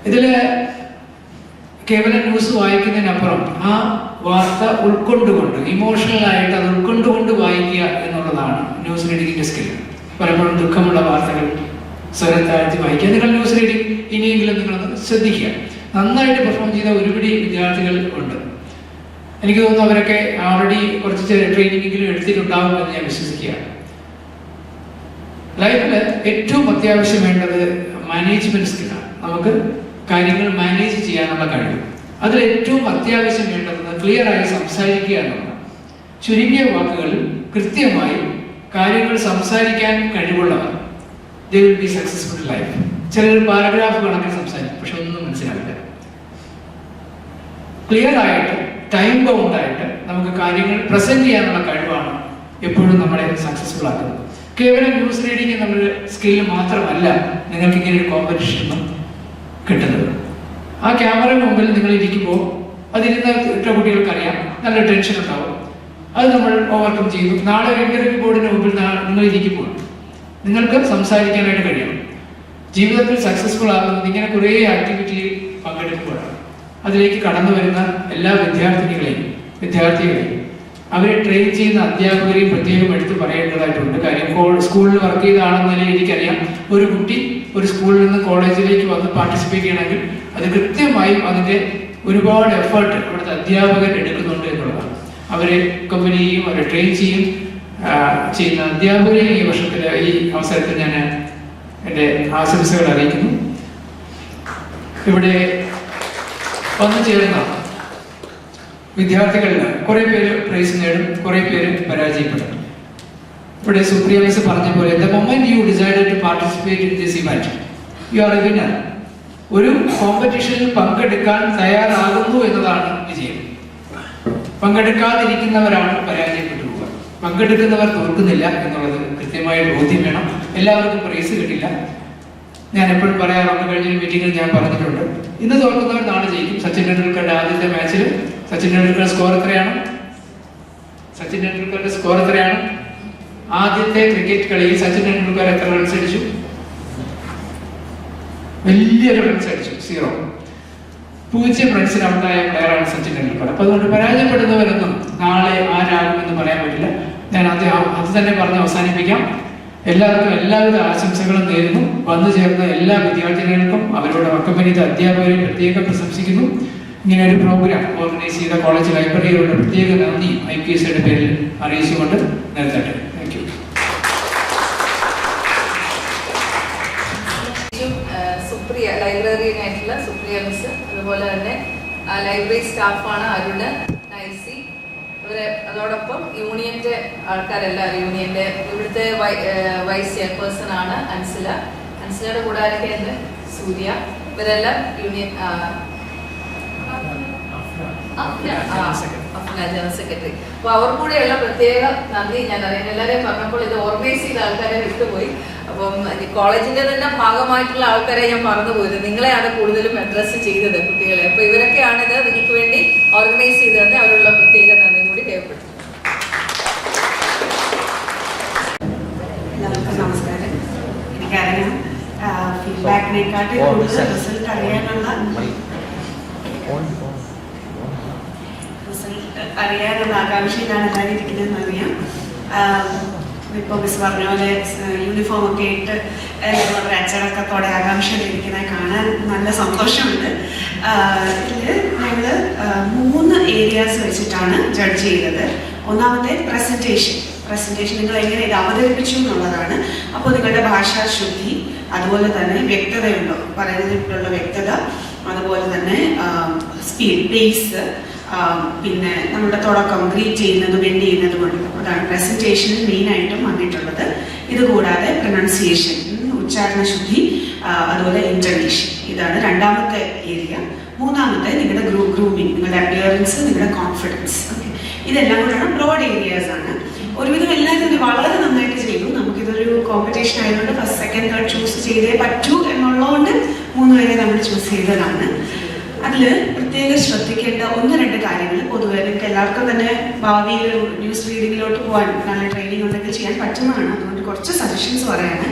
ഇതിൽ കേവലം ന്യൂസ് വായിക്കുന്നതിനപ്പുറം ആ വാർത്ത ഉൾക്കൊണ്ടുകൊണ്ട് ഇമോഷണലായിട്ട് അത് ഉൾക്കൊണ്ടുകൊണ്ട് വായിക്കുക എന്നുള്ളതാണ് ന്യൂസ് റീഡിങ്ങിന്റെ സ്കിൽ. പലപ്പോഴും ദുഃഖമുള്ള വാർത്തകൾ സ്വരം താഴ്ത്തി വായിക്കുക. നിങ്ങൾ ന്യൂസ് റീഡിംഗ് ഇനിയെങ്കിലും നിങ്ങളൊന്ന് ശ്രദ്ധിക്കുക. നന്നായിട്ട് പെർഫോം ചെയ്ത ഒരുപിടി വിദ്യാർത്ഥികൾ ഉണ്ട്. എനിക്ക് തോന്നുന്നു അവരൊക്കെ ഓൾറെഡി കുറച്ച് ട്രെയിനിങ്ങെങ്കിലും എടുത്തിട്ടുണ്ടാവും എന്ന് ഞാൻ വിശ്വസിക്കുകയാണ്. ലൈഫിൽ ഏറ്റവും അത്യാവശ്യം വേണ്ടത് മാനേജ്മെന്റ് സ്കില്ലാണ്. നമുക്ക് കാര്യങ്ങൾ മാനേജ് ചെയ്യാനുള്ള കഴിവ്. അതിൽ ഏറ്റവും അത്യാവശ്യം വേണ്ടത് ക്ലിയർ ആയി സംസാരിക്കുക എന്നുള്ളതാണ്. ചുരുങ്ങിയ വാക്കുകളിൽ കൃത്യമായി കാര്യങ്ങൾ സംസാരിക്കാൻ കഴിവുള്ളവർ they will be successful in life. ചിലർ പാരഗ്രാഫ് കണക്കിൽ സംസാരിക്കും, പക്ഷെ ഒന്നും മനസ്സിലാവില്ല. ക്ലിയർ ആയിട്ട് ടൈം ബൗണ്ട് ആയിട്ട് നമുക്ക് കാര്യങ്ങൾ പ്രസന്റ് ചെയ്യാനുള്ള കഴിവാണ് എപ്പോഴും നമ്മളെ സക്സസ്ഫുൾ ആക്കുന്നത്. കേവലം ന്യൂസ് റീഡിംഗ് നമ്മുടെ സ്കില്ല് മാത്രമല്ല നിങ്ങൾക്ക് ഇങ്ങനെ ഒരു കോമ്പറ്റീഷൻ കിട്ടുന്നത്. ആ ക്യാമറ മുമ്പിൽ നിങ്ങൾ ഇരിക്കുമ്പോൾ അതിരുന്ന കുട്ടികൾക്കറിയാം നല്ല ടെൻഷൻ ഉണ്ടാവും. അത് നമ്മൾ ഓവർകം ചെയ്തു. നാളെ ഇന്റർവ്യൂ ബോർഡിന് മുമ്പിൽ നിങ്ങൾ ഇരിക്കുമ്പോൾ നിങ്ങൾക്ക് സംസാരിക്കാനായിട്ട് കഴിയണം. ജീവിതത്തിൽ സക്സസ്ഫുൾ ആകുന്നത് ഇങ്ങനെ കുറേ ആക്ടിവിറ്റിയിൽ പങ്കെടുക്കുമ്പോഴാണ്. അതിലേക്ക് കടന്നു വരുന്ന എല്ലാ വിദ്യാർത്ഥികളെയും അവരെ ട്രെയിൻ ചെയ്യുന്ന അധ്യാപകരെയും പ്രത്യേകം എടുത്ത് പറയേണ്ടതായിട്ടുണ്ട്. കാര്യം സ്കൂളിൽ വർക്ക് ചെയ്ത ആളെന്ന നിലയിൽ എനിക്കറിയാം, ഒരു കുട്ടി ഒരു സ്കൂളിൽ നിന്ന് കോളേജിലേക്ക് വന്ന് പാർട്ടിസിപ്പേറ്റ് ചെയ്യണമെങ്കിൽ അത് കൃത്യമായും അതിൻ്റെ ഒരുപാട് എഫേർട്ട് ഇവിടുത്തെ അധ്യാപകർ എടുക്കുന്നുണ്ട് എന്നുള്ളതാണ്. അവരെ കമ്പനി ചെയ്യും, അവരെ ട്രെയിൻ ചെയ്യും ചെയ്യുന്ന അധ്യാപകരെയും ഈ വർഷത്തിൽ ഈ അവസരത്തിൽ ഞാൻ എൻ്റെ ആശംസകൾ അറിയിക്കുന്നു. ഇവിടെ വന്നു ചേർന്ന വിദ്യാർത്ഥികളിൽ കുറെ പേര് പ്രൈസ് നേടും, കുറെ പേര് പരാജയപ്പെടും. ഇവിടെ സുപ്രിയ മിസ് പറഞ്ഞ പോലെ the moment you decided to participate in this event you are a winner. ഒരു കോമ്പറ്റീഷനിൽ പങ്കെടുക്കാൻ തയ്യാറാകുന്നു എന്നതാണ് വിജയം. പങ്കെടുക്കാതിരിക്കുന്നവരാണ് പരാജയപ്പെട്ടു പോവുക. പങ്കെടുക്കുന്നവർ തോൽക്കുന്നില്ല എന്നുള്ളത് കൃത്യമായ ബോധ്യം വേണം. എല്ലാവർക്കും പ്രൈസ് കിട്ടില്ല. ഞാൻ എപ്പോഴും പറയാറുണ്ട്, കഴിഞ്ഞൊരു മീറ്റിംഗിൽ ഞാൻ പറഞ്ഞിട്ടുണ്ട്, ഇന്ന് തോൽക്കുന്നവർ നാളെ ജയിക്കും. സച്ചിൻ ടെണ്ടുൽക്കറുടെ ആദ്യത്തെ മാച്ചിൽ സച്ചിൻ ടെണ്ടുൽക്കറുടെ സ്കോർ എത്രയാണ്? ആദ്യത്തെ ക്രിക്കറ്റ് കളിയിൽ സച്ചിൻ ടെണ്ടുൽക്കർ എത്ര റൺസ് അടിച്ചു? വലിയൊരു റൺസ് അടിച്ചു, 0. 0 റൺസിന് ഔട്ടായ പ്ലെയറാണ് സച്ചിൻ ടെണ്ടുൽക്കർ. അപ്പൊ അതുകൊണ്ട് പരാജയപ്പെടുന്നവരൊന്നും നാളെ ആരാകുമെന്ന് പറയാൻ പറ്റില്ല. ഞാൻ അത് തന്നെ പറഞ്ഞ് അവസാനിപ്പിക്കാം. എല്ലാവർക്കും എല്ലാവിധ ആശംസകളും നേരുന്നു. വന്നു ചേർന്ന എല്ലാ വിദ്യാർത്ഥികൾക്കും അവരോട് അക്കമ്പനിയുടെ അധ്യാപകരെ പ്രത്യേകം പ്രശംസിക്കുന്നു. ഇങ്ങനെ ഒരു പ്രോഗ്രാം ഓർഗനൈസ് ചെയ്ത കോളേജ് ലൈബ്രറിയോട് പ്രത്യേക നന്ദി IPSയുടെ പേരിൽ അറിയിച്ചുകൊണ്ട് നിർത്തട്ടെ. Thank you. സുപ്രിയ, ലൈബ്രറിയനായിട്ടുള്ള സുപ്രിയ മിസ്, അതുപോലെ തന്നെ ലൈബ്രറി സ്റ്റാഫാണ് അരുണ്, നൈസി, ഇവരെ അതോടൊപ്പം യൂണിയന്റെ ആൾക്കാരെല്ലാവരും, യൂണിയന്റെ ഇവിടുത്തെ വൈസ് ചെയർപേഴ്സൺ ആണ് അൻസിലയുടെ കൂടാരൊക്കെ ഉണ്ട്, സൂര്യ, ഇവരെല്ലാം യൂണിയൻ ജനറൽ സെക്രട്ടറി. അപ്പൊ അവർ കൂടെയുള്ള പ്രത്യേക നന്ദി ഞാൻ അറിയാം. എല്ലാവരെയും പറഞ്ഞപ്പോൾ ഇത് ഓർഗനൈസ് ചെയ്ത ആൾക്കാരെ വിട്ടുപോയി. അപ്പം കോളേജിന്റെ തന്നെ ഭാഗമായിട്ടുള്ള ആൾക്കാരെ ഞാൻ മറന്നുപോയത്. നിങ്ങളെയാണ് കൂടുതലും അഡ്രസ് ചെയ്തത്, കുട്ടികളെ. അപ്പൊ ഇവരൊക്കെയാണ് ഇത് നിങ്ങൾക്ക് വേണ്ടി ഓർഗനൈസ് ചെയ്തത്. അവരുള്ള പ്രത്യേക നന്ദി കൂടി രേഖപ്പെടുത്തുന്നു. എല്ലാവർക്കും നമസ്കാരം. എനിക്കറിയാം ഫീഡ്ബാക്കിനെക്കാട്ടി കൂടുതൽ റിസൾട്ട് അറിയാനുള്ള ആകാംക്ഷയിലാണ് എല്ലാവരും ഇരിക്കുന്നതെന്ന് അറിയാം. ഇപ്പോൾ മിസ് പറഞ്ഞ പോലെ യൂണിഫോം ഒക്കെ ഇട്ട് വളരെ അച്ചടക്കത്തോടെ ആകാംക്ഷയിലിരിക്കുന്നത് കാണാൻ നല്ല സന്തോഷമുണ്ട്. ഇതിൽ ഞങ്ങൾ 3 ഏരിയാസ് വെച്ചിട്ടാണ് ജഡ്ജ് ചെയ്തത്. ഒന്നാമത്തെ പ്രസന്റേഷൻ നിങ്ങൾ എങ്ങനെ ഇത് അവതരിപ്പിച്ചു എന്നുള്ളതാണ്. അപ്പോൾ നിങ്ങളുടെ ഭാഷാശുദ്ധി, അതുപോലെ തന്നെ വ്യക്തതയുണ്ടോ, പറയുന്നതിലുള്ള വ്യക്തത, അതുപോലെ തന്നെ സ്പീഡ്, പേസ്, പിന്നെ നമ്മുടെ തുടക്കം ഗ്രീറ്റ് ചെയ്യുന്നതും എൻഡ് ചെയ്യുന്നതും ഉണ്ട്. അതാണ് പ്രസന്റേഷനിൽ മെയിനായിട്ടും വന്നിട്ടുള്ളത്. ഇതുകൂടാതെ പ്രൊനൗൺസിയേഷൻ, ഉച്ചാരണ ശുദ്ധി, അതുപോലെ ഇന്റർനേഷൻ. ഇതാണ് രണ്ടാമത്തെ ഏരിയ. മൂന്നാമത്തെ നിങ്ങളുടെ ഗ്രൂമിങ്, നിങ്ങളുടെ അപ്പിയറൻസ്, നിങ്ങളുടെ കോൺഫിഡൻസ്. ഓക്കെ, ഇതെല്ലാം കൂടെയാണ് ബ്രോഡ് ഏരിയാസ് ആണ്. ഒരുവിധം എല്ലാവരും തന്നെ വളരെ നന്നായിട്ട് ചെയ്തു. നമുക്കിതൊരു കോമ്പറ്റീഷൻ ആയതുകൊണ്ട് ഫസ്റ്റ്, സെക്കൻഡ്, തേർഡ് ചൂസ് ചെയ്തേ പറ്റൂ എന്നുള്ളതുകൊണ്ട് 3 പേരെ നമ്മൾ ചൂസ് ചെയ്തതാണ്. അതിൽ പ്രത്യേകം ശ്രദ്ധിക്കേണ്ട 1-2 കാര്യങ്ങൾ പൊതുവെ നിങ്ങൾക്ക് എല്ലാവർക്കും തന്നെ ഭാവിയിൽ ന്യൂസ് റീഡിങ്ങിലോട്ട് പോകാൻ നല്ല ട്രെയിനിങ് ഉണ്ടെങ്കിൽ ചെയ്യാൻ പറ്റുന്നതാണ്. അതുകൊണ്ട് കുറച്ച് സജഷൻസ് പറയാണ്.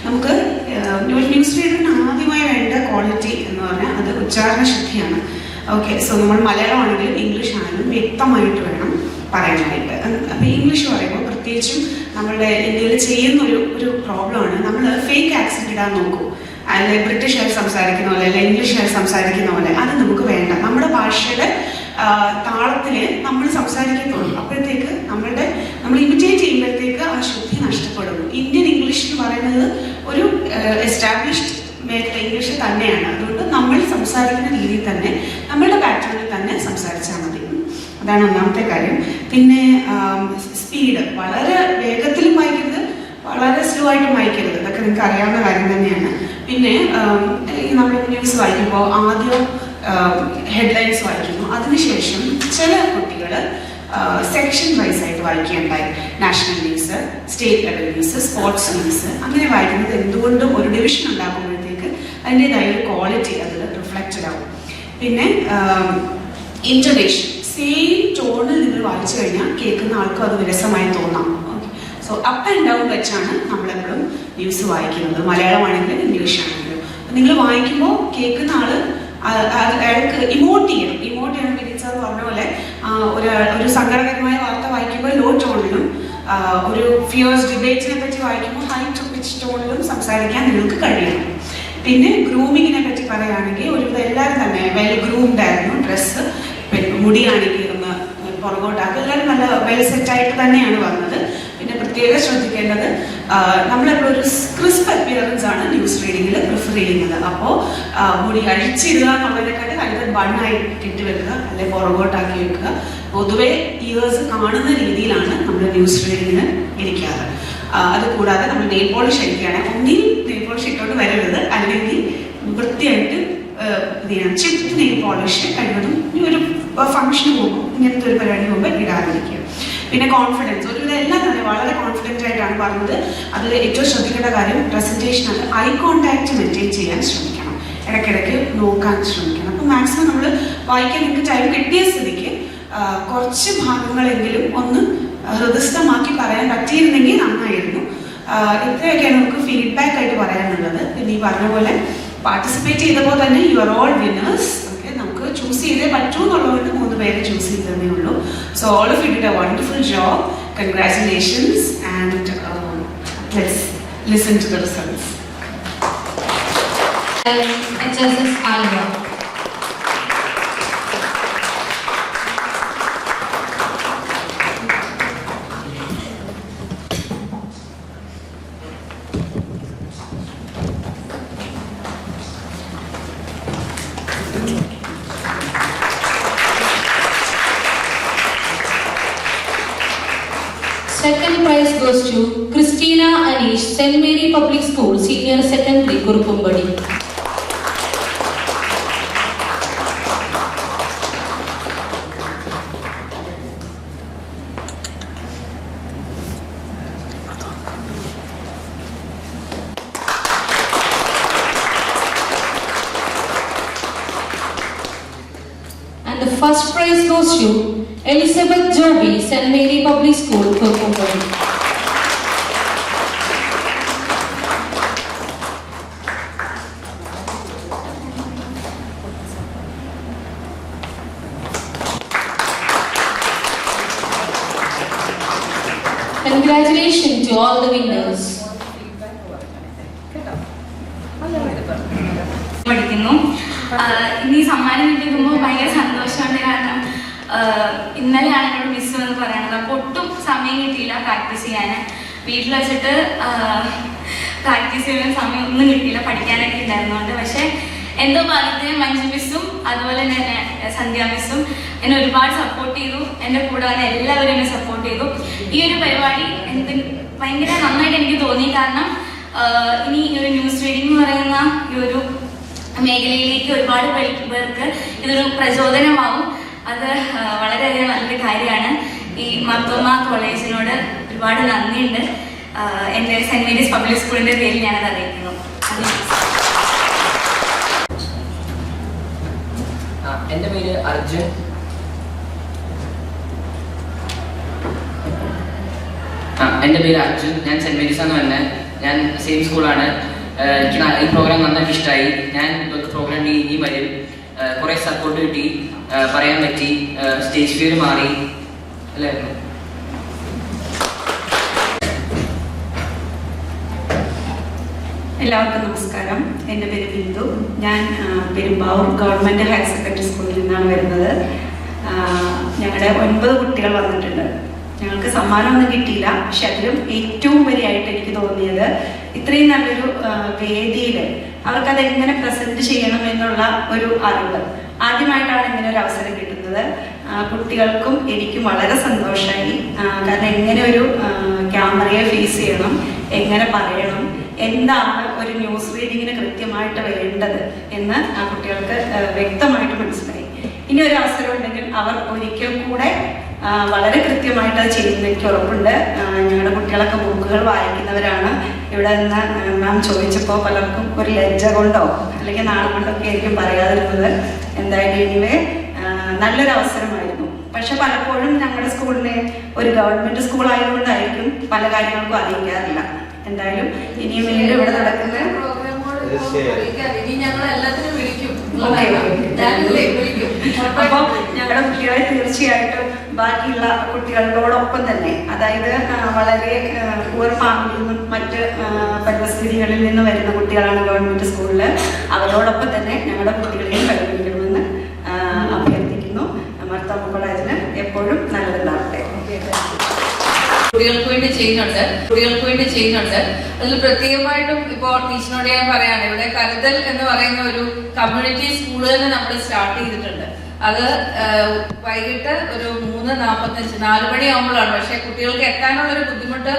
നമുക്ക് ന്യൂസ് റീഡറിന് ആദ്യമായി വേണ്ട ക്വാളിറ്റി എന്ന് പറഞ്ഞാൽ അത് ഉച്ചാരണ ശുദ്ധിയാണ്. ഓക്കെ, സോ നമ്മൾ മലയാളമാണെങ്കിലും ഇംഗ്ലീഷ് ആണെങ്കിലും വ്യക്തമായിട്ട് വേണം പറയാനായിട്ട്. അപ്പോൾ ഇംഗ്ലീഷ് പറയുമ്പോൾ പ്രത്യേകിച്ചും നമ്മളുടെ ഇന്ത്യയിൽ ചെയ്യുന്ന ഒരു പ്രോബ്ലമാണ്, നമ്മൾ ഫേക്ക് ആക്സെന്റ് ഇടാൻ നോക്കൂ. അല്ലെ ബ്രിട്ടീഷുകാർ സംസാരിക്കുന്ന പോലെ, അല്ലെ ഇംഗ്ലീഷുകാർ സംസാരിക്കുന്ന പോലെ. അത് നമുക്ക് വേണ്ട. നമ്മുടെ ഭാഷയുടെ താളത്തില് നമ്മൾ സംസാരിക്കത്തുള്ളൂ. അപ്പോഴത്തേക്ക് നമ്മൾ ഇമിറ്റേറ്റ് ചെയ്യുമ്പോഴത്തേക്ക് ആ ശുദ്ധി നഷ്ടപ്പെടുന്നു. ഇന്ത്യൻ ഇംഗ്ലീഷ് എന്ന് പറയുന്നത് ഒരു എസ്റ്റാബ്ലിഷ്ഡ് മേഖല ഇംഗ്ലീഷ് തന്നെയാണ്. അതുകൊണ്ട് നമ്മൾ സംസാരിക്കുന്ന രീതിയിൽ തന്നെ, നമ്മളുടെ പാറ്റേണിൽ തന്നെ സംസാരിച്ചാൽ മതി. അതാണ് ഒന്നാമത്തെ കാര്യം. പിന്നെ സ്പീഡ്, വളരെ വേഗത്തിലും വായിക്കരുത്, വളരെ സ്ലോ ആയിട്ടും വായിക്കരുത്. ഇതൊക്കെ നിങ്ങൾക്ക് അറിയാവുന്ന കാര്യം തന്നെയാണ്. പിന്നെ നമ്മൾ ന്യൂസ് വായിക്കുമ്പോൾ ആദ്യം ഹെഡ്ലൈൻസ് വായിക്കുന്നു, അതിനുശേഷം ചില കുട്ടികൾ സെക്ഷൻ വൈസ് ആയിട്ട് വായിക്കുകയുണ്ടായി. National news, state level news, sports news, അങ്ങനെ വായിക്കുന്നത് എന്തുകൊണ്ടും ഒരു ഡിവിഷൻ ഉണ്ടാക്കുമ്പോഴത്തേക്ക് അതിൻ്റെതായ ഒരു ക്വാളിറ്റി അതിൽ റിഫ്ലക്റ്റഡ് ആവും. പിന്നെ ഇൻറ്റർനേഷൻ, സെയിം ടോണിൽ നിങ്ങൾ വായിച്ചു കഴിഞ്ഞാൽ കേൾക്കുന്ന ആൾക്കും അത് വിരസമായി തോന്നാം. സോ അപ്പ് ആൻഡ് ഡൗൺ വെച്ചാണ് നമ്മളെപ്പോഴും ന്യൂസ് വായിക്കുന്നത്, മലയാളമാണെങ്കിലും ഇംഗ്ലീഷ് ആണെങ്കിലും. നിങ്ങൾ വായിക്കുമ്പോൾ കേൾക്കുന്ന ആള് അയാൾക്ക് ഇമോട്ട് ചെയ്യണം. മിനിച്ചാന്ന് പറഞ്ഞ പോലെ ഒരു സങ്കടകരമായ വാർത്ത വായിക്കുമ്പോൾ ലോ ടോണിലും, ഒരു ഫിയേഴ്സ് ഡിബേറ്റ്സിനെ പറ്റി വായിക്കുമ്പോൾ ഹൈ ടു പിച്ച് ടോണിലും സംസാരിക്കാൻ നിങ്ങൾക്ക് കഴിയണം. പിന്നെ ഗ്രൂമിങ്ങിനെ പറ്റി പറയുകയാണെങ്കിൽ ഒരുവിധം എല്ലാവരും തന്നെ വെൽ ഗ്രൂംഡ് ആയിരുന്നു. ഡ്രസ്സ്, മുടിയാണെങ്കിൽ ഒന്ന് പുറകോട്ടാക്കി എല്ലാവരും നല്ല വെൽ സെറ്റായിട്ട് തന്നെയാണ് വന്നത്. പിന്നെ പ്രത്യേകം ശ്രദ്ധിക്കേണ്ടത്, നമ്മളെപ്പോഴും ഒരു ക്രിസ്പ് അപ്പിയറൻസ് ആണ് ന്യൂസ് റീഡിങ്ങിൽ പ്രിഫർ ചെയ്യുന്നത്. അപ്പോൾ മുടി അഴിച്ചിടുക എന്നുള്ളതിനെക്കാട്ടി നല്ലത് ബണ്ണായിട്ട് ഇട്ട് വെക്കുക, അല്ലെങ്കിൽ പുറകോട്ടാക്കി വെക്കുക. പൊതുവെ ഇയേഴ്സ് കാണുന്ന രീതിയിലാണ് നമ്മൾ ന്യൂസ് റീഡിങ്ങിന് ഇരിക്കാറ്. അത് കൂടാതെ നമ്മൾ നെയിൽ പോളിഷ് അടിക്കുകയാണെങ്കിൽ ഒന്നിൽ നെയിൽ പോളിഷ് ഇട്ടോണ്ട് വരരുത്, അല്ലെങ്കിൽ വൃത്തിയായിട്ട് ഇത് ചെയ്യണം. ചിപ്പ് നെയിൽ പോളിഷ് കഴിവതും ഒരു ഫംഗ്ഷന് പോകുമ്പോൾ, ഇങ്ങനത്തെ ഒരു പരിപാടി പോകുമ്പോൾ ഇടാതിരിക്കുക. പിന്നെ കോൺഫിഡൻസ്, ഒരുവിധം എല്ലാം തന്നെ വളരെ കോൺഫിഡൻ്റ് ആയിട്ടാണ് പറഞ്ഞത്. അതിൽ ഏറ്റവും ശ്രദ്ധിക്കേണ്ട കാര്യം പ്രസൻറ്റേഷനാണ്. ഐ കോൺടാക്റ്റ് മെയിൻറ്റെയിൻ ചെയ്യാൻ ശ്രമിക്കണം, ഇടയ്ക്കിടയ്ക്ക് നോക്കാൻ ശ്രമിക്കണം. അപ്പോൾ മാക്സിമം നമ്മൾ വായിക്കാൻ നിങ്ങൾക്ക് ടൈം കിട്ടിയ സ്ഥിതിക്ക് കുറച്ച് ഭാഗങ്ങളെങ്കിലും ഒന്ന് ഹൃദയസ്ഥമാക്കി പറയാൻ പറ്റിയിരുന്നെങ്കിൽ നന്നായിരുന്നു. ഇത്രയൊക്കെയാണ് നമുക്ക് ഫീഡ്ബാക്ക് ആയിട്ട് പറയാനുള്ളത്. പിന്നെ ഈ പറഞ്ഞ പോലെ പാർട്ടിസിപ്പേറ്റ് ചെയ്തപ്പോൾ തന്നെ you are all winners. Okay, നമുക്ക് ചൂസ് ചെയ്തേ പറ്റൂ എന്നുള്ളതുകൊണ്ട് 3 പേരെ ചൂസ് ചെയ്തതേ ഉള്ളൂ. So all of you did a wonderful job. Congratulations and let's listen to the results. HSS Alva. Second prize goes to Christina Anish, St. Mary Public School, Senior Secondary, Kurukumbadi. And the first prize goes to Elizabeth Joby, St. Mary Public School, Kurukumbadi. Congratulations to all the winners. പഠിക്കുന്നു. ഇനി സമ്മാനം കിട്ടിക്കുമ്പോൾ ഭയങ്കര സന്തോഷമുണ്ട്. കാരണം ഇന്നലെയാണ് എന്നോട് miss എന്ന് പറയണത്. അപ്പോൾ ഒട്ടും സമയം കിട്ടിയില്ല പ്രാക്ടീസ് ചെയ്യാൻ. വീട്ടിൽ വെച്ചിട്ട് പ്രാക്ടീസ് ചെയ്യാൻ സമയം ഒന്നും കിട്ടിയില്ല, പഠിക്കാനൊക്കെ ഉണ്ടായിരുന്നുകൊണ്ട്. പക്ഷേ എന്തോ ഭാഗ്യത്തിന് മഞ്ജു മിസ്സും അതുപോലെ തന്നെ സന്ധ്യ മിസ്സും എന്നെ ഒരുപാട് സപ്പോർട്ട് ചെയ്തു. എൻ്റെ കൂടെ തന്നെ എല്ലാവരും എന്നെ സപ്പോർട്ട് ചെയ്തു. ഈ ഒരു പരിപാടി ഭയങ്കര നന്നായിട്ട് എനിക്ക് തോന്നി. കാരണം ഇനി ഈ ഒരു ന്യൂസ് റീഡിംഗ് എന്ന് പറയുന്ന ഈ ഒരു മേഖലയിലേക്ക് ഒരുപാട് പേർക്ക് ഇതൊരു പ്രചോദനമാവും. അത് വളരെയധികം നല്ലൊരു കാര്യമാണ്. ഈ മർത്തോമ കോളേജിനോട് ഒരുപാട് നന്ദിയുണ്ട്. എൻ്റെ സെൻറ് മേരീസ് പബ്ലിക് സ്കൂളിൻ്റെ പേരിൽ ഞാനത് അറിയിക്കുന്നു. എൻ്റെ പേര് അർജുൻ. എൻ്റെ പേര് അർജുൻ. ഞാൻ സെൻറ് മേരീസ് എന്ന് പറഞ്ഞ ഞാൻ സെയിം സ്കൂളാണ്. എനിക്ക് ഈ പ്രോഗ്രാം നന്നായിട്ട് ഇഷ്ടമായി. ഞാൻ പ്രോഗ്രാം ഇനിയും വരും. കുറേ സപ്പോർട്ട് കിട്ടി, പറയാൻ പറ്റി, സ്റ്റേജ് ഫിയർ മാറി അല്ലായിരുന്നു. എല്ലാവർക്കും നമസ്കാരം. എൻ്റെ പേര് ബിന്ദു. ഞാൻ പെരുമ്പാവൂർ ഗവൺമെൻറ് ഹയർ സെക്കൻഡറി സ്കൂളിൽ നിന്നാണ് വരുന്നത്. ഞങ്ങളുടെ 9 കുട്ടികൾ വന്നിട്ടുണ്ട്. ഞങ്ങൾക്ക് സമ്മാനമൊന്നും കിട്ടിയില്ല. പക്ഷെ അതിലും ഏറ്റവും ഉപരിയായിട്ട് എനിക്ക് തോന്നിയത് ഇത്രയും നല്ലൊരു വേദിയിൽ അവർക്കത് എങ്ങനെ പ്രസൻറ്റ് ചെയ്യണം എന്നുള്ള ഒരു അറിവ്. ആദ്യമായിട്ടാണ് ഇങ്ങനെ ഒരു അവസരം കിട്ടുന്നത്. കുട്ടികൾക്കും എനിക്കും വളരെ സന്തോഷമായി. കാരണം എങ്ങനെ ഒരു ക്യാമറയെ ഫേസ് ചെയ്യണം, എങ്ങനെ പറയണം, എന്താണ് ഒരു ന്യൂസ് റീഡിങ്ങിന് കൃത്യമായിട്ട് വേണ്ടത് എന്ന് ആ കുട്ടികൾക്ക് വ്യക്തമായിട്ട് മനസ്സിലായി. ഇനി ഒരു അവസരം ഉണ്ടെങ്കിൽ അവർ ഒരിക്കൽ കൂടെ വളരെ കൃത്യമായിട്ട് അത് ചെയ്യുന്ന എനിക്ക് ഉറപ്പുണ്ട്. ഞങ്ങളുടെ കുട്ടികളൊക്കെ ബുക്കുകൾ വായിക്കുന്നവരാണ്. ഇവിടെ നിന്ന് മാം ചോദിച്ചപ്പോൾ പലർക്കും ഒരു ലജ്ജ കൊണ്ടോ അല്ലെങ്കിൽ നാളെ കൊണ്ടൊക്കെ ആയിരിക്കും പറയാതിരുന്നത്. എന്തായാലും എനിവേ നല്ലൊരു അവസരമായിരുന്നു. പക്ഷെ പലപ്പോഴും ഞങ്ങളുടെ സ്കൂളിനെ ഒരു ഗവൺമെൻറ് സ്കൂൾ ആയതുകൊണ്ടായിരിക്കും പല കാര്യങ്ങൾക്കും അറിയിക്കാറില്ല. എന്തായാലും ഇനിയും വീണ്ടും ഇവിടെ നടക്കുന്ന അപ്പോൾ ഞങ്ങളുടെ കുട്ടികളെ തീർച്ചയായിട്ടും ബാക്കിയുള്ള കുട്ടികളോടൊപ്പം തന്നെ, അതായത് വളരെ പൂർ ഫാമിലിയിൽ നിന്നും മറ്റ് പരിസ്ഥിതികളിൽ നിന്ന് വരുന്ന കുട്ടികളാണ് ഗവൺമെൻറ് സ്കൂളിൽ, അവരോടൊപ്പം തന്നെ ഞങ്ങളുടെ കുട്ടികളെയും പഠിപ്പിക്കണമെന്ന് അഭ്യർത്ഥിക്കുന്നു. മർത്തോമ കോളേജിന് എപ്പോഴും നല്ലതുണ്ടാവട്ടെ. കുട്ടികൾക്ക് വേണ്ടി ചെയ്യുന്നുണ്ട്. അതിൽ പ്രത്യേകമായിട്ടും ഇപ്പോൾ ടീച്ചറിനോട് ഞാൻ പറയാണ്, ഇവിടെ കരുതൽ എന്ന് പറയുന്ന ഒരു കമ്മ്യൂണിറ്റി സ്കൂൾ തന്നെ നമ്മൾ സ്റ്റാർട്ട് ചെയ്തിട്ടുണ്ട്. അത് വൈകിട്ട് ഒരു 3:45 4 മണിയാകുമ്പോഴാണ്. പക്ഷെ കുട്ടികൾക്ക് എത്താനുള്ളൊരു ബുദ്ധിമുട്ട്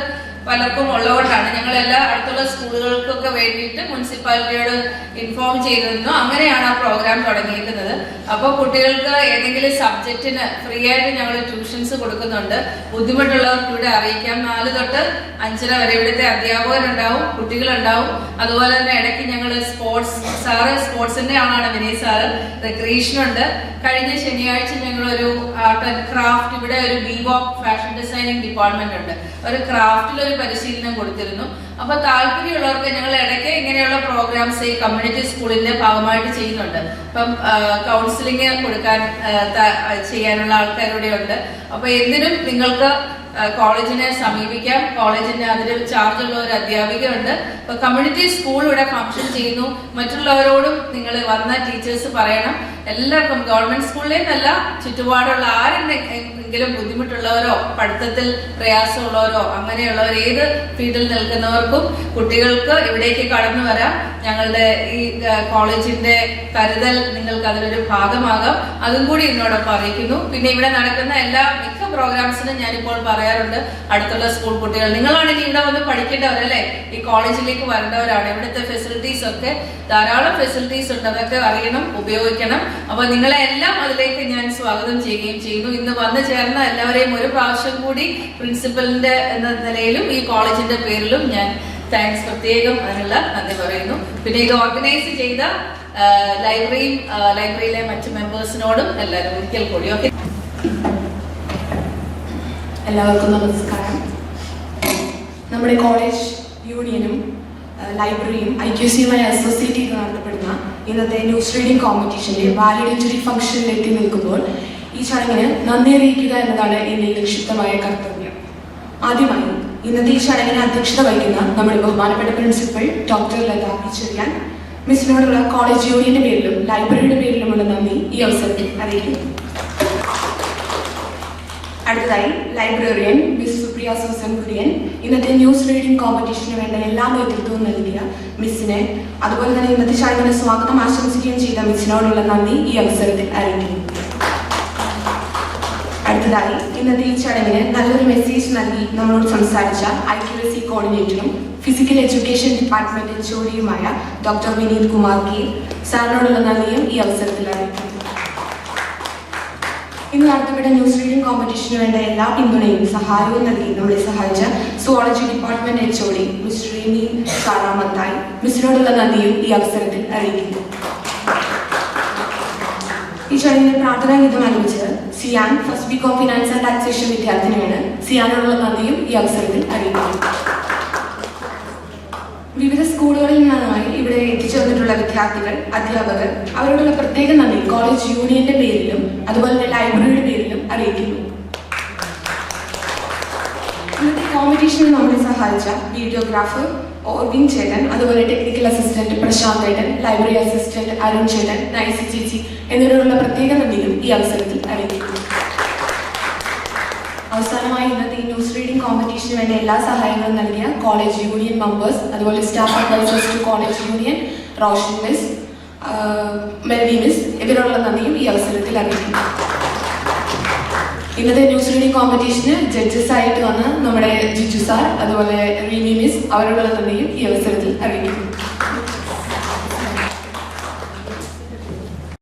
പലർക്കും ഉള്ളതുകൊണ്ടാണ് ഞങ്ങൾ എല്ലാ അടുത്തുള്ള സ്കൂളുകൾക്കൊക്കെ വേണ്ടിയിട്ട് മുനിസിപ്പാലിറ്റിയോട് ഇൻഫോം ചെയ്തിരുന്നു. അങ്ങനെയാണ് ആ പ്രോഗ്രാം തുടങ്ങിയിരിക്കുന്നത്. അപ്പോൾ കുട്ടികൾക്ക് ഏതെങ്കിലും സബ്ജക്റ്റിന് ഫ്രീ ആയിട്ട് ഞങ്ങൾ ട്യൂഷൻസ് കൊടുക്കുന്നുണ്ട്. ബുദ്ധിമുട്ടുള്ളവർക്ക് ഇവിടെ അറിയിക്കാം. 4 തൊട്ട് 5:30 വരെ ഇവിടുത്തെ അധ്യാപകരുണ്ടാവും, കുട്ടികളുണ്ടാവും. അതുപോലെ തന്നെ ഇടയ്ക്ക് ഞങ്ങൾ സ്പോർട്സിന്റെ ആളാണ് വിനയ് സാറ്. റിക്രിയേഷനുണ്ട്. കഴിഞ്ഞ ശനിയാഴ്ച ഞങ്ങളൊരു ആർട്ട് ആൻഡ് ക്രാഫ്റ്റ്, ഇവിടെ ഒരു ബിവോക് ഫാഷൻ ഡിസൈനിങ് ഡിപ്പാർട്ട്മെന്റ് ഉണ്ട്, ഒരു ക്രാഫ്റ്റിലൊരു പരിശീലനം കൊടുത്തിരുന്നു. അപ്പൊ താല്പര്യമുള്ളവർക്ക് ഞങ്ങൾ ഇടയ്ക്ക് ഇങ്ങനെയുള്ള പ്രോഗ്രാംസ് ഈ കമ്മ്യൂണിറ്റി സ്കൂളിന്റെ ഭാഗമായിട്ട് ചെയ്യുന്നുണ്ട്. ഇപ്പം കൗൺസിലിംഗ് കൊടുക്കാൻ ചെയ്യാനുള്ള ആൾക്കാരുടെ ഉണ്ട്. അപ്പൊ എന്തിനും നിങ്ങൾക്ക് കോളേജിനെ സമീപിക്കാം. കോളേജിന് അതിന് ചാർജുള്ള ഒരു അധ്യാപികയുണ്ട്. ഇപ്പൊ കമ്മ്യൂണിറ്റി സ്കൂൾ ഇവിടെ ഫംഗ്ഷൻ ചെയ്യുന്നു. മറ്റുള്ളവരോടും നിങ്ങൾ വന്ന ടീച്ചേഴ്സ് പറയണം. എല്ലാവർക്കും ഗവൺമെന്റ് സ്കൂളിലേന്നല്ല, ചുറ്റുപാടുള്ള ആരെങ്കിലും ബുദ്ധിമുട്ടുള്ളവരോ പഠിത്തത്തിൽ പ്രയാസമുള്ളവരോ അങ്ങനെയുള്ളവർ ഏത് ഫീൽഡിൽ നിൽക്കുന്നവർക്കും കുട്ടികൾക്ക് ഇവിടേക്ക് കടന്നു വരാം. ഞങ്ങളുടെ ഈ കോളേജിന്റെ കരുതൽ നിങ്ങൾക്ക് അതിലൊരു ഭാഗമാകാം. അതും കൂടി എന്നോടൊപ്പം അറിയിക്കുന്നു. പിന്നെ ഇവിടെ നടക്കുന്ന മിക്ക പ്രോഗ്രാംസിനും ഞാനിപ്പോൾ പറയാറുണ്ട്, അടുത്തുള്ള സ്കൂൾ കുട്ടികൾ നിങ്ങളാണെങ്കിൽ ഇവിടെ വന്ന് പഠിക്കേണ്ടവരല്ലേ, ഈ കോളേജിലേക്ക് വരേണ്ടവരാണ്. ഇവിടുത്തെ ഫെസിലിറ്റീസ് ഒക്കെ ധാരാളം ഫെസിലിറ്റീസ് ഉണ്ട്, അതൊക്കെ അറിയണം, ഉപയോഗിക്കണം. അപ്പൊ നിങ്ങളെ എല്ലാം അതിലേക്ക് ഞാൻ സ്വാഗതം ചെയ്യുകയും ചെയ്യുന്നു. ഇന്ന് വന്നു ചേർന്ന എല്ലാവരെയും ഒരു പ്രാവശ്യം കൂടി പ്രിൻസിപ്പലിന്റെ എന്ന നിലയിലും ഈ കോളേജിന്റെ പേരിലും ഞാൻ താങ്ക്സ് പ്രത്യേകം അതിനുള്ള നന്ദി പറയുന്നു. പിന്നെ ഇത് ഓർഗനൈസ് ചെയ്ത ലൈബ്രറിയിലെ മറ്റു മെമ്പേഴ്സിനോടും എല്ലാവരും ഒരിക്കൽ കൂടി. ഓക്കെ, എല്ലാവർക്കും നമസ്കാരം. നമ്മുടെ കോളേജ് യൂണിയനും ലൈബ്രറിയും IQAC-യുമായി അസോസിയേറ്റ് ചെയ്ത് നടത്തപ്പെടുന്ന ഇന്നത്തെ ന്യൂസ് റീഡിംഗ് കോമ്പറ്റീഷന്റെ വാലിഡേറ്ററി ഫംഗ്ഷനിൽ എത്തി നിൽക്കുമ്പോൾ ഈ ചടങ്ങിന് നന്ദി അറിയിക്കുക എന്നതാണ് എന്നിൽ നിക്ഷിപ്തമായ കർത്തവ്യം. ആദ്യമായി ഇന്നത്തെ ഈ ചടങ്ങിന് അധ്യക്ഷത വഹിക്കുന്ന നമ്മുടെ ബഹുമാനപ്പെട്ട പ്രിൻസിപ്പൽ ഡോക്ടർ ലത ചെറിയാൻ മിസ്സിനോടുള്ള കോളേജ് യൂണിയന്റെ പേരിലും ലൈബ്രറിയുടെ പേരിലുമുള്ള നന്ദി ഈ അവസരത്തിൽ അറിയിക്കുന്നു. അടുത്തതായി librarian miss Supriya Susan Kurian ഇന്നത്തെ ന്യൂസ് റീഡിംഗ് കോമ്പറ്റീഷന് വേണ്ട എല്ലാ നേതൃത്വവും നൽകിയ മിസ്സിനെ, അതുപോലെ തന്നെ ഇന്നത്തെ ചടങ്ങിന് സ്വാഗതം ആശംസിക്കുകയും ചെയ്ത മിസ്സിനോടുള്ള നന്ദി ഈ അവസരത്തിൽ അറിയിക്കുന്നു. അടുത്തതായി അടുത്തതായി ഇന്നത്തെ ഈ ചടങ്ങിന് നല്ലൊരു മെസ്സേജ് നൽകി നമ്മളോട് സംസാരിച്ച IQSC കോർഡിനേറ്ററും ഫിസിക്കൽ എഡ്യൂക്കേഷൻ ഡിപ്പാർട്ട്മെന്റ് HOD-യുമായ ഡോക്ടർ വിനീത് കുമാർ കെ സാറിനോടുള്ള നന്ദിയും ഈ അവസരത്തിൽ അറിയിക്കുന്നു. ഇന്ന് നടത്തപ്പെട്ട ന്യൂസ് റീഡിംഗ് കോമ്പറ്റീഷന് വേണ്ട എല്ലാ പിന്തുണയും സഹായവും നൽകി നമ്മളെ സഹായിച്ച zoology department HOD miss Reemi Sara Mathai മിസ്സിനോടുള്ള നന്ദിയും ഈ അവസരത്തിൽ അറിയിക്കുന്നു. ഈ ചടങ്ങിന് പ്രാർത്ഥനാ ഗീതം ആലപിച്ചത് Siyan first BCom finance and taxation വിദ്യാർത്ഥിനിയാണ്. സിയാനോടുള്ള നന്ദിയും ഈ അവസരത്തിൽ അറിയിക്കുന്നു. വിവിധ സ്കൂളുകളിൽ നിന്നായി ഇവിടെ എത്തിച്ചേർന്നിട്ടുള്ള വിദ്യാർത്ഥികൾ, അധ്യാപകർ അവരോടുള്ള പ്രത്യേക നന്ദി കോളേജ് യൂണിയന്റെ പേരിലും അതുപോലെ തന്നെ ലൈബ്രറിയുടെ പേരിലും അറിയിക്കുന്നു. ഇന്നത്തെ കോമ്പറ്റീഷനിൽ നമ്മളെ സഹായിച്ച വീഡിയോഗ്രാഫർ ഓർവിൻ ചേട്ടൻ, അതുപോലെ ടെക്നിക്കൽ അസിസ്റ്റന്റ് പ്രശാന്ത് ഏട്ടൻ, ലൈബ്രറി അസിസ്റ്റന്റ് അരുൺ ചേട്ടൻ, നൈസി ചേച്ചി എന്നിവരോടുള്ള പ്രത്യേക നന്ദിയും ഈ അവസരത്തിൽ അറിയിക്കുന്നു. അവസാനമായി ഇന്നത്തെ ഈ ന്യൂസ് റീഡിംഗ് കോമ്പറ്റീഷന് വേണ്ട എല്ലാ സഹായങ്ങളും നൽകിയ കോളേജ് യൂണിയൻ മെമ്പേഴ്സ്, അതുപോലെ staff advisors to college union, Roshan miss, Melvi miss ഇവരോടുള്ള നന്ദിയും ഈ അവസരത്തിൽ അറിയിക്കുന്നു. ഇന്നത്തെ ന്യൂസ് റീഡിംഗ് കോമ്പറ്റീഷന് ജഡ്ജസ് ആയിട്ട് വന്ന നമ്മുടെ ജിജു സാർ, അതുപോലെ റീമി മിസ് അവരോടുള്ള നന്ദിയും ഈ അവസരത്തിൽ അറിയിക്കുന്നു.